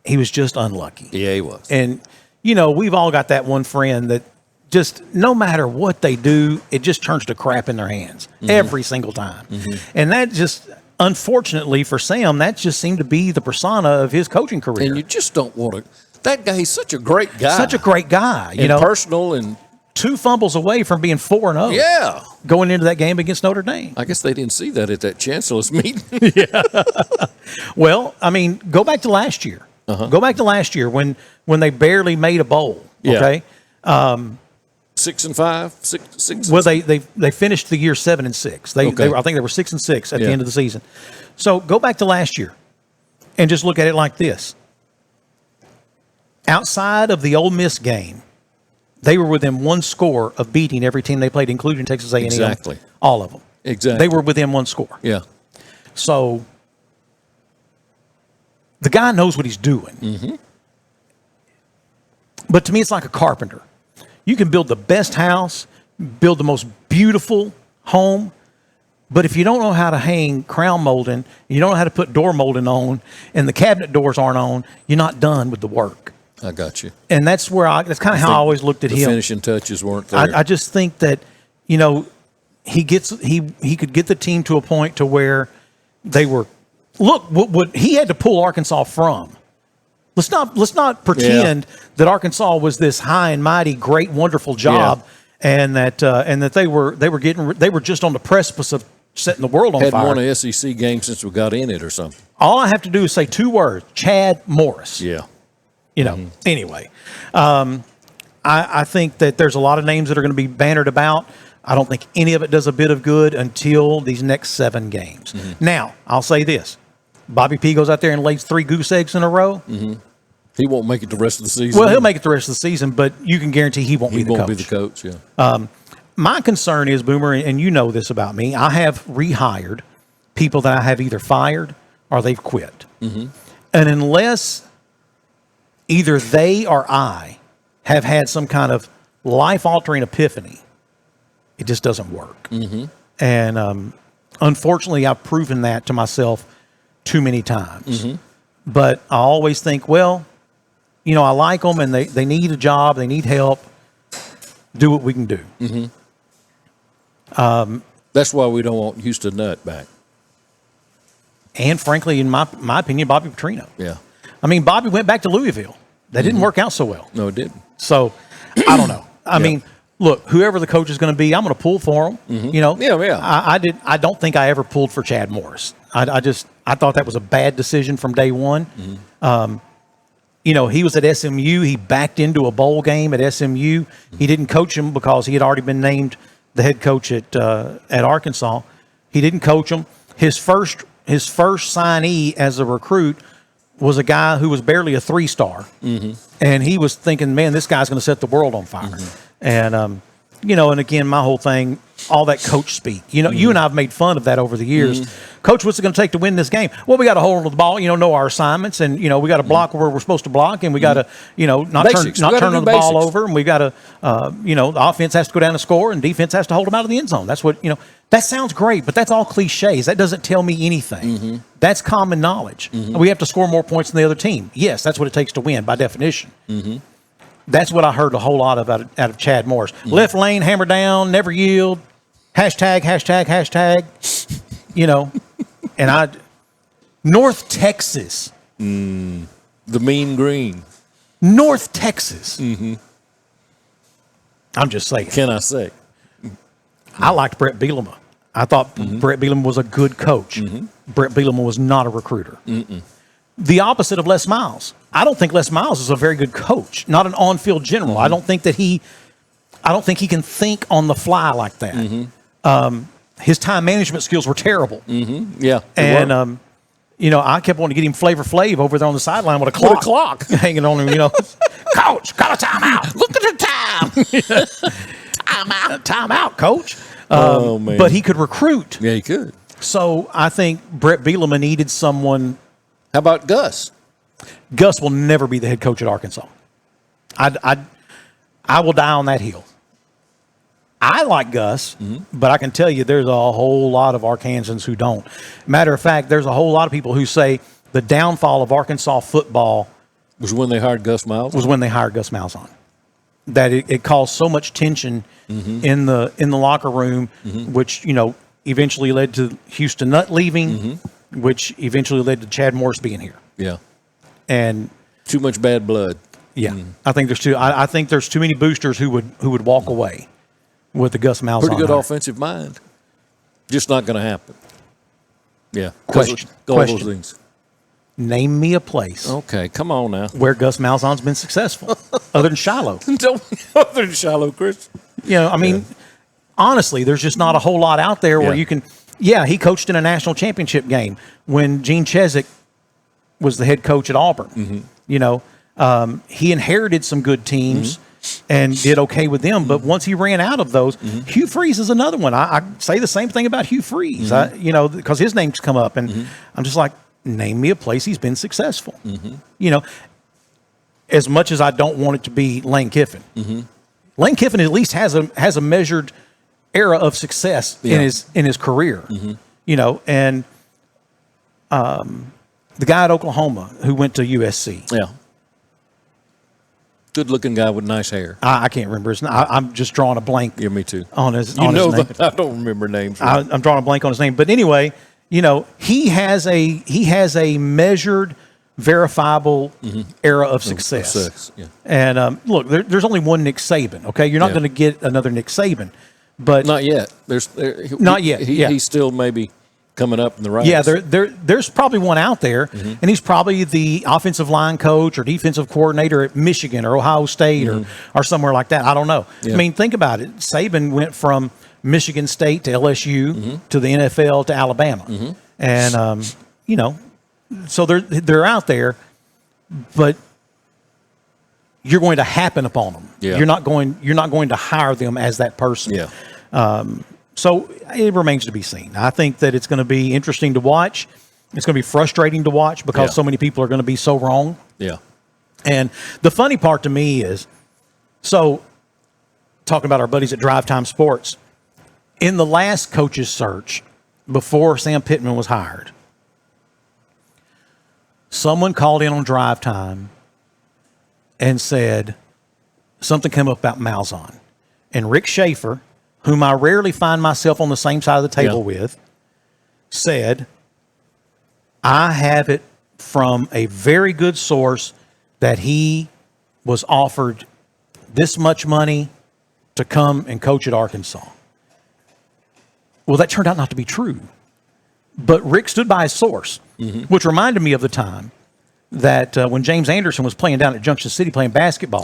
just unlucky. Yeah, he was. And, we've all got that one friend that just no matter what they do, it just turns to crap in their hands every single time. Mm-hmm. And that just, unfortunately for Sam, that just seemed to be the persona of his coaching career. And you just don't want to. That guy, he's such a great guy. Such a great guy. Personal and 2 fumbles away from being 4-0. Yeah. Going into that game against Notre Dame. I guess they didn't see that at that chancellor's meeting. Yeah. Well, I mean, go back to last year. Uh-huh. Go back to last year when they barely made a bowl. Okay. Yeah. 6-5, 6. Well, they finished the year 7-6. They were, I think they were 6-6 at the end of the season. So go back to last year, and just look at it like this. Outside of the Ole Miss game, they were within 1 score of beating every team they played, including Texas A&M. Exactly. All of them. Exactly. They were within 1 score. Yeah. So the guy knows what he's doing. Mm-hmm. But to me, it's like a carpenter. You can build the best house, build the most beautiful home, but if you don't know how to hang crown molding, you don't know how to put door molding on, and the cabinet doors aren't on, you're not done with the work. I got you. And that's that's kind of how I always looked at him. The finishing touches weren't there. I just think that, he could get the team to a point to where they were. Look, what he had to pull Arkansas from. Let's not pretend that Arkansas was this high and mighty, great, wonderful job, and that they were just on the precipice of setting the world on fire. Hadn't won a SEC game since we got in it or something. All I have to do is say 2 words: Chad Morris. Yeah. Anyway, I think that there's a lot of names that are going to be bannered about. I don't think any of it does a bit of good until these next 7 games. Mm-hmm. Now, I'll say this. Bobby P goes out there and lays 3 goose eggs in a row. Mm-hmm. He won't make it the rest of the season. Well, he'll make it the rest of the season, but you can guarantee he won't be the coach. He won't be the coach, yeah. My concern is, Boomer, and you know this about me, I have rehired people that I have either fired or they've quit. Mm-hmm. And unless either they or I have had some kind of life-altering epiphany, it just doesn't work. Mm-hmm. And unfortunately, I've proven that to myself too many times. Mm-hmm. But I always think, well, I like them and they need a job, they need help. Do what we can do. Mm-hmm. That's why we don't want Houston Nutt back. And frankly, in my opinion, Bobby Petrino. Yeah. I mean, Bobby went back to Louisville. That didn't work out so well. No, it didn't. So, I don't know. I mean, look, whoever the coach is going to be, I'm going to pull for him. Mm-hmm. Yeah. I don't think I ever pulled for Chad Morris. I thought that was a bad decision from day one. Mm-hmm. he was at SMU. He backed into a bowl game at SMU. He didn't coach him because he had already been named the head coach at Arkansas. He didn't coach him. His first signee as a recruit was a guy who was barely a 3-star. And he was thinking, man, this guy's going to set the world on fire. And, and again, my whole thing, all that coach speak. You and I have made fun of that over the years. Coach, what's it going to take to win this game? Well, we got to hold the ball, know our assignments, and we got to block where we're supposed to block, and we got to, not turn the ball over, and we got to, the offense has to go down and score, and defense has to hold them out of the end zone. That's what That sounds great, but that's all cliches. That doesn't tell me anything. That's common knowledge. We have to score more points than the other team. Yes, that's what it takes to win by definition. That's what I heard a whole lot of out of Chad Morris. Left lane, hammer down, never yield. Hashtag. And North Texas. The mean green. North Texas. I'm just saying. Can I say? I liked Brett Bielema. I thought Brett Bielema was a good coach. Brett Bielema was not a recruiter. The opposite of Les Miles. I don't think Les Miles is a very good coach, not an on-field general. I don't think he can think on the fly like that. His time management skills were terrible. Yeah. And, I kept wanting to get him Flavor Flav over there on the sideline with a clock hanging on him, Coach, got a timeout. Look at the time. Timeout, Coach. Man. But he could recruit. Yeah, he could. So I think Brett Bielema needed someone. How about Gus? Gus will never be the head coach at Arkansas. I will die on that hill. I like Gus, but I can tell you there's a whole lot of Arkansans who don't. Matter of fact, there's a whole lot of people who say the downfall of Arkansas football was when they hired Gus Miles. On. That it caused so much tension in the locker room, which eventually led to Houston Nutt leaving, which eventually led to Chad Morris being here. Yeah, and too much bad blood. Yeah, I think there's too many boosters who would walk away with the Gus Malzahn. Pretty good offensive mind. Just not going to happen. Yeah. Question. Those things. Name me a place. Okay, come on now. Where Gus Malzahn's been successful, other than Shiloh. Other than Shiloh, Chris. Honestly, there's just not a whole lot out there where you can. Yeah, he coached in a national championship game when Gene Chizik was the head coach at Auburn. He inherited some good teams and did okay with them. But once he ran out of those, Hugh Freeze is another one. I say the same thing about Hugh Freeze, because his name's come up. And I'm just like, name me a place he's been successful. As much as I don't want it to be Lane Kiffin. Lane Kiffin at least has a measured era of success in his career. And the guy at Oklahoma who went to USC. Yeah. Good-looking guy with nice hair. I can't remember his name. I'm just drawing a blank. Yeah, me too. On his name. I don't remember names. Right. I'm drawing a blank on his name. But anyway, he has a measured, verifiable era of success. Yeah. And look, there's only one Nick Saban. Okay, you're not going to get another Nick Saban, but not yet. Not yet. He's still maybe coming up in the ranks. Yeah, there's probably one out there, and he's probably the offensive line coach or defensive coordinator at Michigan or Ohio State or somewhere like that. I don't know. Yeah. I mean, think about it. Saban went from Michigan State to LSU to the NFL to Alabama, and so they're out there, but you're going to happen upon them. Yeah. You're not going to hire them as that person. Yeah. So it remains to be seen. I think that it's going to be interesting to watch. It's going to be frustrating to watch because so many people are going to be so wrong. Yeah. And the funny part to me is, so talking about our buddies at Drive Time Sports, in the last coach's search before Sam Pittman was hired, someone called in on Drive Time and said something came up about Malzahn. And Rick Schaefer, whom I rarely find myself on the same side of the table with, said, I have it from a very good source that he was offered this much money to come and coach at Arkansas. Well, that turned out not to be true. But Rick stood by his source, which reminded me of the time that when James Anderson was playing down at Junction City playing basketball,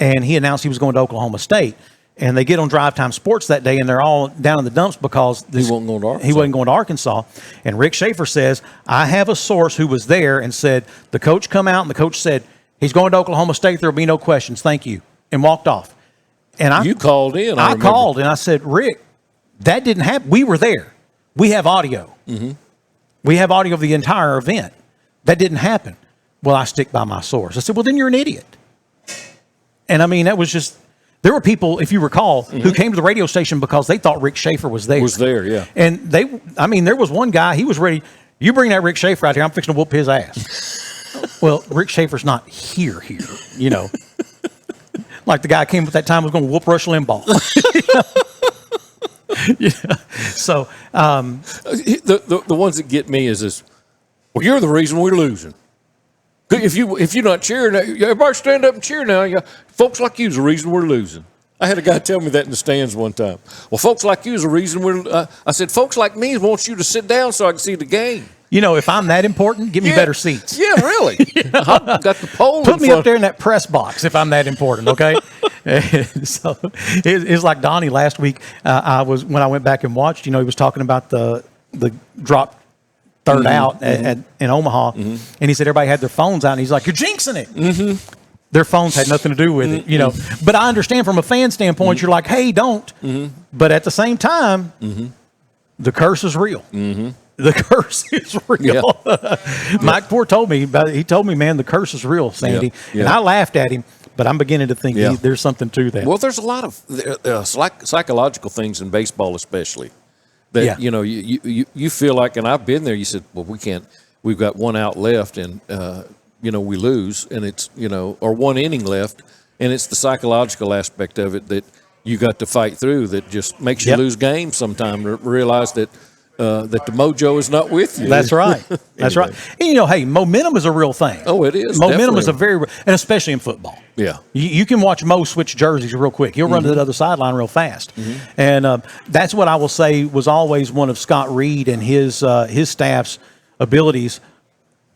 and he announced he was going to Oklahoma State, and they get on Drive Time Sports that day, and they're all down in the dumps because he wasn't going to Arkansas. He wasn't going to Arkansas. And Rick Schaefer says, I have a source who was there and said, the coach come out, and the coach said, he's going to Oklahoma State. There will be no questions. Thank you. And walked off. And you called in. I called, and I said, Rick, that didn't happen. We were there. We have audio. Mm-hmm. We have audio of the entire event. That didn't happen. Well, I stick by my source. I said, well, then you're an idiot. And I mean, that was just, there were people, if you recall, who came to the radio station because they thought Rick Schaefer was there. Yeah. And there was one guy, he was ready. You bring that Rick Schaefer out here, I'm fixing to whoop his ass. Well, Rick Schaefer's not here, you know. Like the guy came at that time was going to whoop Rush Limbaugh. So the ones that get me is this. Well, you're the reason we're losing. If you're not cheering, everybody stand up and cheer now. Folks like you's the reason we're losing. I had a guy tell me that in the stands one time. Well, folks like you's the reason we're. I said, folks like me want you to sit down so I can see the game. You know, if I'm that important, give me better seats. Yeah, really. I've got the pole. Put me up there in that press box if I'm that important, okay? So it's like Donnie last week. When I went back and watched, you know, he was talking about the drop third out in Omaha, and he said everybody had their phones out, and he's like, "You're jinxing it." Their phones had nothing to do with it, you know. But I understand from a fan standpoint, you're like, "Hey, don't." But at the same time, the curse is real. The curse is real. Yeah. Mike Poor told me about it. He told me, man, the curse is real, Sandy. And I laughed at him, but I'm beginning to think there's something to that. Well, there's a lot of psychological things in baseball, especially that you know you feel like, and I've been there. You said, well, we've got one out left, and you know we lose, and it's or one inning left, and it's the psychological aspect of it that you got to fight through that just makes you lose games sometimes. Realize that. That the mojo is not with you. That's right. That's right. And, you know, hey, momentum is a real thing. Oh, it is. Momentum is a very, and especially in football. Yeah. You can watch Mo switch jerseys real quick. He'll run to the other sideline real fast. And that's what I will say was always one of Scott Reed and his staff's abilities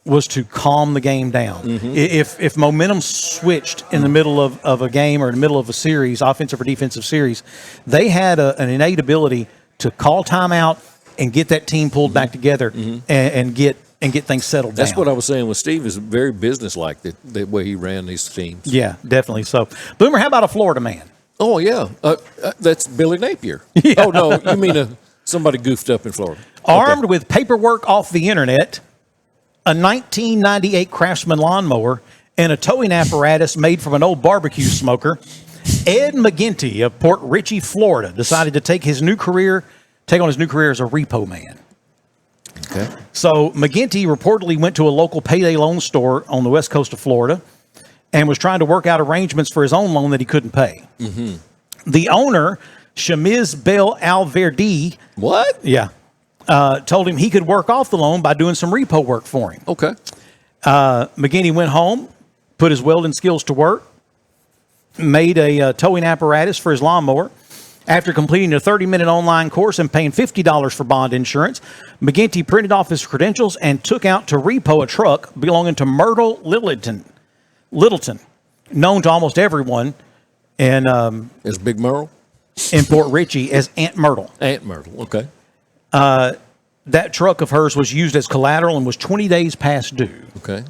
was to calm the game down. If momentum switched in the middle of a game or in the middle of a series, offensive or defensive series, they had an innate ability to call timeout and get that team pulled back together and get things settled down. That's what I was saying with Steve is very businesslike, the way he ran these teams. Yeah, definitely. So, Boomer, how about a Florida man? Oh, yeah. That's Billy Napier. Oh, no, you mean somebody goofed up in Florida. Armed with paperwork off the internet, a 1998 Craftsman lawnmower, and a towing apparatus made from an old barbecue smoker, Ed McGinty of Port Richey, Florida, decided to take on his new career as a repo man. Okay. So McGinty reportedly went to a local payday loan store on the west coast of Florida and was trying to work out arrangements for his own loan that he couldn't pay. The owner, Shamiz Bel Alverdi, told him he could work off the loan by doing some repo work for him. Okay. McGinty went home, put his welding skills to work, made a towing apparatus for his lawnmower. After completing a 30-minute online course and paying $50 for bond insurance, McGinty printed off his credentials and took out to repo a truck belonging to Myrtle Littleton, known to almost everyone, and as Big Myrtle in Port Richey as Aunt Myrtle. Aunt Myrtle, okay. That truck of hers was used as collateral and was 20 days past due. Okay.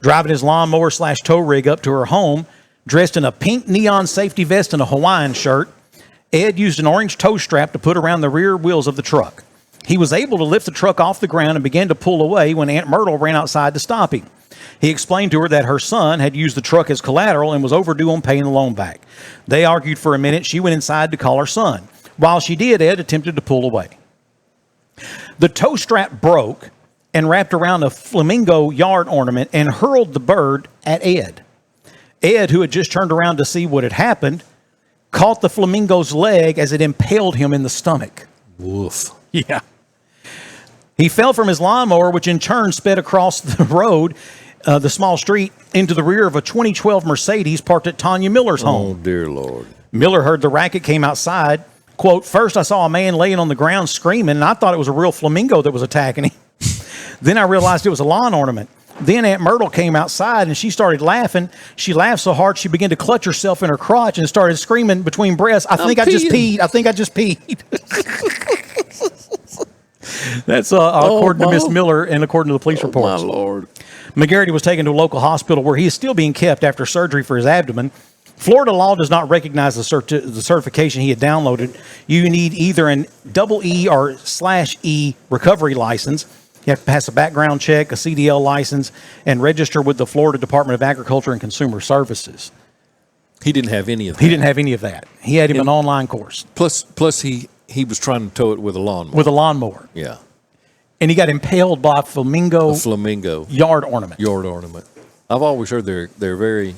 Driving his lawnmower / tow rig up to her home, dressed in a pink neon safety vest and a Hawaiian shirt, Ed used an orange tow strap to put around the rear wheels of the truck. He was able to lift the truck off the ground and began to pull away when Aunt Myrtle ran outside to stop him. He explained to her that her son had used the truck as collateral and was overdue on paying the loan back. They argued for a minute. She went inside to call her son. While she did, Ed attempted to pull away. The tow strap broke and wrapped around a flamingo yard ornament and hurled the bird at Ed. Ed, who had just turned around to see what had happened, caught the flamingo's leg as it impaled him in the stomach. Woof. Yeah. He fell from his lawnmower, which in turn sped across the road, the small street, into the rear of a 2012 Mercedes parked at Tanya Miller's home. Oh, dear Lord. Miller heard the racket, came outside. Quote, first I saw a man laying on the ground screaming, and I thought it was a real flamingo that was attacking him. Then I realized it was a lawn ornament. Then Aunt Myrtle came outside and she started laughing. She laughed so hard she began to clutch herself in her crotch and started screaming between breaths, I think I just peed. I think I just peed. That's according to Miss Miller and according to the police reports. My Lord. McGarity was taken to a local hospital where he is still being kept after surgery for his abdomen. Florida law does not recognize the certification he had downloaded. You need either an EE or /E recovery license. You have to pass a background check, a CDL license, and register with the Florida Department of Agriculture and Consumer Services. He didn't have any of that. He didn't have any of that. He had him an online course. Plus he was trying to tow it with a lawnmower. With a lawnmower. Yeah. And he got impaled by a flamingo yard ornament. Yard ornament. I've always heard they're very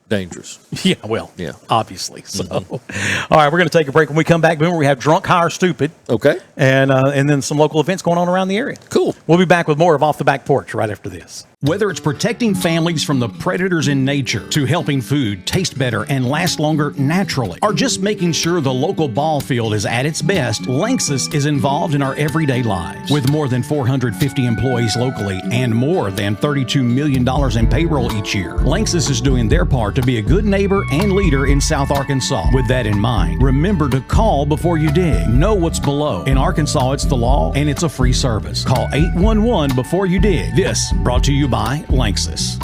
dangerous. Yeah, well, obviously. So, all right, we're going to take a break. When we come back, Boomer, we have Drunk, High, or Stupid. Okay. And then some local events going on around the area. Cool. We'll be back with more of Off the Back Porch right after this. Whether it's protecting families from the predators in nature, to helping food taste better and last longer naturally, or just making sure the local ball field is at its best, Lanxess is involved in our everyday lives. With more than 450 employees locally and more than $32 million in payroll each year, Lanxess is doing their part to be a good neighbor and leader in South Arkansas. With that in mind, remember to call before you dig. Know what's below. In Arkansas, it's the law and it's a free service. Call 811 before you dig. This brought to you by Lanxess.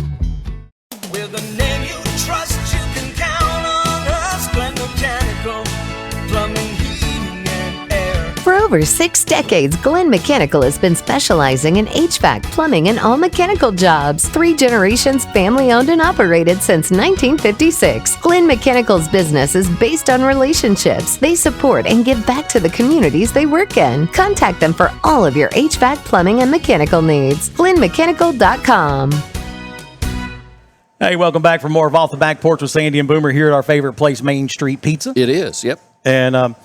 With a name you trust, you can count on us. Glen Mechanical, plumbing, heating, and air. For over 6 decades, Glen Mechanical has been specializing in HVAC, plumbing, and all mechanical jobs. 3 generations family-owned and operated since 1956. Glen Mechanical's business is based on relationships. They support and give back to the communities they work in. Contact them for all of your HVAC, plumbing, and mechanical needs. GlenMechanical.com. Hey, welcome back for more of Off the Back Porch with Sandy and Boomer here at our favorite place, Main Street Pizza. It is, yep. And,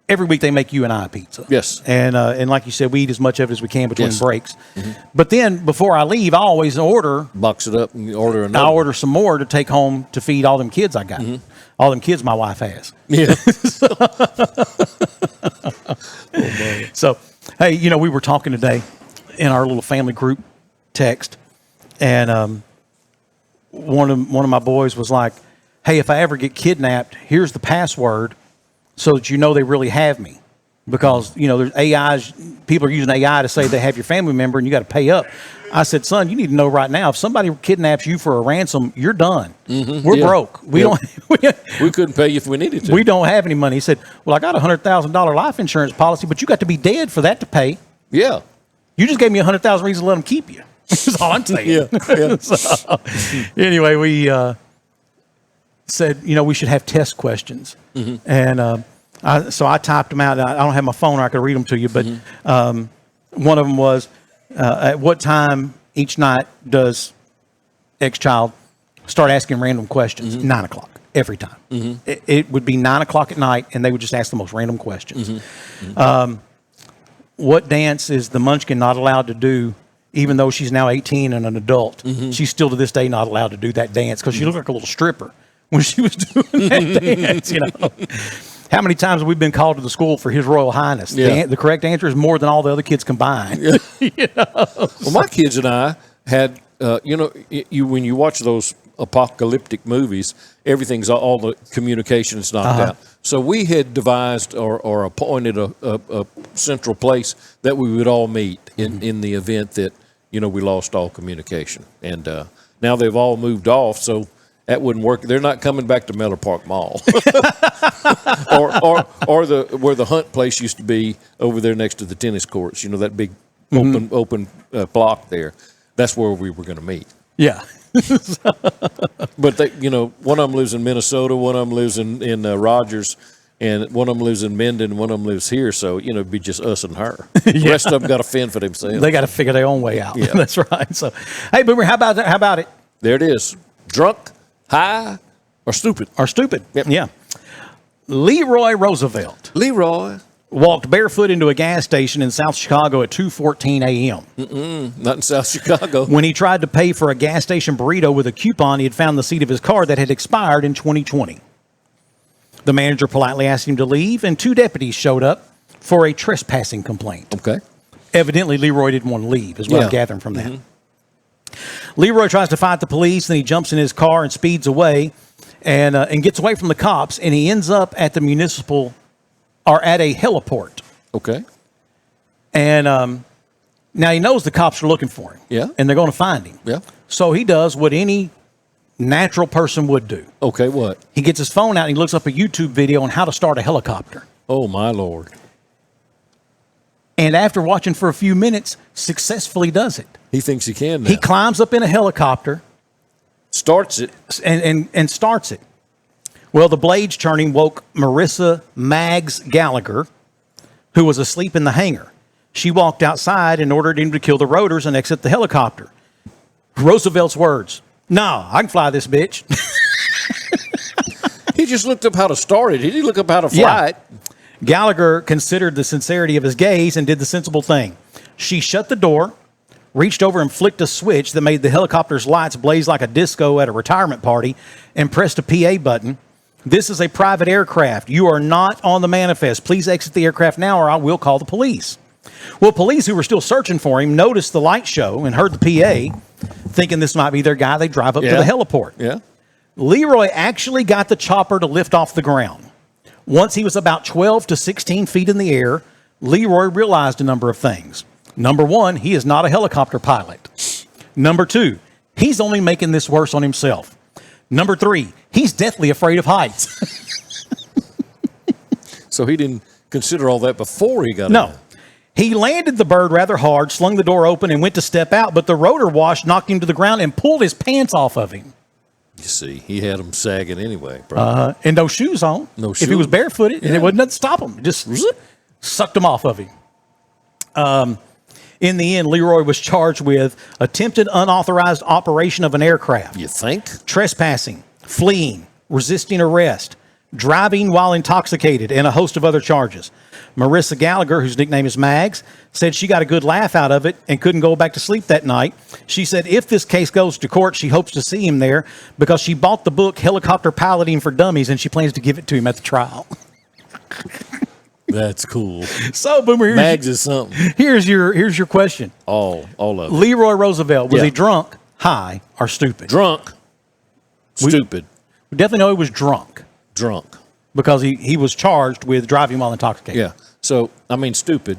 every week they make you and I a pizza. Yes. And like you said, we eat as much of it as we can between breaks. Mm-hmm. But then before I leave, I always box it up and order another. I order some more to take home to feed all them kids I got. Mm-hmm. All them kids my wife has. Yeah. So, hey, we were talking today in our little family group text, and one of my boys was like, hey, if I ever get kidnapped, here's the password so that they really have me. Because, there's AIs, people are using AI to say they have your family member and you got to pay up. I said, son, you need to know right now, if somebody kidnaps you for a ransom, you're done. Mm-hmm. We're broke. We couldn't pay you if we needed to. We don't have any money. He said, well, I got a $100,000 life insurance policy, but you got to be dead for that to pay. Yeah. You just gave me 100,000 reasons to let them keep you. That's all I'm saying. Yeah. So, anyway, we said, we should have test questions. Mm-hmm. And so I typed them out. I don't have my phone or I could read them to you, but one of them was, at what time each night does X child start asking random questions? 9 o'clock every time. Mm-hmm. It would be 9 o'clock at night, and they would just ask the most random questions. Mm-hmm. What dance is the Munchkin not allowed to do, even though she's now 18 and an adult? Mm-hmm. She's still to this day not allowed to do that dance because she looked like a little stripper when she was doing that dance. How many times have we been called to the school for His Royal Highness? Yeah. The correct answer is more than all the other kids combined. Yeah. Well, my kids and I had, when you watch those apocalyptic movies, everything's all the communication is knocked out. So we had devised or appointed a central place that we would all meet in the event that we lost all communication. And now they've all moved off, so that wouldn't work. They're not coming back to Miller Park Mall, or where the hunt place used to be over there next to the tennis courts. That big open block there. That's where we were going to meet. Yeah. But they, one of them lives in Minnesota, one of them lives in Rogers, and one of them lives in Mendon, one of them lives here. So it'd be just us and her. The rest of them got to fend for themselves. They got to figure their own way out. Yeah. That's right. So, hey, Boomer, how about it? There it is. Drunk, high, or stupid. Yep. Yeah. Leroy Roosevelt. Leroy walked barefoot into a gas station in South Chicago at 2:14 a.m. Not in South Chicago. When he tried to pay for a gas station burrito with a coupon he had found in the seat of his car that had expired in 2020. The manager politely asked him to leave, and 2 deputies showed up for a trespassing complaint. Okay. Evidently, Leroy didn't want to leave, is what I'm gathering from that. Leroy tries to fight the police, then he jumps in his car and speeds away and gets away from the cops, and he ends up at the at a heliport. Okay. And now he knows the cops are looking for him. Yeah. And they're going to find him. Yeah. So he does what any natural person would do. Okay, what? He gets his phone out and he looks up a YouTube video on how to start a helicopter. Oh, my Lord. And after watching for a few minutes, successfully does it. He thinks he can now. He climbs up in a helicopter. Starts it. And starts it. Well, the blades churning woke Marissa Mags Gallagher, who was asleep in the hangar. She walked outside and ordered him to kill the rotors and exit the helicopter. Roosevelt's words, "No, I can fly this bitch." He just looked up how to start it. He didn't look up how to fly it. Gallagher considered the sincerity of his gaze and did the sensible thing. She shut the door, reached over and flicked a switch that made the helicopter's lights blaze like a disco at a retirement party, and pressed a PA button. "This is a private aircraft. You are not on the manifest. Please exit the aircraft now or I will call the police." Well, police who were still searching for him noticed the light show and heard the PA, thinking this might be their guy. They drive up to the heliport. Yeah. Leroy actually got the chopper to lift off the ground. Once he was about 12 to 16 feet in the air, Leroy realized a number of things. Number one, he is not a helicopter pilot. Number two, he's only making this worse on himself. Number three, he's deathly afraid of heights. So he didn't consider all that before he got No. He landed the bird rather hard, slung the door open, and went to step out, but the rotor wash knocked him to the ground and pulled his pants off of him. You see, he had them sagging anyway. Probably. And no shoes on. No If he shoes. was barefooted, and it wasn't nothing to stop him. It just sucked him off of him. In the end, Leroy was charged with attempted unauthorized operation of an aircraft. You think? Trespassing, fleeing, resisting arrest, driving while intoxicated, and a host of other charges. Marissa Gallagher, whose nickname is Mags, said she got a good laugh out of it and couldn't go back to sleep that night. She said if this case goes to court, she hopes to see him there because she bought the book Helicopter Piloting for Dummies and she plans to give it to him at the trial. That's cool. So, Boomer, Mags is something. Here's your question. All of it. Leroy Roosevelt, was Yeah. he drunk, high, or stupid? Drunk. Stupid. We definitely know he was drunk. Drunk. Because he was charged with driving while intoxicated. Yeah. So, I mean, stupid,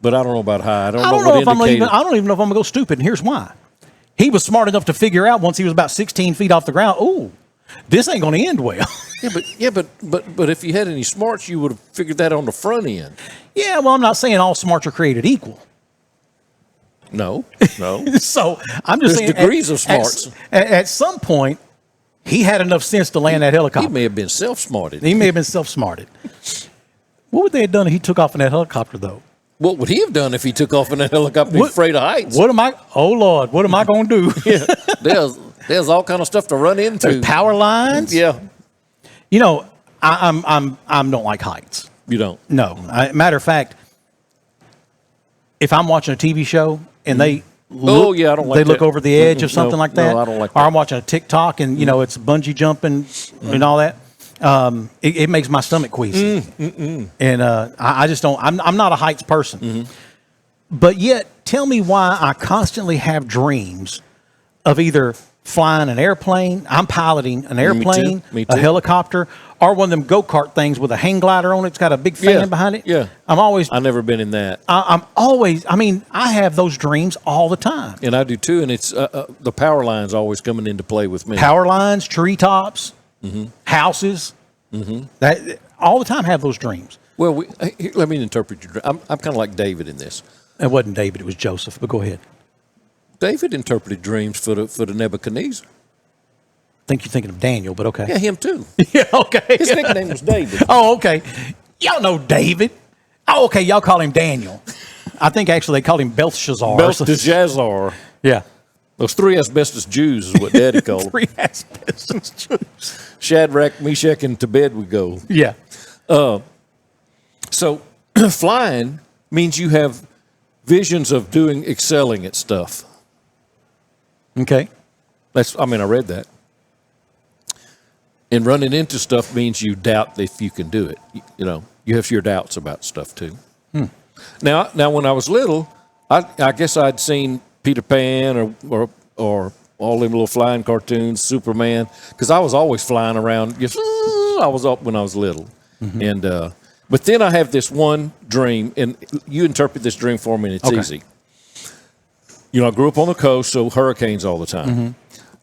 but I don't know about high. I don't know I don't even know if I'm going to go stupid, and here's why. He was smart enough to figure out once he was about 16 feet off the ground, ooh, this ain't going to end well. But if you had any smarts, you would have figured that on the front end. Yeah, well, I'm not saying all smarts are created equal. No. So I'm just saying There's degrees of smarts. At some point, he had enough sense to land that helicopter. He may have been self-smarted. What would they have done if he took off in that helicopter, though? What would he have done if he took off in that helicopter afraid of heights? Oh, Lord, what am I going to do? Yeah, there's all kind of stuff to run into. There's power lines. Yeah. You know, I don't like heights. You don't? No. Matter of fact, if I'm watching a TV show and they look, I don't like look that. over the edge of something like that. No, I don't like or that. I'm watching a TikTok and, you know, it's bungee jumping and all that. It makes my stomach queasy. And I just don't, I'm not a heights person. But yet, tell me why I constantly have dreams of either flying an airplane, I'm piloting an airplane, Me too. a helicopter, or one of them go-kart things with a hang glider on it. It's got a big fan behind it. Yeah. I've never been in that. I have those dreams all the time. And I do too. And it's the power line's always coming into play with me. Power lines, treetops, houses. That all the time have those dreams. Well, let me interpret your dream. I'm kind of like David in this. It wasn't David, it was Joseph, but go ahead. David interpreted dreams for the Nebuchadnezzar. I think you're thinking of Daniel, but okay. Yeah, him too. Yeah, okay. His nickname was David. Oh, okay. Y'all know David. Oh, okay. Y'all call him Daniel. I think actually they called him Belshazzar. Belshazzar. Yeah. Those three asbestos Jews is what Daddy called them. Three asbestos Jews. Shadrach, Meshach, and to bed we go. Yeah. So flying means you have visions of excelling at stuff. Okay. I read that. And running into stuff means you doubt if you can do it. You know, you have your doubts about stuff too. Now, when I was little, I guess I'd seen Peter Pan or or all them little flying cartoons, Superman, because I was always flying around. I was up when I was little. And but then I have this one dream, and you interpret this dream for me, and it's easy. You know, I grew up on the coast, so hurricanes all the time.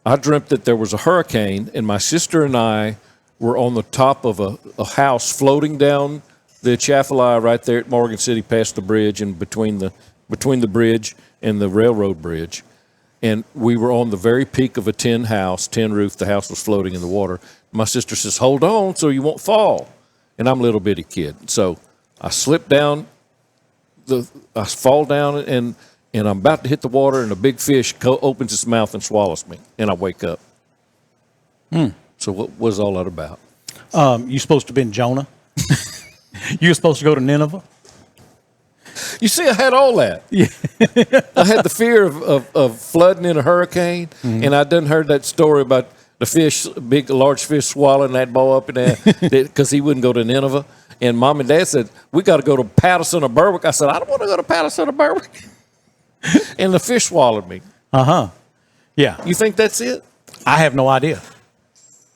I dreamt that there was a hurricane, and my sister and I were on the top of a house floating down the Atchafalaya right there at Morgan City past the bridge and between the bridge and the railroad bridge. And we were on the very peak of a tin roof. The house was floating in the water. My sister says, hold on so you won't fall. And I'm a little bitty kid. So I slip down, I fall down, and I'm about to hit the water, and a big fish opens its mouth and swallows me, and I wake up. So what was all that about? You supposed to have been Jonah. You were supposed to go to Nineveh. You see, I had all that. Yeah. I had the fear of flooding in a hurricane, and I done heard that story about the fish, large fish swallowing that boy up in there because he wouldn't go to Nineveh. And Mom and Dad said, we got to go to Patterson or Berwick. I said, I don't want to go to Patterson or Berwick. And the fish swallowed me. Yeah. You think that's it? I have no idea.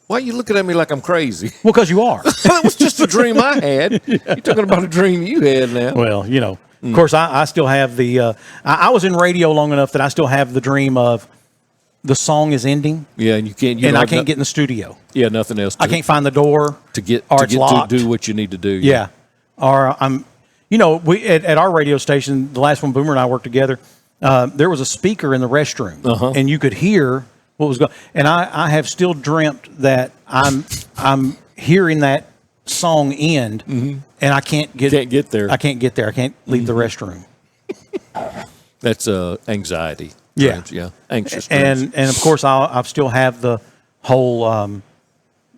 Why are you looking at me like I'm crazy? Well, because you are. That was just a dream I had. You're talking about a dream you had now. Well, you know, of course, I still have the, I was in radio long enough that I still have the dream of the song is ending. Yeah, and you can't. I can't get in the studio. Yeah, nothing else. I can't find the door to get it's locked. To do what you need to do. Yeah. Or I'm, you know, we at our radio station, the last one Boomer and I worked together, there was a speaker in the restroom, and you could hear what was going. And I have still dreamt that I'm hearing that song end, and I can't get there. I can't get there. I can't leave the restroom. That's anxiety. Yeah, yeah, anxious. And of course I still have the whole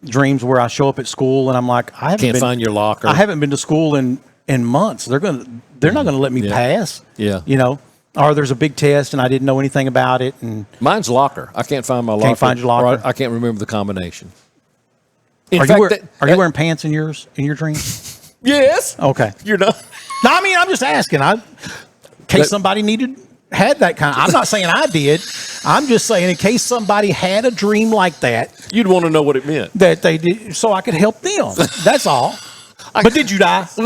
dreams where I show up at school and I'm like, I can't find your locker. I haven't been to school in months. They're not going to let me pass. Yeah, you know. Or there's a big test and I didn't know anything about it. And mine's locker. I can't find my locker. Can't find your locker. I can't remember the combination. Are you wearing pants in your dream? Yes. Okay. You're not. No, I mean I'm just asking. In case somebody had that kind. I'm not saying I did. I'm just saying in case somebody had a dream like that, you'd want to know what it meant. That they did, so I could help them. That's all. But did you die? So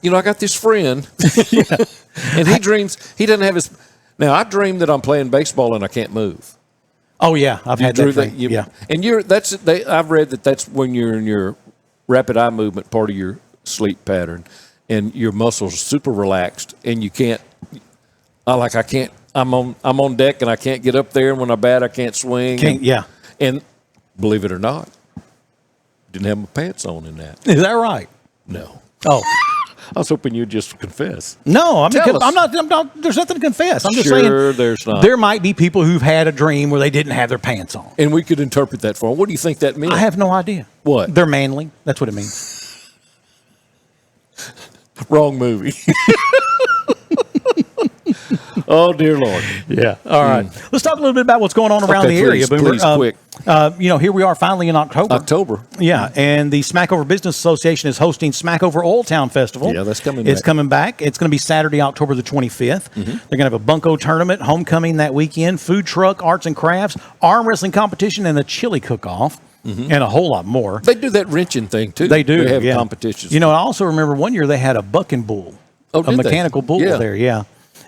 you know, I got this friend, and he dreams. He doesn't have his. Now I dream that I'm playing baseball and I can't move. Oh yeah, I've had that. Yeah, and I've read that that's when you're in your rapid eye movement part of your sleep pattern, and your muscles are super relaxed, and you can't. I can't. I'm on deck and I can't get up there, and when I bat I can't swing. And believe it or not, didn't have my pants on in that. Is that right? No. Oh. I was hoping you'd just confess. No, I'm not. There's nothing to confess. I'm just saying. There's not. There might be people who've had a dream where they didn't have their pants on, and we could interpret that for them. What do you think that means? I have no idea. What? They're manly. That's what it means. Wrong movie. Oh, dear Lord. Yeah. All right. Let's talk a little bit about what's going on around the area, Boomer. Please, quick. You know, here we are finally in October. Yeah. And the Smackover Business Association is hosting Smackover Old Town Festival. Yeah, that's coming back. It's coming back. It's going to be Saturday, October the 25th. They're going to have a bunco tournament, homecoming that weekend, food truck, arts and crafts, arm wrestling competition, and a chili cook-off. And a whole lot more. They do that wrenching thing, too. They do. They have competitions. You know, I also remember one year they had a bucking bull. Oh, a mechanical bull there, yeah.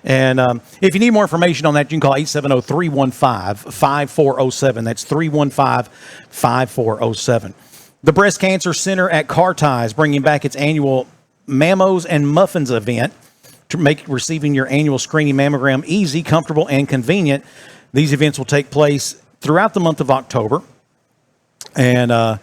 And if you need more information on that, you can call 870-315-5407. That's 315-5407. The Breast Cancer Center at Carti is bringing back its annual Mammos and Muffins event to make receiving your annual screening mammogram easy, comfortable, and convenient. These events will take place throughout the month of October and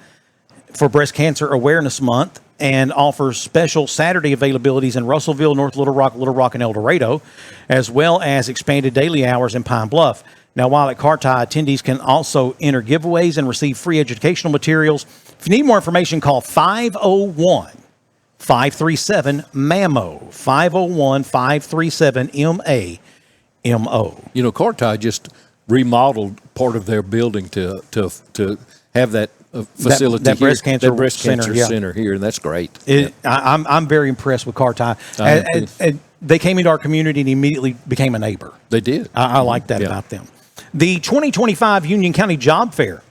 for Breast Cancer Awareness Month, and offers special Saturday availabilities in Russellville, North Little Rock, and El Dorado, as well as expanded daily hours in Pine Bluff. Now, while at Carti, attendees can also enter giveaways and receive free educational materials. If you need more information, call 501-537-MAMMO, 501-537-MAMMO. You know, Carti just remodeled part of their building to have that facility, that breast cancer center here, and that's great. I'm very impressed with Carti. they came into our community and immediately became a neighbor. They did. I like that about them. The 2025 Union County Job Fair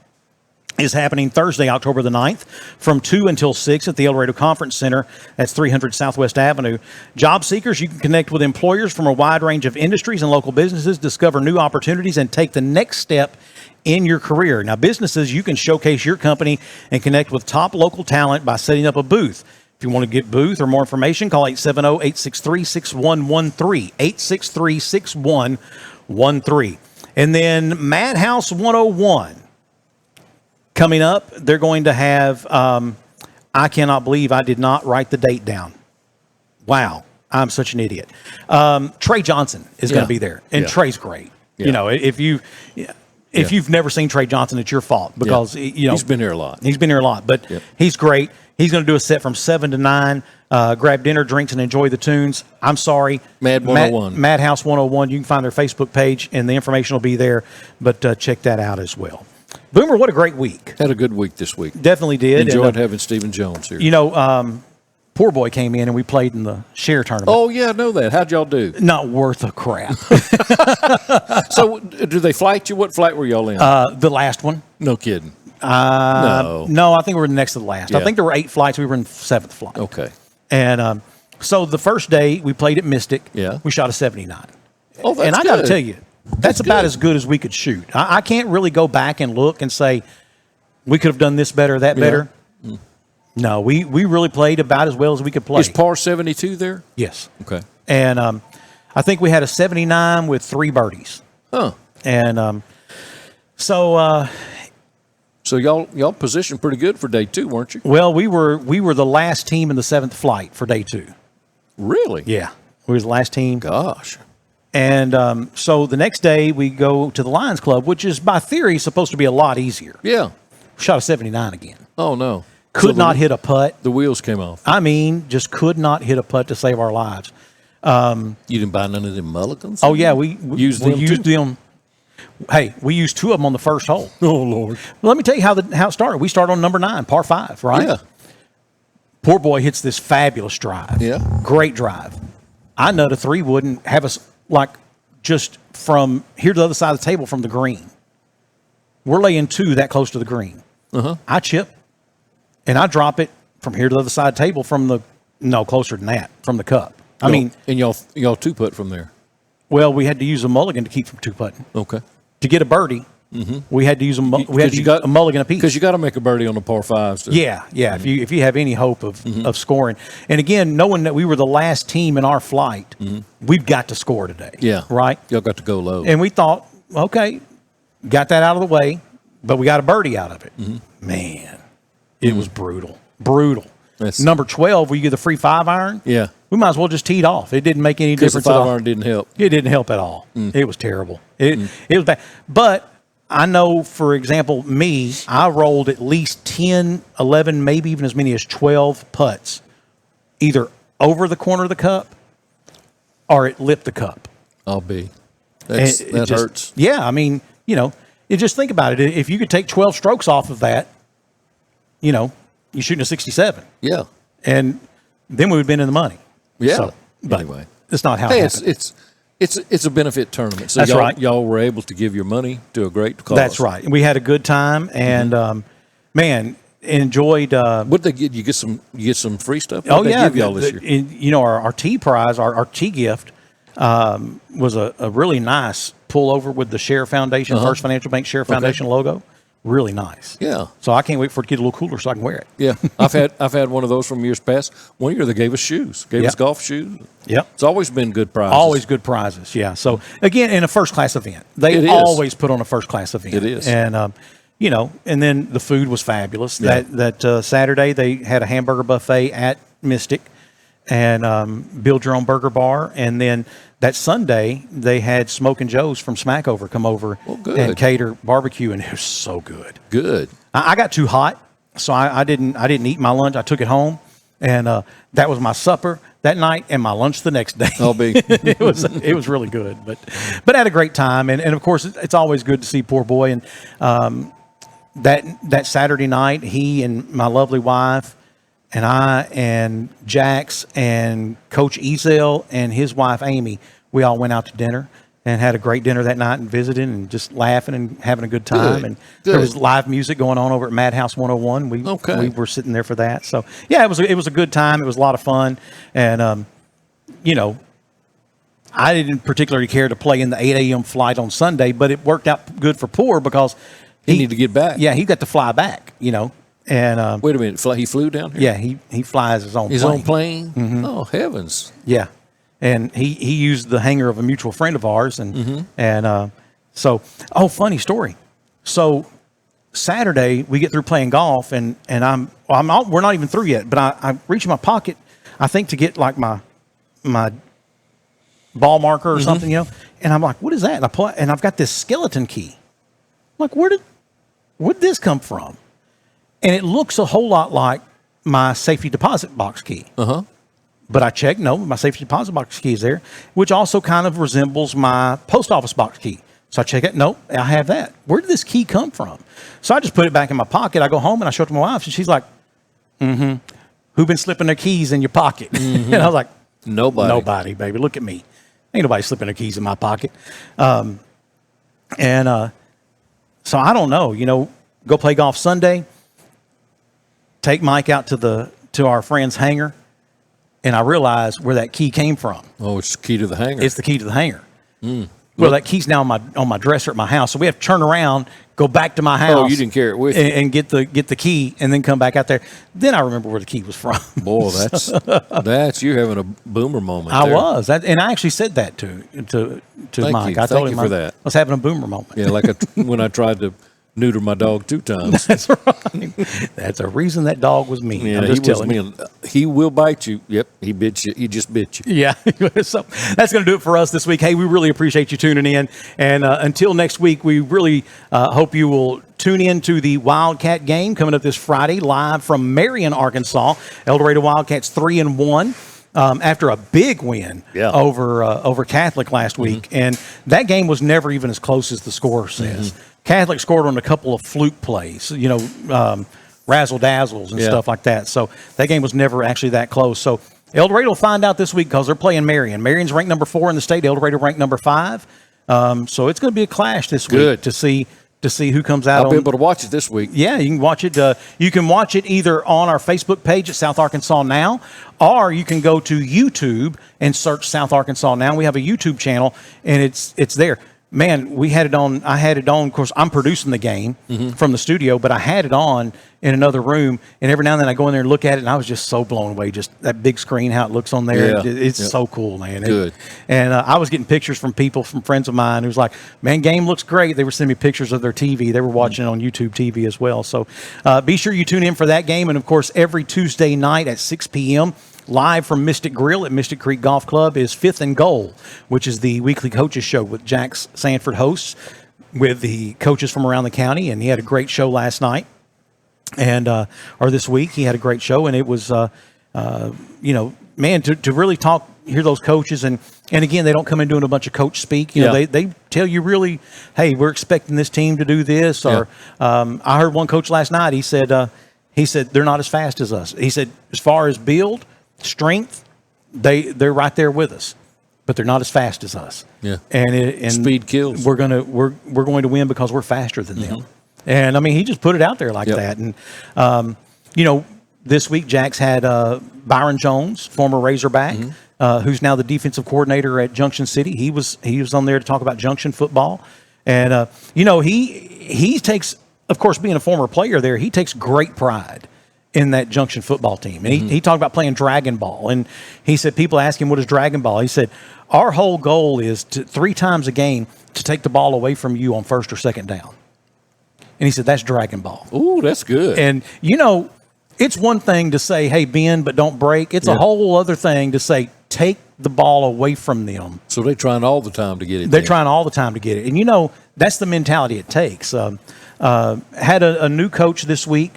is happening Thursday, October the 9th from 2 until 6 at the El Dorado Conference Center. That's 300 Southwest Avenue. Job seekers, you can connect with employers from a wide range of industries and local businesses, discover new opportunities, and take the next step in your career. Now, businesses, you can showcase your company and connect with top local talent by setting up a booth. If you want to get booth or more information, call 870-863-6113, 863-6113. And then Madhouse 101 coming up. They're going to have, I cannot believe I did not write the date down. Wow, I'm such an idiot. Trey Johnson is going to be there, and Trey's great. Yeah. You know, if you've never seen Trey Johnson, it's your fault because you know he's been here a lot. He's been here a lot, but he's great. He's going to do a set from 7 to 9. Grab dinner, drinks, and enjoy the tunes. I'm sorry. Mad 101. Madhouse 101. You can find their Facebook page, and the information will be there. But check that out as well. Boomer, what a great week. Had a good week this week. Definitely did. Enjoyed having Stephen Jones here. You know, Poor Boy came in, and we played in the share tournament. Oh, yeah, I know that. How'd y'all do? Not worth a crap. So, do they flight you? What flight were y'all in? The last one. No kidding. No, I think we were next to the last. Yeah. I think there were 8 flights. We were in the 7th flight. Okay. And so the first day we played at Mystic. Yeah. We shot a 79. Oh, that's And I good. got to tell you, that's about as good as we could shoot. I can't really go back and look and say we could have done this better, that better. No, we really played about as well as we could play. Is par 72 there? Yes. Okay. And I think we had a 79 with 3 birdies. Huh. And so y'all positioned pretty good for day 2, weren't you? well, we were the last team in the 7th flight for day 2. Really? Yeah, we was the last team. Gosh. And so the next day we go to the Lions Club, which is by theory supposed to be a lot easier. Yeah. Shot a 79 again. Oh no. Could not hit a putt. The wheels came off. I mean, just could not hit a putt to save our lives. You didn't buy none of them mulligans? Oh yeah, we used them. Hey, we used 2 of them on the first hole. Oh Lord. Well, let me tell you how it started. We started on number 9, par 5, right? Yeah. Poor Boy hits this fabulous drive. Yeah. Great drive. I know the 3-wood and have us like just from here to the other side of the table from the green. We're laying 2 that close to the green. I chip and I drop it from here to the other side of the table closer than that, from the cup. And y'all 2-putt from there. Well, we had to use a mulligan to keep from 2-putting. Okay. To get a birdie, we had to use a mulligan apiece. Because you got to make a birdie on the par 5s. Yeah. If you have any hope of scoring, and again, knowing that we were the last team in our flight, we've got to score today. Yeah, right. Y'all got to go low, and we thought, okay, got that out of the way, but we got a birdie out of it. Man, it was brutal. Number 12, where you get the free 5-iron. Yeah, we might as well just teed off. It didn't make any difference. The 5-iron didn't help. It didn't help at all. It was terrible. It was bad. But I know, for example, I rolled at least 10, 11, maybe even as many as 12 putts, either over the corner of the cup or it lipped the cup. That hurts. Yeah, I mean, you just think about it. If you could take 12 strokes off of that, you're shooting a 67. Yeah. And then we would have been in the money. Yeah. So, but anyway, it's not how it happened. It's a benefit tournament. So That's right. Y'all were able to give your money to a great cause. That's right. We had a good time, and man, enjoyed. What did they get? You get some free stuff. What did they give y'all this year? Our tea prize, our tea gift, was a really nice pullover with the Share Foundation, First Financial Bank Share Foundation logo. Really nice. Yeah. So I can't wait for it to get a little cooler so I can wear it. Yeah. I've had one of those from years past. One year they gave us shoes. Gave us golf shoes. Yep. It's always been good prizes. Always good prizes. Yeah. So again, in a first class event, they always put on a first class event. It is. And and then the food was fabulous. Yeah. That Saturday they had a hamburger buffet at Mystic, and build your own burger bar, and then that Sunday they had Smokin' Joe's from Smackover come over and cater barbecue, and it was so good. Good. I got too hot, so I didn't eat my lunch. I took it home, and that was my supper that night and my lunch the next day. It was really good, but I had a great time, and of course it's always good to see Poor Boy. And that Saturday night, he and my lovely wife and I and Jax and Coach Ezel and his wife Amy, we all went out to dinner and had a great dinner that night and visited and just laughing and having a good time. And there was live music going on over at Madhouse 101. We were sitting there for that. So yeah, it was a good time. It was a lot of fun. And, you know, I didn't particularly care to play in the 8 a.m. flight on Sunday, but it worked out good for Poor because he needed to get back. Yeah, he got to fly back, you know. And wait a minute, he flew down here? Yeah, he flies his own plane. His own plane? Mm-hmm. Oh, heavens. Yeah. And he used the hangar of a mutual friend of ours. And so, funny story. So Saturday we get through playing golf and we're not even through yet, but I reach in my pocket, I think to get like my ball marker or something, you know, and I'm like, what is that? And I pull, and I've got this skeleton key. I'm like, where'd this come from? And it looks a whole lot like my safety deposit box key. But I checked, no, my safety deposit box key is there, which also kind of resembles my post office box key. So I check it, nope, I have that. Where did this key come from? So I just put it back in my pocket. I go home and I show it to my wife, and she's like, who been slipping their keys in your pocket? And I was like, nobody, baby. Look at me. Ain't nobody slipping their keys in my pocket. So I don't know, you know, go play golf Sunday, take Mike out to our friend's hangar, and I realized where that key came from. Oh, it's the key to the hangar. It's the key to the hangar. Well, that key's now on my dresser at my house, so we have to turn around, go back to my house. Oh, you didn't carry it with you, and get the key, and then come back out there. Then I remember where the key was from. Boy, that's you having a boomer moment. I was, and I actually said that to Mike. I told him for that. I was having a boomer moment. Yeah, like when I tried to neuter my dog 2 times. That's right. That's a reason that dog was mean. Yeah, I'm just telling you. He will bite you. Yep, he bit you. He just bit you. Yeah. So that's going to do it for us this week. Hey, we really appreciate you tuning in. And until next week, we really hope you will tune in to the Wildcat game coming up this Friday, live from Marion, Arkansas. El Dorado Wildcats 3-1. After a big win over Catholic last week. And that game was never even as close as the score says. Catholic scored on a couple of fluke plays, you know, razzle-dazzles and stuff like that. So that game was never actually that close. So El Dorado will find out this week because they're playing Marion. Marion's ranked number 4 in the state. El Dorado ranked number 5. So it's going to be a clash this week to see who comes out. I'll be able to watch it this week. Yeah, you can watch it. You can watch it either on our Facebook page at South Arkansas Now, or you can go to YouTube and search South Arkansas Now. We have a YouTube channel, and it's there. Man, we had it on. I had it on. Of course, I'm producing the game from the studio, but I had it on in another room. And every now and then I go in there and look at it, and I was just so blown away. Just that big screen, how it looks on there. Yeah. It's so cool, man. Good. And I was getting pictures from friends of mine who was like, man, game looks great. They were sending me pictures of their TV. They were watching it on YouTube TV as well. So be sure you tune in for that game. And, of course, every Tuesday night at 6 p.m., live from Mystic Grill at Mystic Creek Golf Club is 5th and Goal, which is the weekly coaches show with Jax Sanford hosts with the coaches from around the county. And he had a great show last night or this week. He had a great show, and it was, you know, man, to really hear those coaches. And again, they don't come in doing a bunch of coach speak. You know, they tell you really, hey, we're expecting this team to do this. Or I heard one coach last night, he said they're not as fast as us. He said, as far as build, strength, they're right there with us, but they're not as fast as us. Yeah, and speed kills. We're going to win because we're faster than them. And I mean, he just put it out there like that. And you know, this week Jax had Byron Jones, former Razorback, who's now the defensive coordinator at Junction City. He was on there to talk about Junction football, and you know, he takes, of course, being a former player there, he takes great pride in that Junction football team. And he talked about playing Dragon Ball. And he said, people ask him, what is Dragon Ball? He said, our whole goal is to 3 times a game to take the ball away from you on 1st or 2nd down. And he said, that's Dragon Ball. Ooh, that's good. And, you know, it's one thing to say, hey, bend, but don't break. It's a whole other thing to say, take the ball away from them. So they're trying all the time to get it. They're trying all the time to get it. And, you know, that's the mentality it takes. Had a new coach this week.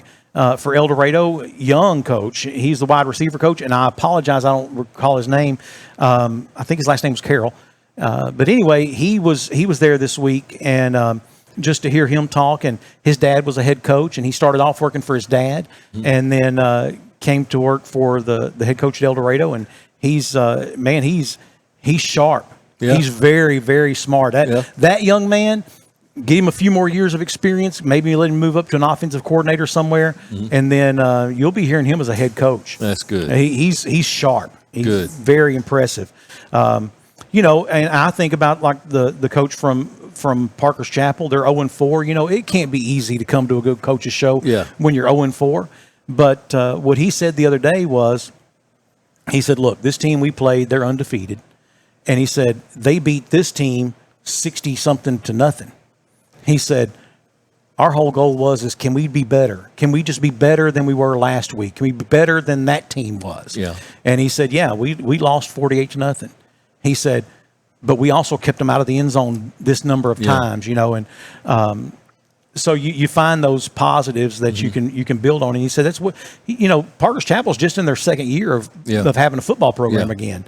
For El Dorado, young coach. He's the wide receiver coach, and I apologize, I don't recall his name. I think his last name was Carroll. But anyway, he was there this week, and just to hear him talk, and his dad was a head coach, and he started off working for his dad, and then came to work for the head coach at El Dorado, and he's sharp. Yeah. He's very, very smart. That young man, give him a few more years of experience, maybe let him move up to an offensive coordinator somewhere, and then you'll be hearing him as a head coach. That's good. He's sharp. He's good. Very impressive. And I think about like the coach from Parker's Chapel. They're 0-4. It can't be easy to come to a good coach's show when you're 0-4. But what he said the other day was, he said, look, this team we played, they're undefeated. And he said, they beat this team 60-something to nothing. He said, our whole goal is can we be better? Can we just be better than we were last week? Can we be better than that team was? Yeah. And he said, we lost 48-0. He said, but we also kept them out of the end zone this number of times, and so you find those positives that you can build on. And he said that's what Parker's Chapel's just in their second year of having a football program again.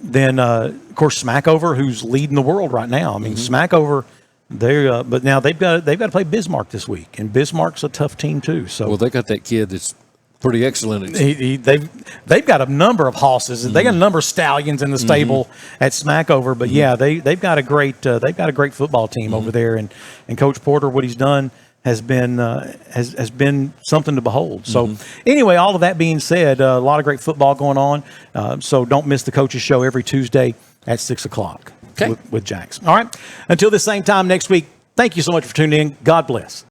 Then of course Smackover, who's leading the world right now. I mean Smackover, but now they've got to play Bismarck this week, and Bismarck's a tough team too. So they got that kid that's pretty excellent. They've got a number of horses. They got a number of stallions in the stable at Smackover. But they've got a great football team over there. And Coach Porter, what he's done has been something to behold. So anyway, all of that being said, a lot of great football going on. So don't miss the Coach's Show every Tuesday at 6:00 with Jax. All right. Until the same time next week. Thank you so much for tuning in. God bless.